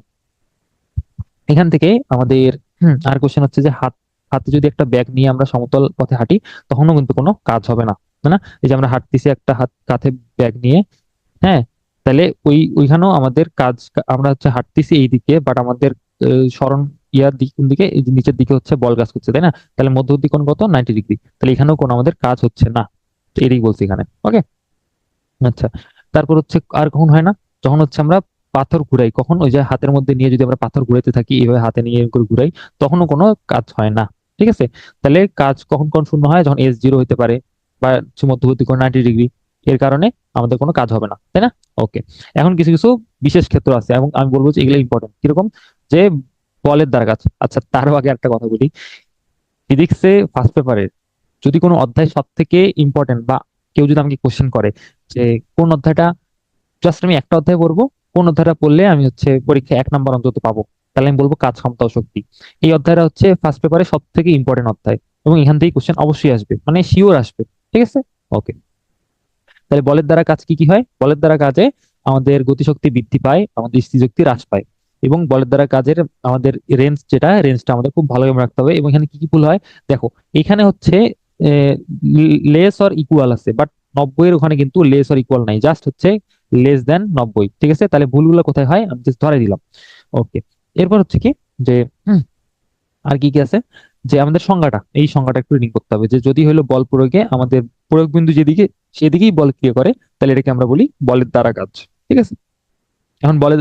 এখান থেকে আমাদের আর কোশ্চেন হচ্ছে যে হাতে যদি একটা ব্যাগ নিয়ে আমরা সমতল পথে হাঁটি তখনও কিন্তু কোনো কাজ হবে না, তাই না? এই যে আমরা হাঁটতেছি একটা কাঁধে ব্যাগ নিয়ে, হ্যাঁ, তাহলে ওইখানেও আমাদের কাজ, আমরা হচ্ছে হাঁটতেছি এই দিকে, বাট আমাদের সরণ ইয়ার দিক কোন দিকে? এই যে নিচের দিকে হচ্ছে বল কাজ করছে, তাই না? তাহলে মধ্যবর্তী কোণ কত? 90 ডিগ্রি। তাহলে এখানেও কোনো আমাদের কাজ হচ্ছে না, তো এটাই বলছি এখানে। ওকে। আচ্ছা। তারপর হচ্ছে আর কখন হয় না? যখন হচ্ছে আমরা পাথর ঘুরাই, কখন? ওই যে হাতের মধ্যে নিয়ে যদি আমরা পাথর ঘুরাইতে থাকি, এইভাবে হাতে নিয়ে এরকম করে ঘুরাই, তখনও কোনো কাজ হয় না, ঠিক আছে। তাহলে কাজ কখন কোন শূন্য হয়? যখন এস জিরো হইতে পারে বা হচ্ছে মধ্যবর্তী কোণ 90 ডিগ্রি, এর কারণে আমাদের কোনো কাজ হবে না, তাই না? ওকে। এখন কিছু কিছু বিশেষ ক্ষেত্র আছে এবং আমি বলবো যে এগুলো ইম্পর্টেন্ট। কিরকম? যে বলের দ্বারা কাজ। আচ্ছা, তারও আগে একটা কথা বলি, ফিজিক্সে ফার্স্ট পেপারে যদি কোনো অধ্যায় সব থেকে ইম্পর্টেন্ট বা কেউ যদি আমাকে কোশ্চেন করে যে কোন অধ্যায়টা, জাস্ট আমি একটা অধ্যায় পড়বো, কোন অধ্যায়টা পড়লে আমি হচ্ছে পরীক্ষায় 1 নম্বর অন্তত পাবো, তাহলে আমি বলবো কাজ, ক্ষমতা ও শক্তি। এই অধ্যায়টা হচ্ছে ফার্স্ট পেপারে সব থেকে ইম্পর্টেন্ট অধ্যায়, এবং এখান থেকে কোশ্চেন অবশ্যই আসবে, মানে শিওর আসবে। ঠিক আছে, ওকে। তাহলে বলের দ্বারা কাজ কি কি হয়? বলের দ্বারা কাজে আমাদের গতিশক্তি বৃদ্ধি পায়, আমাদের স্থিতিশক্তি হ্রাস পায়। এবং বলের দ্বারা কাজের আমাদের রেঞ্জ, যেটা রেঞ্জটা আমাদের খুব ভালোভাবে রাখতে হবে। এবং এখানে কি কি ভুল হয় দেখো, এখানে হচ্ছে লেস অর ইকুয়াল আছে, বাট 90-এর ওখানে কিন্তু লেস অর ইকুয়াল নাই, জাস্ট হচ্ছে লেস দেন 90। ঠিক আছে, তাহলে ভুলগুলো কোথায় হয় আমি জাস্ট ধরে দিলাম। ওকে, এরপর হচ্ছে কি যে আর কি কি আছে, যে আমাদের সংজ্ঞাটা, এই সংজ্ঞাটা একটু রিডিং করতে হবে, যে যদি হলো বল প্রয়োগে আমাদের প্রয়োগ বিন্দু যেদিকে সেদিকেই বল ক্রিয়া করে, তাহলে এটাকে আমরা বলি বলের দ্বারা কাজ। ঠিক আছে, এখন বলের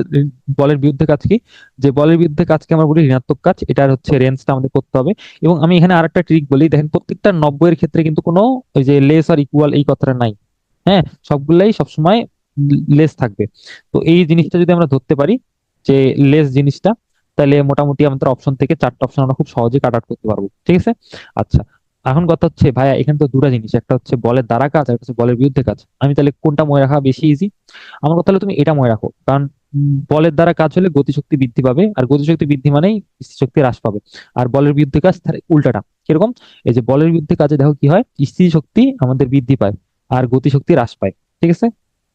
বলের বিরুদ্ধে কাজ কি? যে বলের বিরুদ্ধে কাজকে আমরা বলি ঋণাত্মক কাজ। এটার হচ্ছে রেঞ্জটা আমাদের করতে হবে। এবং আমি এখানে আরেকটা ট্রিক বলি, দেখেন প্রত্যেকটা 90-এর ক্ষেত্রে কিন্তু কোনো ওই যে লেস আর ইকুয়াল এই কথাটা নাই। হ্যাঁ, সবগুলাই সবসময় লেস থাকবে। তো এই জিনিসটা যদি আমরা ধরতে পারি যে লেস জিনিসটা, তাহলে মোটামুটি আমাদের অপশন থেকে 4টা অপশন আমরা খুব সহজে কাট আউট করতে পারবো। ঠিক আছে, আচ্ছা। এখন কথা হচ্ছে ভাইয়া, এখানে তো দুটা জিনিস, একটা হচ্ছে বলের দ্বারা কাজ আর একটা হচ্ছে বলের বিরুদ্ধে কাজ, আমি তাহলে কোনটা মনে রাখা বেশি ইজি? আমার কথা হলো তুমি এটা মনে রাখো, কারণ বলের দ্বারা কাজ হলে গতিশক্তি বৃদ্ধি পাবে, আর গতিশক্তি বৃদ্ধি মানেই স্থিতিশক্তি হ্রাস পাবে। আর বলের বিরুদ্ধে কাজ তার উল্টাটা। কিরকম? এই যে বলের বিরুদ্ধে কাজে দেখো কি হয়, স্থিতিশক্তি আমাদের বৃদ্ধি পায় আর গতিশক্তি হ্রাস পায়। ঠিক আছে,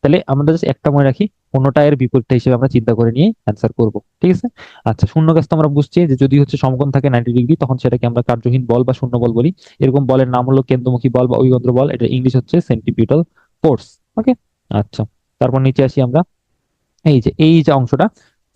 তাহলে আমরা জাস্ট একটা মনে রাখি, কোনোটা এর বিপরীতটা হিসেবে আমরা চিন্তা করে নিয়ে অ্যান্সার করব। ঠিক আছে, আচ্ছা। শূন্য কাজ তো আমরা বুঝছি যে যদি হচ্ছে সমকোণ থাকে 90 ডিগ্রি, তখন সেটাকে আমরা কার্যহীন বল বা শূন্য বল বলি। এরকম বলের নাম হলো কেন্দ্রমুখী বল বা অভিকেন্দ্র বল, এটা ইংলিশ হচ্ছে সেন্ট্রিপিটাল ফোর্স। ওকে, আচ্ছা। তারপর নিচে আসি আমরা, এই যে অংশটা,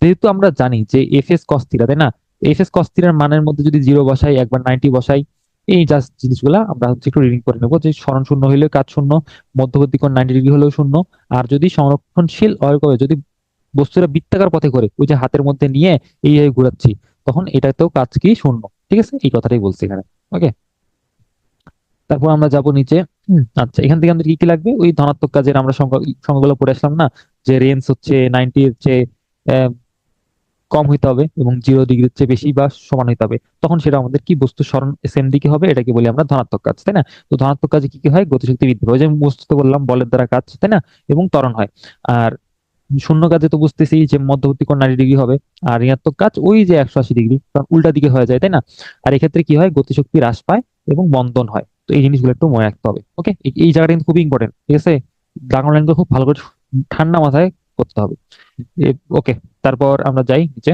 যেহেতু আমরা জানি যে এফ এস কস থিটা, তাই না? এফ এস কস থিটার মানের মধ্যে যদি 0 বসাই, একবার 90 বসাই, এই জাস্ট জিনিসগুলা আমরা হচ্ছে একটু রিডিং করে নেবো, যে সরণ শূন্য হইলেও কাজ শূন্য, মধ্যবর্তী কোণ 90 ডিগ্রি হলেও শূন্য। আর যদি সংরক্ষণশীল করে, যদি বস্তুটা বৃত্তাকার পথে করে, ওই যে হাতের মধ্যে নিয়ে এইভাবে ঘুরাচ্ছি, তখন এটাতেও কাজ কি শূন্য। ঠিক আছে, এই কথাটাই বলছি এখানে। ওকে, তারপর আমরা যাব নিচে। আচ্ছা, এখান থেকে আমাদের কি কি লাগবে? ওই ধনাত্মক কাজের আমরা সংখ্যাগুলো পড়ে আসলাম না, যে রেঞ্জ হচ্ছে 90-এর চেয়ে আহ, কম হইতে হবে এবং 0 ডিগ্রির চেয়ে বেশি বা সমান হইতে হবে, তখন সেটা আমাদের কি বস্তু সরণ সেম দিকে হবে, এটাকে বলি আমরা ধনাত্মক কাজ, তাই না? তো ধনাত্মক কাজে কি কি হয়? গতিশক্তি বৃদ্ধি পায়, ওই যে বস্তুতে বললাম বলের দ্বারা কাজ, তাই না? এবং ত্বরণ হয়। আর শূন্য কাজে তো বুঝতেছি যে মধ্যবর্তী কোণ 90 ডিগ্রি হবে, আর ঋণাত্মক কাজ ওই যে 180 ডিগ্রি, কারণ উল্টা দিকে হয়ে যায়, তাই না? আর এক্ষেত্রে কি হয়? গতিশক্তি হ্রাস পায় এবং বন্ধন হয়। তো এই জিনিসগুলো একটু মনে রাখতে হবে। ওকে, এই জায়গাটা কিন্তু খুবই ইম্পর্টেন্ট। ঠিক আছে, লাগানো লাইনগুলো খুব ভালো করে ঠান্ডা মাথায় করতে হবে। ওকে, তারপর আমরা যাই নিচে।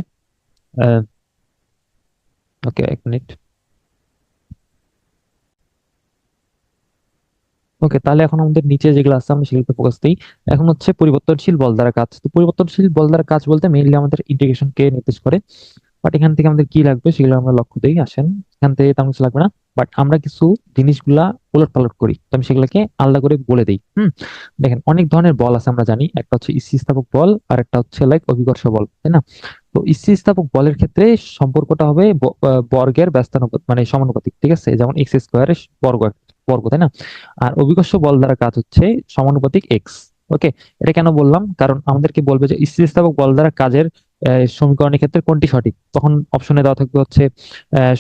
ওকে, 1 মিনিট। ওকে, তাহলে এখন আমাদের নিচে যেগুলো আছে আমরা সেগুলোতে ফোকাস দিই। এখন হচ্ছে পরিবর্তনশীল বল দ্বারা কাজ। তো পরিবর্তনশীল বল দ্বারা কাজ বলতে মেইনলি আমাদের ইন্টিগ্রেশন কে নির্দেশ করে। বাট এখান থেকে আমাদের কি লাগবে সেগুলো আমরা লক্ষ্য দিই, আসেন। এখান থেকে তেমন কিছু লাগবে না, বাট আমরা কিছু জিনিসগুলা উলট পালট করি, তো আমি সেগুলোকে আলাদা করে বলে দিই। দেখেন, অনেক ধরনের বল আছে আমরা জানি, একটা হচ্ছে স্থিতিস্থাপক বল আর একটা হচ্ছে লাইক অভিকর্ষ বল, তাই না? তো স্থিতিস্থাপক বলের ক্ষেত্রে সম্পর্কটা হবে বর্গের ব্যস্তানুপাত, মানে সমানুপাতিক। ঠিক আছে, যেমন এক্স স্কোয়ারের বর্গ, বর্গ, তাই না? আর অভিকর্ষ বল দ্বারা কাজ হচ্ছে সমানুপাতিক এক্স। ওকে, এটা কেন বললাম? কারণ আমাদেরকে বলবে যে স্থিতিস্থাপক বল দ্বারা কাজের সমীকরণের ক্ষেত্রে কোনটি সঠিক, তখন অপশনে দেওয়া থাকবে হচ্ছে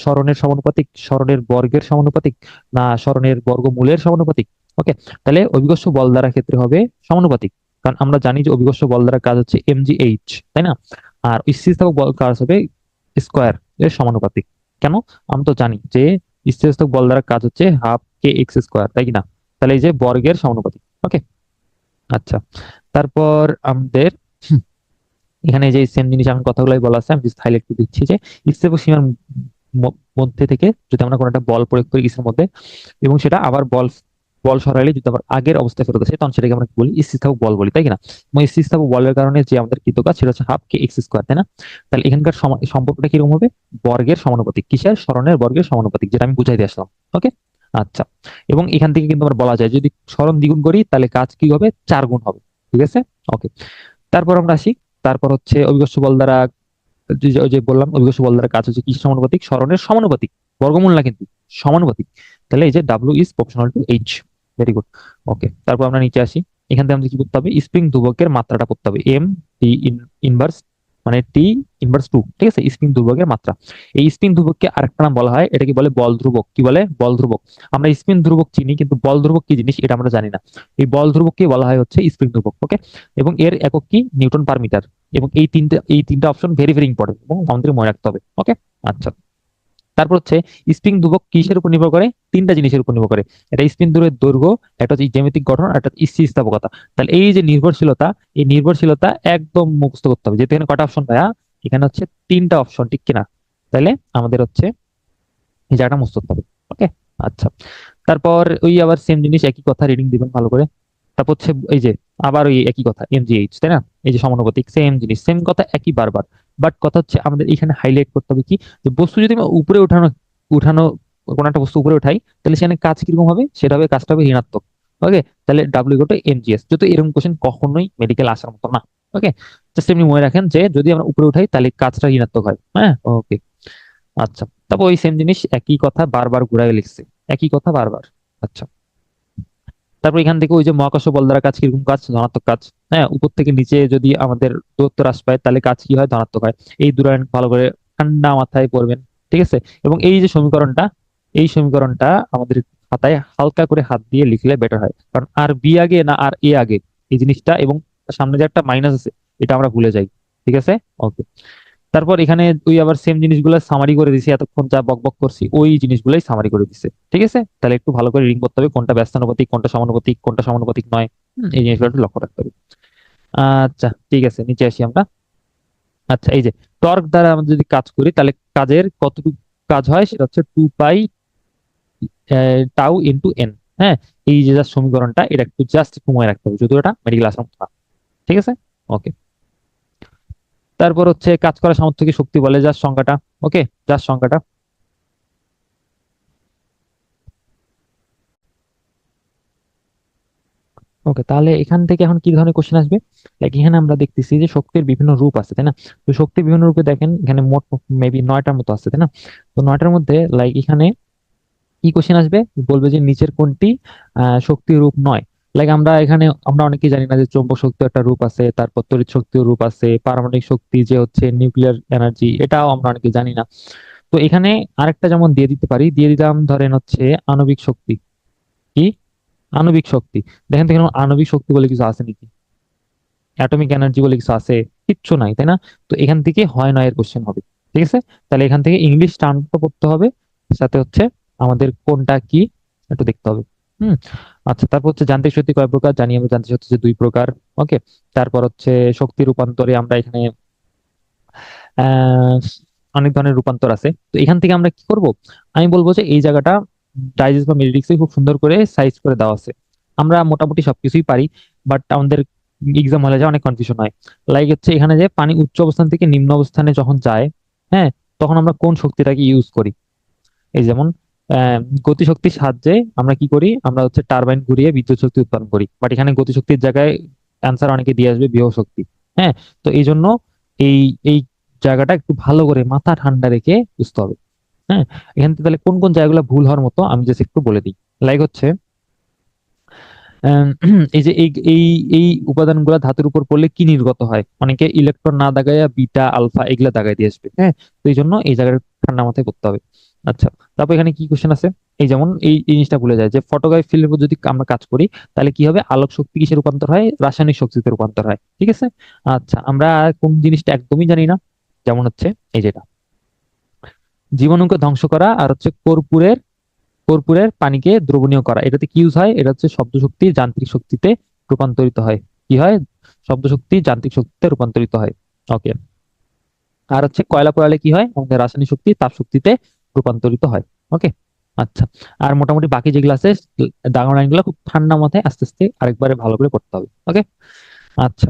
সরণের সমানুপাতিক, সরণের বর্গের সমানুপাতিক, না সরণের বর্গমূলের সমানুপাতিক। ওকে, তাহলে অভিকর্ষ বল দ্বারা ক্ষেত্রে হবে সমানুপাতিক, কারণ আমরা জানি যে অভিকর্ষ বল দ্বারা কাজ হচ্ছে mgh, তাই না? আর স্থিতিস্থাপক বল কাজ হবে স্কোয়ার এর সমানুপাতিক। কেন? আমরা তো জানি যে স্থিতিস্থাপক বল দ্বারা কাজ হচ্ছে হাফ কে এক্স স্কোয়ার, তাই কি না? তাহলে এই যে বর্গের সমানুপাতিক। ওকে, আচ্ছা। তারপর আমাদের এখানে যে সেম জিনিস এখন কথাগুলোই বলা আছে, আমি জাস্ট হাইলাইট করে দিচ্ছি, যে স্থিতিস্থাপক সীমার মধ্যে থেকে যদি আমরা কোনো একটা বল প্রয়োগ করি ইসের মধ্যে, এবং সেটা আবার বল বল সরাইলে যদি আবার আগের অবস্থায় ফেরত আসে, তখন সেটাকে আমরা কি বলি? স্থিতিস্থাপক বল বলি, তাই কিনা? এবং স্থিতিস্থাপক বলের কারণে যে আমাদের কৃত কাজ সেটা হচ্ছে হাফ কে এক্স স্কোয়ার, তাই না? তাহলে এখানকার সম্পর্কটা কিরকম হবে? বর্গের সমানুপাতিক। কিসের? সরণের বর্গের সমানুপাতিক, যেটা আমি বুঝাই দিয়ে আসলাম। ওকে, আচ্ছা। এবং এখান থেকে কিন্তু আমরা বলা যায় যদি সরণ দ্বিগুণ করি তাহলে কাজ কি হবে? 4 গুণ হবে। ঠিক আছে, ওকে। তারপর আমরা আসি, তারপর হচ্ছে অভিকর্ষ বল দ্বারা, ওই যে বললাম অভিকর্ষ বল দ্বারা কাজ হচ্ছে কি সমানুপাতিক? সরণের সমানুপাতিক, বর্গমূল না কিন্তু, সমানুপাতিক। তাহলে এই যে W is proportional to H. Very good, okay. তারপর আমরা নিচে আসি, এখান থেকে আমাদের কি করতে হবে? স্প্রিং ধ্রুবকের মাত্রাটা করতে হবে, এম টি ইনভার্স মানে টি ইনভার্স 2, ঠিক আছে, স্প্রিং ধ্রুবকের মাত্রা। এই স্প্রিং ধ্রুবককে আরেকটা নাম বলা হয়, এটাকে বলে বল ধ্রুবক। কি বলে? বল ধ্রুবক। আমরা স্প্রিং ধ্রুবক চিনি, কিন্তু বল ধ্রুবক কি জিনিস এটা আমরা জানি না। এই বল ধ্রুবককে বলা হয় হচ্ছে স্প্রিং ধ্রুবক। ওকে, এবং এর একক কি? Newton per metre. এবং এই তিনটা অপশন ভেরি ভেরি ইম্পর্টেন্ট এবং আমাদের মনে রাখতে হবে। ওকে, আচ্ছা। তারপর হচ্ছে স্প্রিং ধ্রুবক কিসের উপর নির্ভর করে? তিনটা জিনিসের উপর নির্ভর করে। এটা স্প্রিং ধ্রুবের দৈর্ঘ্য, একটা হচ্ছে জ্যামিতিক গঠন, আর একটা স্থিতিস্থাপকতা। তাহলে এই যে নির্ভরশীলতা, এই নির্ভরশীলতা একদম মুখস্থ করতে হবে। যেহেতু এখানে কটা অপশন ভাইয়া? এখানে হচ্ছে তিনটা অপশন, ঠিক কিনা? তাহলে আমাদের হচ্ছে এই জায়গাটা মুখস্থ করতে হবে। ওকে, আচ্ছা। তারপর ওই আবার সেম জিনিস, একই কথা, রিডিং দিবেন ভালো করে। তারপর হচ্ছে এই যে আবার ওই একই কথা, এমজিএইচ, তাই না? এই যে সমানুপাতিক, সেম জিনিস, সেম কথা, একই বারবার। বাট কথা হচ্ছে আমাদের এখানে হাইলাইট করতে হবে কি, যে বস্তু যদি আমরা উপরে উঠানো উঠানো কোনো একটা বস্তু উপরে উঠাই, তাহলে সেখানে কাজ কিরকম হবে? সেটা হবে, কাজটা হবে ঋণাত্মক। ওকে, তাহলে ডাব্লিউ ইকুয়াল টু এমজিএস। যত এরকম কোশ্চেন কখনোই মেডিকেল আসার মতো না। ওকে, জাস্ট এমনি মনে রাখেন যে যদি আমরা উপরে উঠাই তাহলে কাজটা ঋণাত্মক হয়। হ্যাঁ, ওকে, আচ্ছা। তারপর ওই সেম জিনিস, একই কথা বারবার ঘুরাই লিখছে, একই কথা বারবার। আচ্ছা। তারপর এখান থেকে ওই যে মহাকর্ষ বল দ্বারা কাজ কিরকম? কাজ ধনাত্মক কাজ। হ্যাঁ, উপর থেকে নিচে যদি আমাদের দূরত্ব হ্রাস পায় তাহলে কাজ কি হয়? ধনাত্মক হয়। এই দুরায়ন ভালো করে ঠান্ডা মাথায় পড়বেন, ঠিক আছে? এবং এই যে সমীকরণটা, এই সমীকরণটা আমাদের খাতায় হালকা করে হাত দিয়ে লিখলে বেটার হয়, কারণ আর বি আগে না আর এ আগে, এই জিনিসটা, এবং সামনে যে একটা মাইনাস আছে এটা আমরা ভুলে যাই। ঠিক আছে, ওকে। তারপর এখানে ওই আবার সেম জিনিসগুলো সামারি করে দিছি, এতক্ষণ যা বক বক করছি ওই জিনিসগুলাই সামারি করে দিছে। ঠিক আছে, তাহলে একটু ভালো করে রিডিং করতে হবে, কোনটা ব্যস্তানুপাতিক, কোনটা সমানুপাতিক, কোনটা সমানুপাতিক নয়। এই জিনিসগুলো একটু লক্ষ্য রাখতে হবে। আচ্ছা, ঠিক আছে, নিচে আসি আমরা। আচ্ছা, এই যে টর্ক দ্বারা আমরা যদি কাজ করি তাহলে কাজের কতটুকু কাজ হয়? সেটা হচ্ছে 2 পাই টাউ ইন্টু এন। হ্যাঁ, এই যে যার সমীকরণটা, এটা একটু মনে রাখতে হবে, যদিও এটা মেডিকেল আসাম না। ঠিক আছে, ওকে। তারপর হচ্ছে কাজ করার সামর্থ্যকে শক্তি বলে, যার সংখ্যাটা। ওকে, যার সংখ্যাটা। ওকে, তাহলে এখান থেকে এখন কি ধরনের কোশ্চেন আসবে? লাইক এখানে আমরা দেখতেছি যে শক্তির বিভিন্ন রূপ আছে, তাই না? তো শক্তির বিভিন্ন রূপে দেখেন এখানে মোট মেবি 9টার মতো আছে, তাই না? তো 9টার মধ্যে লাইক এখানে কি কোশ্চেন আসবে? বলবে যে নিচের কোনটি শক্তির রূপ নয়। লাইক আমরা অনেকেই জানি না যে চৌম্বক শক্তি একটা রূপ আছে, তারপর তড়িৎ শক্তির রূপ আছে, পারমাণবিক শক্তি যে হচ্ছে নিউক্লিয়ার এনার্জি, এটাও আমরা অনেকে জানি না। তো এখানে আরেকটা যেমন দিয়ে দিতে পারি, দিয়ে দিলাম ধরেন হচ্ছে আণবিক শক্তি। কি? আণবিক শক্তি। দেখেন তো এখানে আণবিক শক্তি বলে কিছু আছে নাকি? অ্যাটমিক এনার্জি বলে কিছু আছে? কিচ্ছু নাই, তাই না? তো এখান থেকে হয় নয় এর কোশ্চেন হবে। ঠিক আছে, তাহলে এখান থেকে ইংলিশ টার্মটা পড়তে হবে, সাথে হচ্ছে আমাদের কোনটা কি একটু দেখতে হবে। হুম, আচ্ছা। তারপর হচ্ছে যান্ত্রিক শক্তি কয় প্রকার? জানি আমরা, যান্ত্রিক শক্তি হচ্ছে 2 প্রকার। ওকে, তারপর হচ্ছে শক্তি রূপান্তরে আমরা এখানে আহ অনেক ধরনের রূপান্তর আছে। তো এখান থেকে আমরা কি করব? আমি বলবো যে এই জায়গাটা ডাইজেস্ট বা মেডিডিক্সে খুব সুন্দর করে সাইজ করে দেওয়া আছে। আমরা মোটামুটি সবকিছুই পারি, বাট আমাদের এক্সাম হলে যায় অনেক কনফিউশন হয়। লাইক হচ্ছে এখানে যে পানি উচ্চ অবস্থান থেকে নিম্ন অবস্থানে যখন যায়, হ্যাঁ, তখন আমরা কোন শক্তিটাকে ইউজ করি? এই যেমন আহ গতিশক্তির সাহায্যে আমরা কি করি? আমরা হচ্ছে টারবাইন ঘুরিয়ে বিদ্যুৎ শক্তি উৎপাদন করি, বাট এখানে গতিশক্তির জায়গায় অ্যান্সার অনেকে দিয়ে আসবে বিভব শক্তি। হ্যাঁ, তো এই জন্য এই এই জায়গাটা একটু ভালো করে মাথা ঠান্ডা রেখে বুঝতে হবে। হ্যাঁ, এখান থেকে তাহলে কোন কোন জায়গাগুলো ভুল হওয়ার মতো আমি জাস্ট একটু বলে দিই। লাইক হচ্ছে আম, এই যে এই এই উপাদানগুলো ধাতুর উপর পড়লে কি নির্গত হয়? অনেকে ইলেকট্রন না দাগাইয়া বিটা আলফা এগুলা দাগাই দিয়ে আসবে। হ্যাঁ, তো এই জন্য এই জায়গাটা ঠান্ডা মাথায় করতে হবে। আচ্ছা, তারপর এখানে কি কোশ্চেন আছে? এই যেমন এই জিনিসটা ভুলে যায় যে ফটোগ্রাফি ফিল্মের উপর যদি আমরা কাজ করি তাহলে কি হবে? আলোক শক্তি কিসে রূপান্তর হয়? রাসায়নিক শক্তিতে রূপান্তর হয়। ঠিক আছে, আচ্ছা। আমরা কোন জিনিসটা একদমই জানি না, যেমন হচ্ছে এই যেটা জীবাণুকে ধ্বংস করা, আর হচ্ছে কর্পূরের কর্পূরের পানিকে দ্রবণীয় করা, এটাতে কি ইউজ হয়? এটা হচ্ছে শব্দ শক্তি যান্ত্রিক শক্তিতে রূপান্তরিত হয়। কি হয়? শব্দ শক্তি যান্ত্রিক শক্তিতে রূপান্তরিত হয়। ওকে, আর হচ্ছে কয়লা পোড়ালে কি হয়? আমাদের রাসায়নিক শক্তি তাপ শক্তিতে রূপান্তরিত হয়। ওকে, আচ্ছা। আর মোটামুটি বাকি যেগুলো আছে দাগা লাইনগুলো খুব ঠান্ডা মাথায় আস্তে আস্তে আরেকবারে ভালো করে পড়তে হবে। ওকে, আচ্ছা।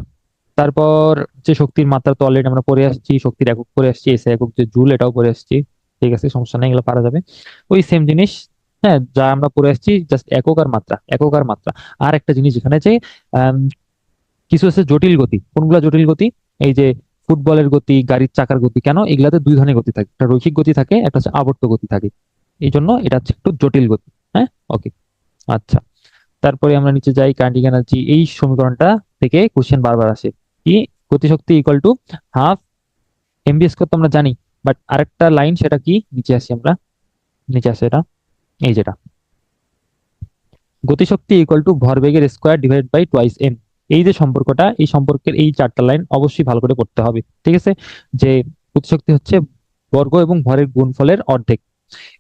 তারপর যে শক্তির মাত্রা তো অলরেডি আমরা পড়ে আসছি, শক্তির একক পড়ে আসছি, এসআই একক যে জুল এটাও পড়ে আসছি। ঠিক আছে, সমস্যা নেই, এগুলো পারা যাবে। ওই সেম জিনিস, হ্যাঁ, যা আমরা পড়ে আসছি, জাস্ট একক আর মাত্রা, একক আর মাত্রা। আর একটা জিনিস এখানে যে আম, কিছু আছে জটিল গতি। কোনগুলা জটিল গতি? এই যে ফুটবলের গতি, গাড়ির চাকার গতি, কেন? এগুলাতে দুই ধরনের গতি থাকে, একটা রৈখিক গতি থাকে, একটা হচ্ছে আবর্ত গতি থাকে। এই জন্য এটা হচ্ছে একটু জটিল গতি। হ্যাঁ, ওকে, আচ্ছা। তারপরে আমরা নিচে যাই, কাইনেটিক এনার্জি। এই সমীকরণটা থেকে কোশ্চেন বারবার আসে। কি? গতিশক্তি equal to half MV square তো আমরা জানি, বাট আরেকটা লাইন সেটা কি, নিচে আসি আমরা, নিচে আসে এটা, এই যেটা গতিশক্তি ইকুয়াল টু ভরবেগের square divided by twice M. এই যে সম্পর্কটা, এই সম্পর্কের এই চারটা লাইন অবশ্যই ভালো করে পড়তে হবে, ঠিক আছে? যে গতিশক্তি হচ্ছে বর্গ এবং ভরের গুণফলের অর্ধেক,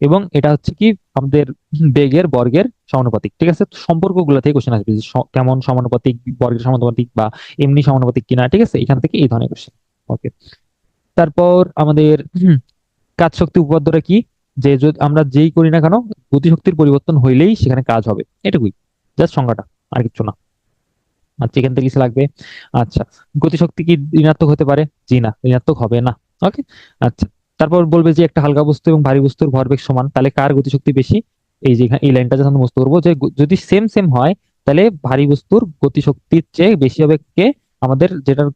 এবং এটা হচ্ছে কি আমাদের বেগের বর্গের সমানুপাতিক, ঠিক আছে? তো সম্পর্কগুলো থেকে কোশ্চেন আসবে যে কেমন সমানুপাতিক, বর্গের সমানুপাতিক বা এমনি সমানুপাতিক কিনা, ঠিক আছে? এখান থেকে এই ধরনের কোশ্চেন। ওকে, তারপর আমাদের কাজ শক্তি উপপাদ্যটা কি, যে যদি আমরা যেই করি না কেন গতিশক্তির পরিবর্তন হইলেই সেখানে কাজ হবে, এটুকুই, জাস্ট সংজ্ঞাটা, আর কিছু না। আচ্ছা, এখান থেকে কিছু লাগবে। আচ্ছা, গতিশক্তি কি ঋণাত্মক হতে পারে? জি না, ঋণাত্মক হবে না। ওকে, আচ্ছা, তারপর বলবে যে একটা হালকা বস্তু এবং ভারী বস্তুর ভরবেগ সমান, তাহলে কার গতিশক্তি বেশি? এই যে এই লাইনটা যখন মুখস্থ করবো, যে যদি সেম সেম হয় তাহলে ভারী বস্তুর গতিশক্তির চেয়ে বেশি হবে কে? আমাদের যেটার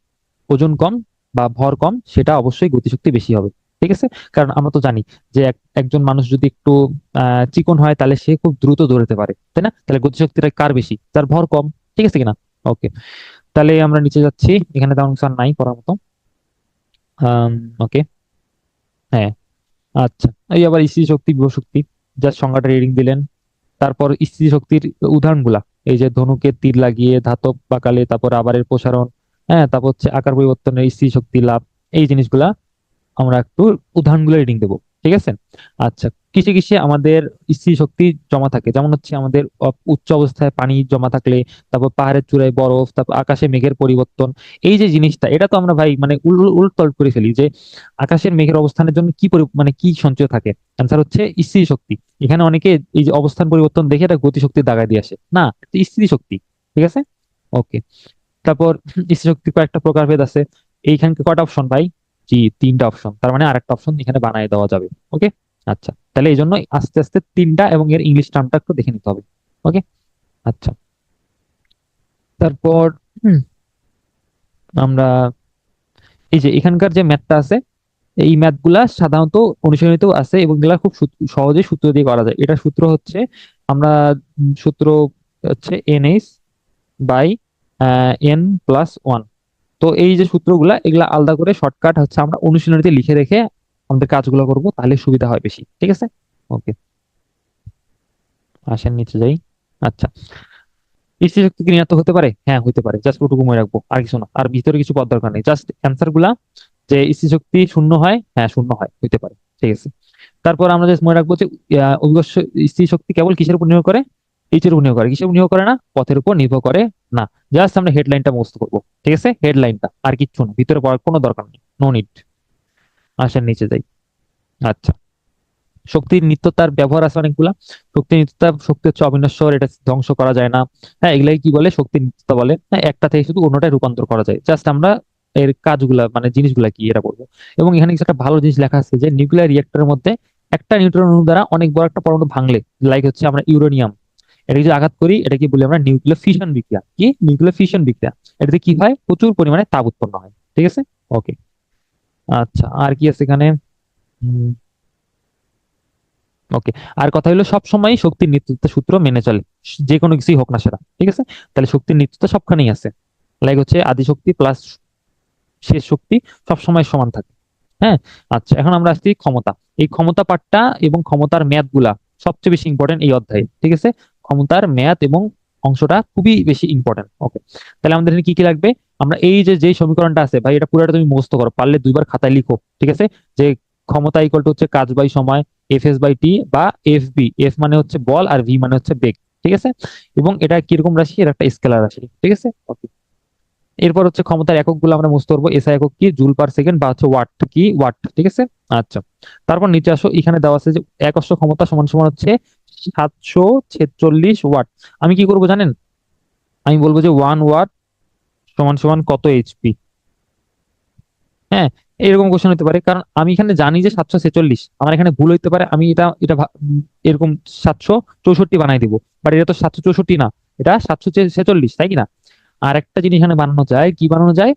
ওজন কম বা ভর কম সেটা অবশ্যই গতিশক্তি বেশি হবে, ঠিক আছে? কারণ আমরা তো জানি যে একজন মানুষ যদি একটু চিকন হয় তাহলে সে খুব দ্রুত দৌড়াতে পারে, তাই না? তাহলে গতিশক্তিটা কার বেশি? যার ভর কম, ঠিক আছে কিনা? ওকে, তাহলে আমরা নিচে যাচ্ছি, এখানে তেমন কিছু আর নাই পড়ার মতো। ওকে, হ্যাঁ, আচ্ছা, এই আবার স্থিতি শক্তি বিভব শক্তি, জাস্ট সংজ্ঞাটা রিডিং দিলেন। তারপর স্থিতি শক্তির উদাহরণগুলা, এই যে ধনুকে তীর লাগিয়ে ধাতব বাকালে, তারপর আবারের প্রসারণ, হ্যাঁ, তারপর হচ্ছে আকার পরিবর্তনের স্থিতি শক্তি লাভ, এই জিনিসগুলা আমরা একটু উদাহরণগুলো রিডিং দেবো, ঠিক আছে? আচ্ছা, কিসে কিসে আমাদের স্থিতি শক্তি জমা থাকে, যেমন হচ্ছে আমাদের উচ্চ অবস্থায় পানি জমা থাকলে, তারপর পাহাড়ের চূড়ায় বরফ, তারপর আকাশে মেঘের পরিবর্তন। এই যে জিনিসটা, এটা তো আমরা ভাই মানে উলট পালট করে ফেলি, যে আকাশের মেঘের অবস্থানের জন্য কি মানে কি সঞ্চয় থাকে? অ্যান্সার হচ্ছে স্থিতি শক্তি। এখানে অনেকে এই যে অবস্থান পরিবর্তন দেখে এটা গতিশক্তির দাগায় দিয়ে আসে, না, এটা স্থিতি শক্তি, ঠিক আছে? ওকে, তারপর স্থিতিশক্তি কয়েকটা প্রকারভেদ আছে। এইখানকে কয়টা অপশন ভাই? জি, তিনটা অপশন, তার মানে আরেকটা অপশন এখানে বানিয়ে দেওয়া যাবে। ওকে, আচ্ছা, তাহলে এই জন্য আস্তে আস্তে তিনটা এবং এর ইংলিশ টার্মটা একটু দেখে নিতে হবে। ওকে, আচ্ছা, তারপর হুম, আমরা এই যে এখানকার যে ম্যাথটা আছে, এই ম্যাথ গুলা সাধারণত অনুশীলনীতেও আছে এবং এগুলা খুব সহজে সূত্র দিয়ে করা যায়। এটা সূত্র হচ্ছে আমরা সূত্র হচ্ছে NH বাই N+1। তো এই যে সূত্রগুলা, এগুলা আলাদা করে শর্টকাট হচ্ছে আমরা অনুশীলনীতে লিখে রেখে আমাদের কাজগুলো করব, তাহলে সুবিধা হয় বেশি, ঠিক আছে? ওকে, আসেন নিচে যাই। আচ্ছা, স্থিতিশক্তি কি ঋণাত্মক হতে পারে? হ্যাঁ, হতে পারে, জাস্ট ওটুকু মনে রাখবো, আর কিছু না, আর ভিতরে কিছু পদ দরকার নেই, জাস্ট অ্যান্সার গুলা। যে স্থিতিশক্তি শূন্য হয়, হ্যাঁ শূন্য হয়, হইতে পারে, ঠিক আছে? তারপর আমরা জাস্ট মনে রাখবো যে অভিকর্ষ স্থিতিশক্তি কেবল কিসের উপর নির্ভর করে? এইচের উপর নির্ভর করে, কিসের উপর নির্ভর করে না? পথের উপর নির্ভর করে না। জাস্ট আমরা হেডলাইনটা মুখস্থ করবো, ঠিক আছে? হেডলাইনটা, আর কিচ্ছু না, ভিতরে পড়ার কোনো দরকার নেই, নো নিড। আসেন নিচে যাই। আচ্ছা, শক্তির নিত্যতার ব্যবহার আছে অনেকগুলা। শক্তির নিত্যতা, শক্তি হচ্ছে অবিনশ্বর, এটা ধ্বংস করা যায় না। হ্যাঁ, এগুলাই কি বলে? শক্তির নিত্যতা বলে। হ্যাঁ, একটা থেকে শুধু অন্যটায় রূপান্তর করা যায়, জাস্ট আমরা এর কাজগুলা মানে জিনিসগুলা কি এটা বলবো। এবং এখানে কিছু একটা ভালো জিনিস লেখা আছে যে নিউক্লিয়ার রিয়েক্টরের মধ্যে একটা নিউট্রন অণু দ্বারা অনেক বড় একটা পরমাণু ভাঙলে, লাইক হচ্ছে আমরা ইউরেনিয়াম, এটা যদি আঘাত করি এটা কি বলি আমরা? নিউক্লিয়ার ফিশন বিক্রিয়া। কি? নিউক্লিয়ার ফিশন বিক্রিয়া। এটাতে কি হয়? প্রচুর পরিমাণে তাপ উৎপন্ন হয়, ঠিক আছে? ওকে, আচ্ছা, আর কি আছে এখানে? ওকে, আর কথা হলো সব সময় শক্তির নিত্যতা সূত্র মেনে চলে, যে কোনো কিছুই হোক না সেটা, ঠিক আছে? তাহলে শক্তির নিত্যতা সবখানেই আছে, লাইক হচ্ছে আদি শক্তি প্লাস শেষ শক্তি সব সময় সমান থাকে। হ্যাঁ, আচ্ছা, এখন আমরা আসছি ক্ষমতা। এই ক্ষমতা পাঠটা এবং ক্ষমতার ম্যাথ গুলা সবচেয়ে বেশি ইম্পর্টেন্ট এই অধ্যায়ে, ঠিক আছে? ক্ষমতার ম্যাথ এবং অংশটা খুবই বেশি ইম্পর্টেন্ট। ওকে, তাহলে আমাদের এখানে কি কি লাগবে? আমরা এই যে যেই সমীকরণটা আছে ভাই, এটা পুরোটা তুমি মুখস্থ করো, পারলে দুইবার খাতায় লিখো, ঠিক আছে? যে ক্ষমতা ইকুয়াল টু হচ্ছে কাজ বাই সময়, F/S/T বা FB। এফ মানে হচ্ছে বল আর ভি মানে হচ্ছে বেগ, ঠিক আছে? এবং এটা কিরকম রাশি? এটা একটা স্কেলার রাশি, ঠিক আছে? ওকে, এরপর হচ্ছে ক্ষমতার একক গুলো আমরা মুছতে পারবো। এসআই একক কি? জুল পার সেকেন্ড, বা হচ্ছে ওয়াট কি? ওয়াট, ঠিক আছে? আচ্ছা, তারপর নিচে আসো, এখানে দেওয়া আছে যে এক অশ্ব ক্ষমতা সমান সমান হচ্ছে 746 ওয়াট। আমি কি করবো জানেন? আমি বলবো যে 1 ওয়াট সমান সমান কত এইচপি। হ্যাঁ, এরকম কোশ্চেন হতে পারে, কারণ আমি এখানে জানি যে 746, আমার এখানে ভুল হইতে পারে, আমি এটা এটা এরকম 764 বানাই দিব, বাট এটা তো 764 না, এটা 746, তাই কি না? আর একটা জিনিস এখানে বানানো যায়, কি বানানো যায়?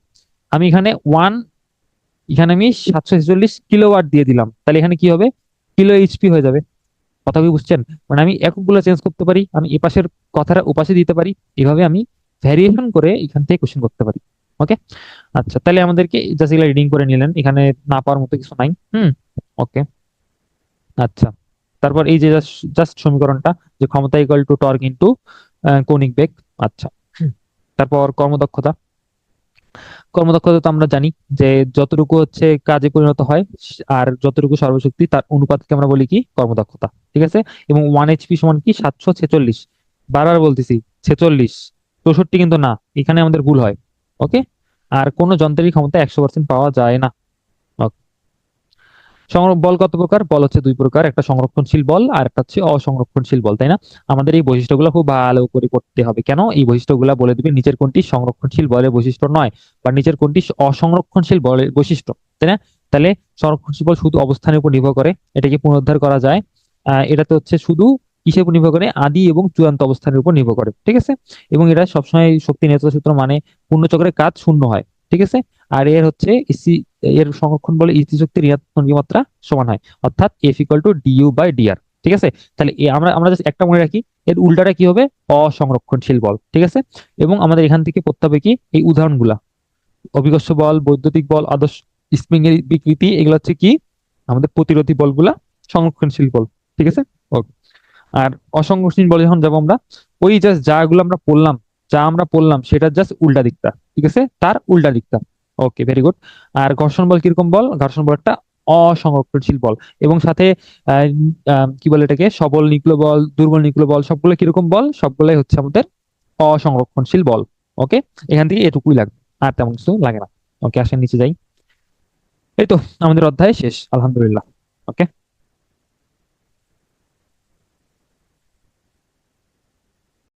আমি এখানে এখানে আমি 746 কিলোওয়াট দিয়ে দিলাম, তাহলে এখানে কি হবে? কিলো এইচপি হয়ে যাবে। কথা কি বুঝছেন? মানে আমি এককগুলো চেঞ্জ করতে পারি, আমি এ পাশের কথাটা ওপাশে দিতে পারি, এভাবে আমি ভ্যারিয়েশন করে এখান থেকে কোশ্চেন করতে পারি। ওকে, আচ্ছা, তাহলে আমাদেরকে জাস্ট এগুলা রিডিং করে নিলেন, এখানে না পাওয়ার মতো কিছু নাই। ওকে। আচ্ছা, তারপর এই যে জাস্ট সমীকরণটা, যে ক্ষমতা ইকুয়াল টু টর্ক ইনটু কৌণিক বেগ। আচ্ছা, তারপর কর্মদক্ষতা। কর্মদক্ষতা তো আমরা জানি যে যতটুকু হচ্ছে কাজে পরিণত হয় আর যতটুকু সর্বশক্তি তার অনুপাতকে আমরা বলি কি কর্মদক্ষতা, ঠিক আছে। এবং 1 HP সমান কি 746, বারবার বলতেছি 46, 64 কিন্তু না, এখানে আমাদের ভুল হয়। ওকে। আর কোন যন্ত্রেরই ক্ষমতা 100% পাওয়া যায় না। বল কত প্রকার? বল হচ্ছে দুই প্রকার, একটা সংরক্ষণশীল বল আর একটা হচ্ছে অসংরক্ষণশীল বল, তাই না? আমাদের এই বৈশিষ্ট্যগুলো খুব ভালো করে পড়তে হবে। কেন? এই বৈশিষ্ট্যগুলো বলে দিবে নিচের কোনটি সংরক্ষণশীল বলের বৈশিষ্ট্য নয়, বা নিচের কোনটি অসংরক্ষণশীল বলের বৈশিষ্ট্য, তাই না? তাহলে সংরক্ষণশীল বল শুধু অবস্থানের উপর নির্ভর করে, এটাকে পুনরুদ্ধার করা যায়। এটাতে হচ্ছে শুধু কিসের উপর নির্ভর করে? আদি এবং চূড়ান্ত অবস্থানের উপর নির্ভর করে, ঠিক আছে। এবং এটা সবসময় শক্তি নিয়ন্ত্রণ সূত্র মানে পূর্ণচক্রের কাজ শূন্য হয়, ঠিক আছে। আর এর হচ্ছে এর সংরক্ষণ বলে স্থিতিশক্তির ঋণাত্মক মাত্রা সমান হয়, অর্থাৎ F equal to DU by DR, ঠিক আছে। তাহলে আমরা আমরা জাস্ট একটা মনে রাখি, এর উল্টাটা কি হবে? অসংরক্ষণশীল বল, ঠিক আছে। এবং আমাদের এখান থেকে পড়তে হবে কি এই উদাহরণগুলা, অভিকর্ষ বল, বৈদ্যুতিক বল, আদর্শ স্প্রিং এর বিকৃতি, এগুলো হচ্ছে কি আমাদের প্রতিরোধী বলগুলা, সংরক্ষণশীল বল, ঠিক আছে। ওকে। আর অসংরক্ষণশীল বলে যখন যাবো আমরা, ওই জাস্ট যা আমরা পড়লাম সেটা জাস্ট উল্টা দিকটা, ঠিক আছে, তার উল্টা দিকটা। ওকে, ভেরি গুড। আর ঘর্ষণ বল কিরকম বল? ঘর্ষণ বল একটা অসংরক্ষণশীল বল, এবং সাথে আহ, কি বলে এটাকে, সবল নিউক্লিয় বল, দুর্বল নিউক্লিয় বল, সবগুলো কিরকম বল? সবগুলাই হচ্ছে আমাদের অসংরক্ষণশীল বল। ওকে। এখান থেকে এটুকুই লাগবে, আর তেমন কিছু লাগে না। ওকে, আসেন নিচে যাই। এই তো আমাদের অধ্যায় শেষ, আলহামদুলিল্লাহ। ওকে।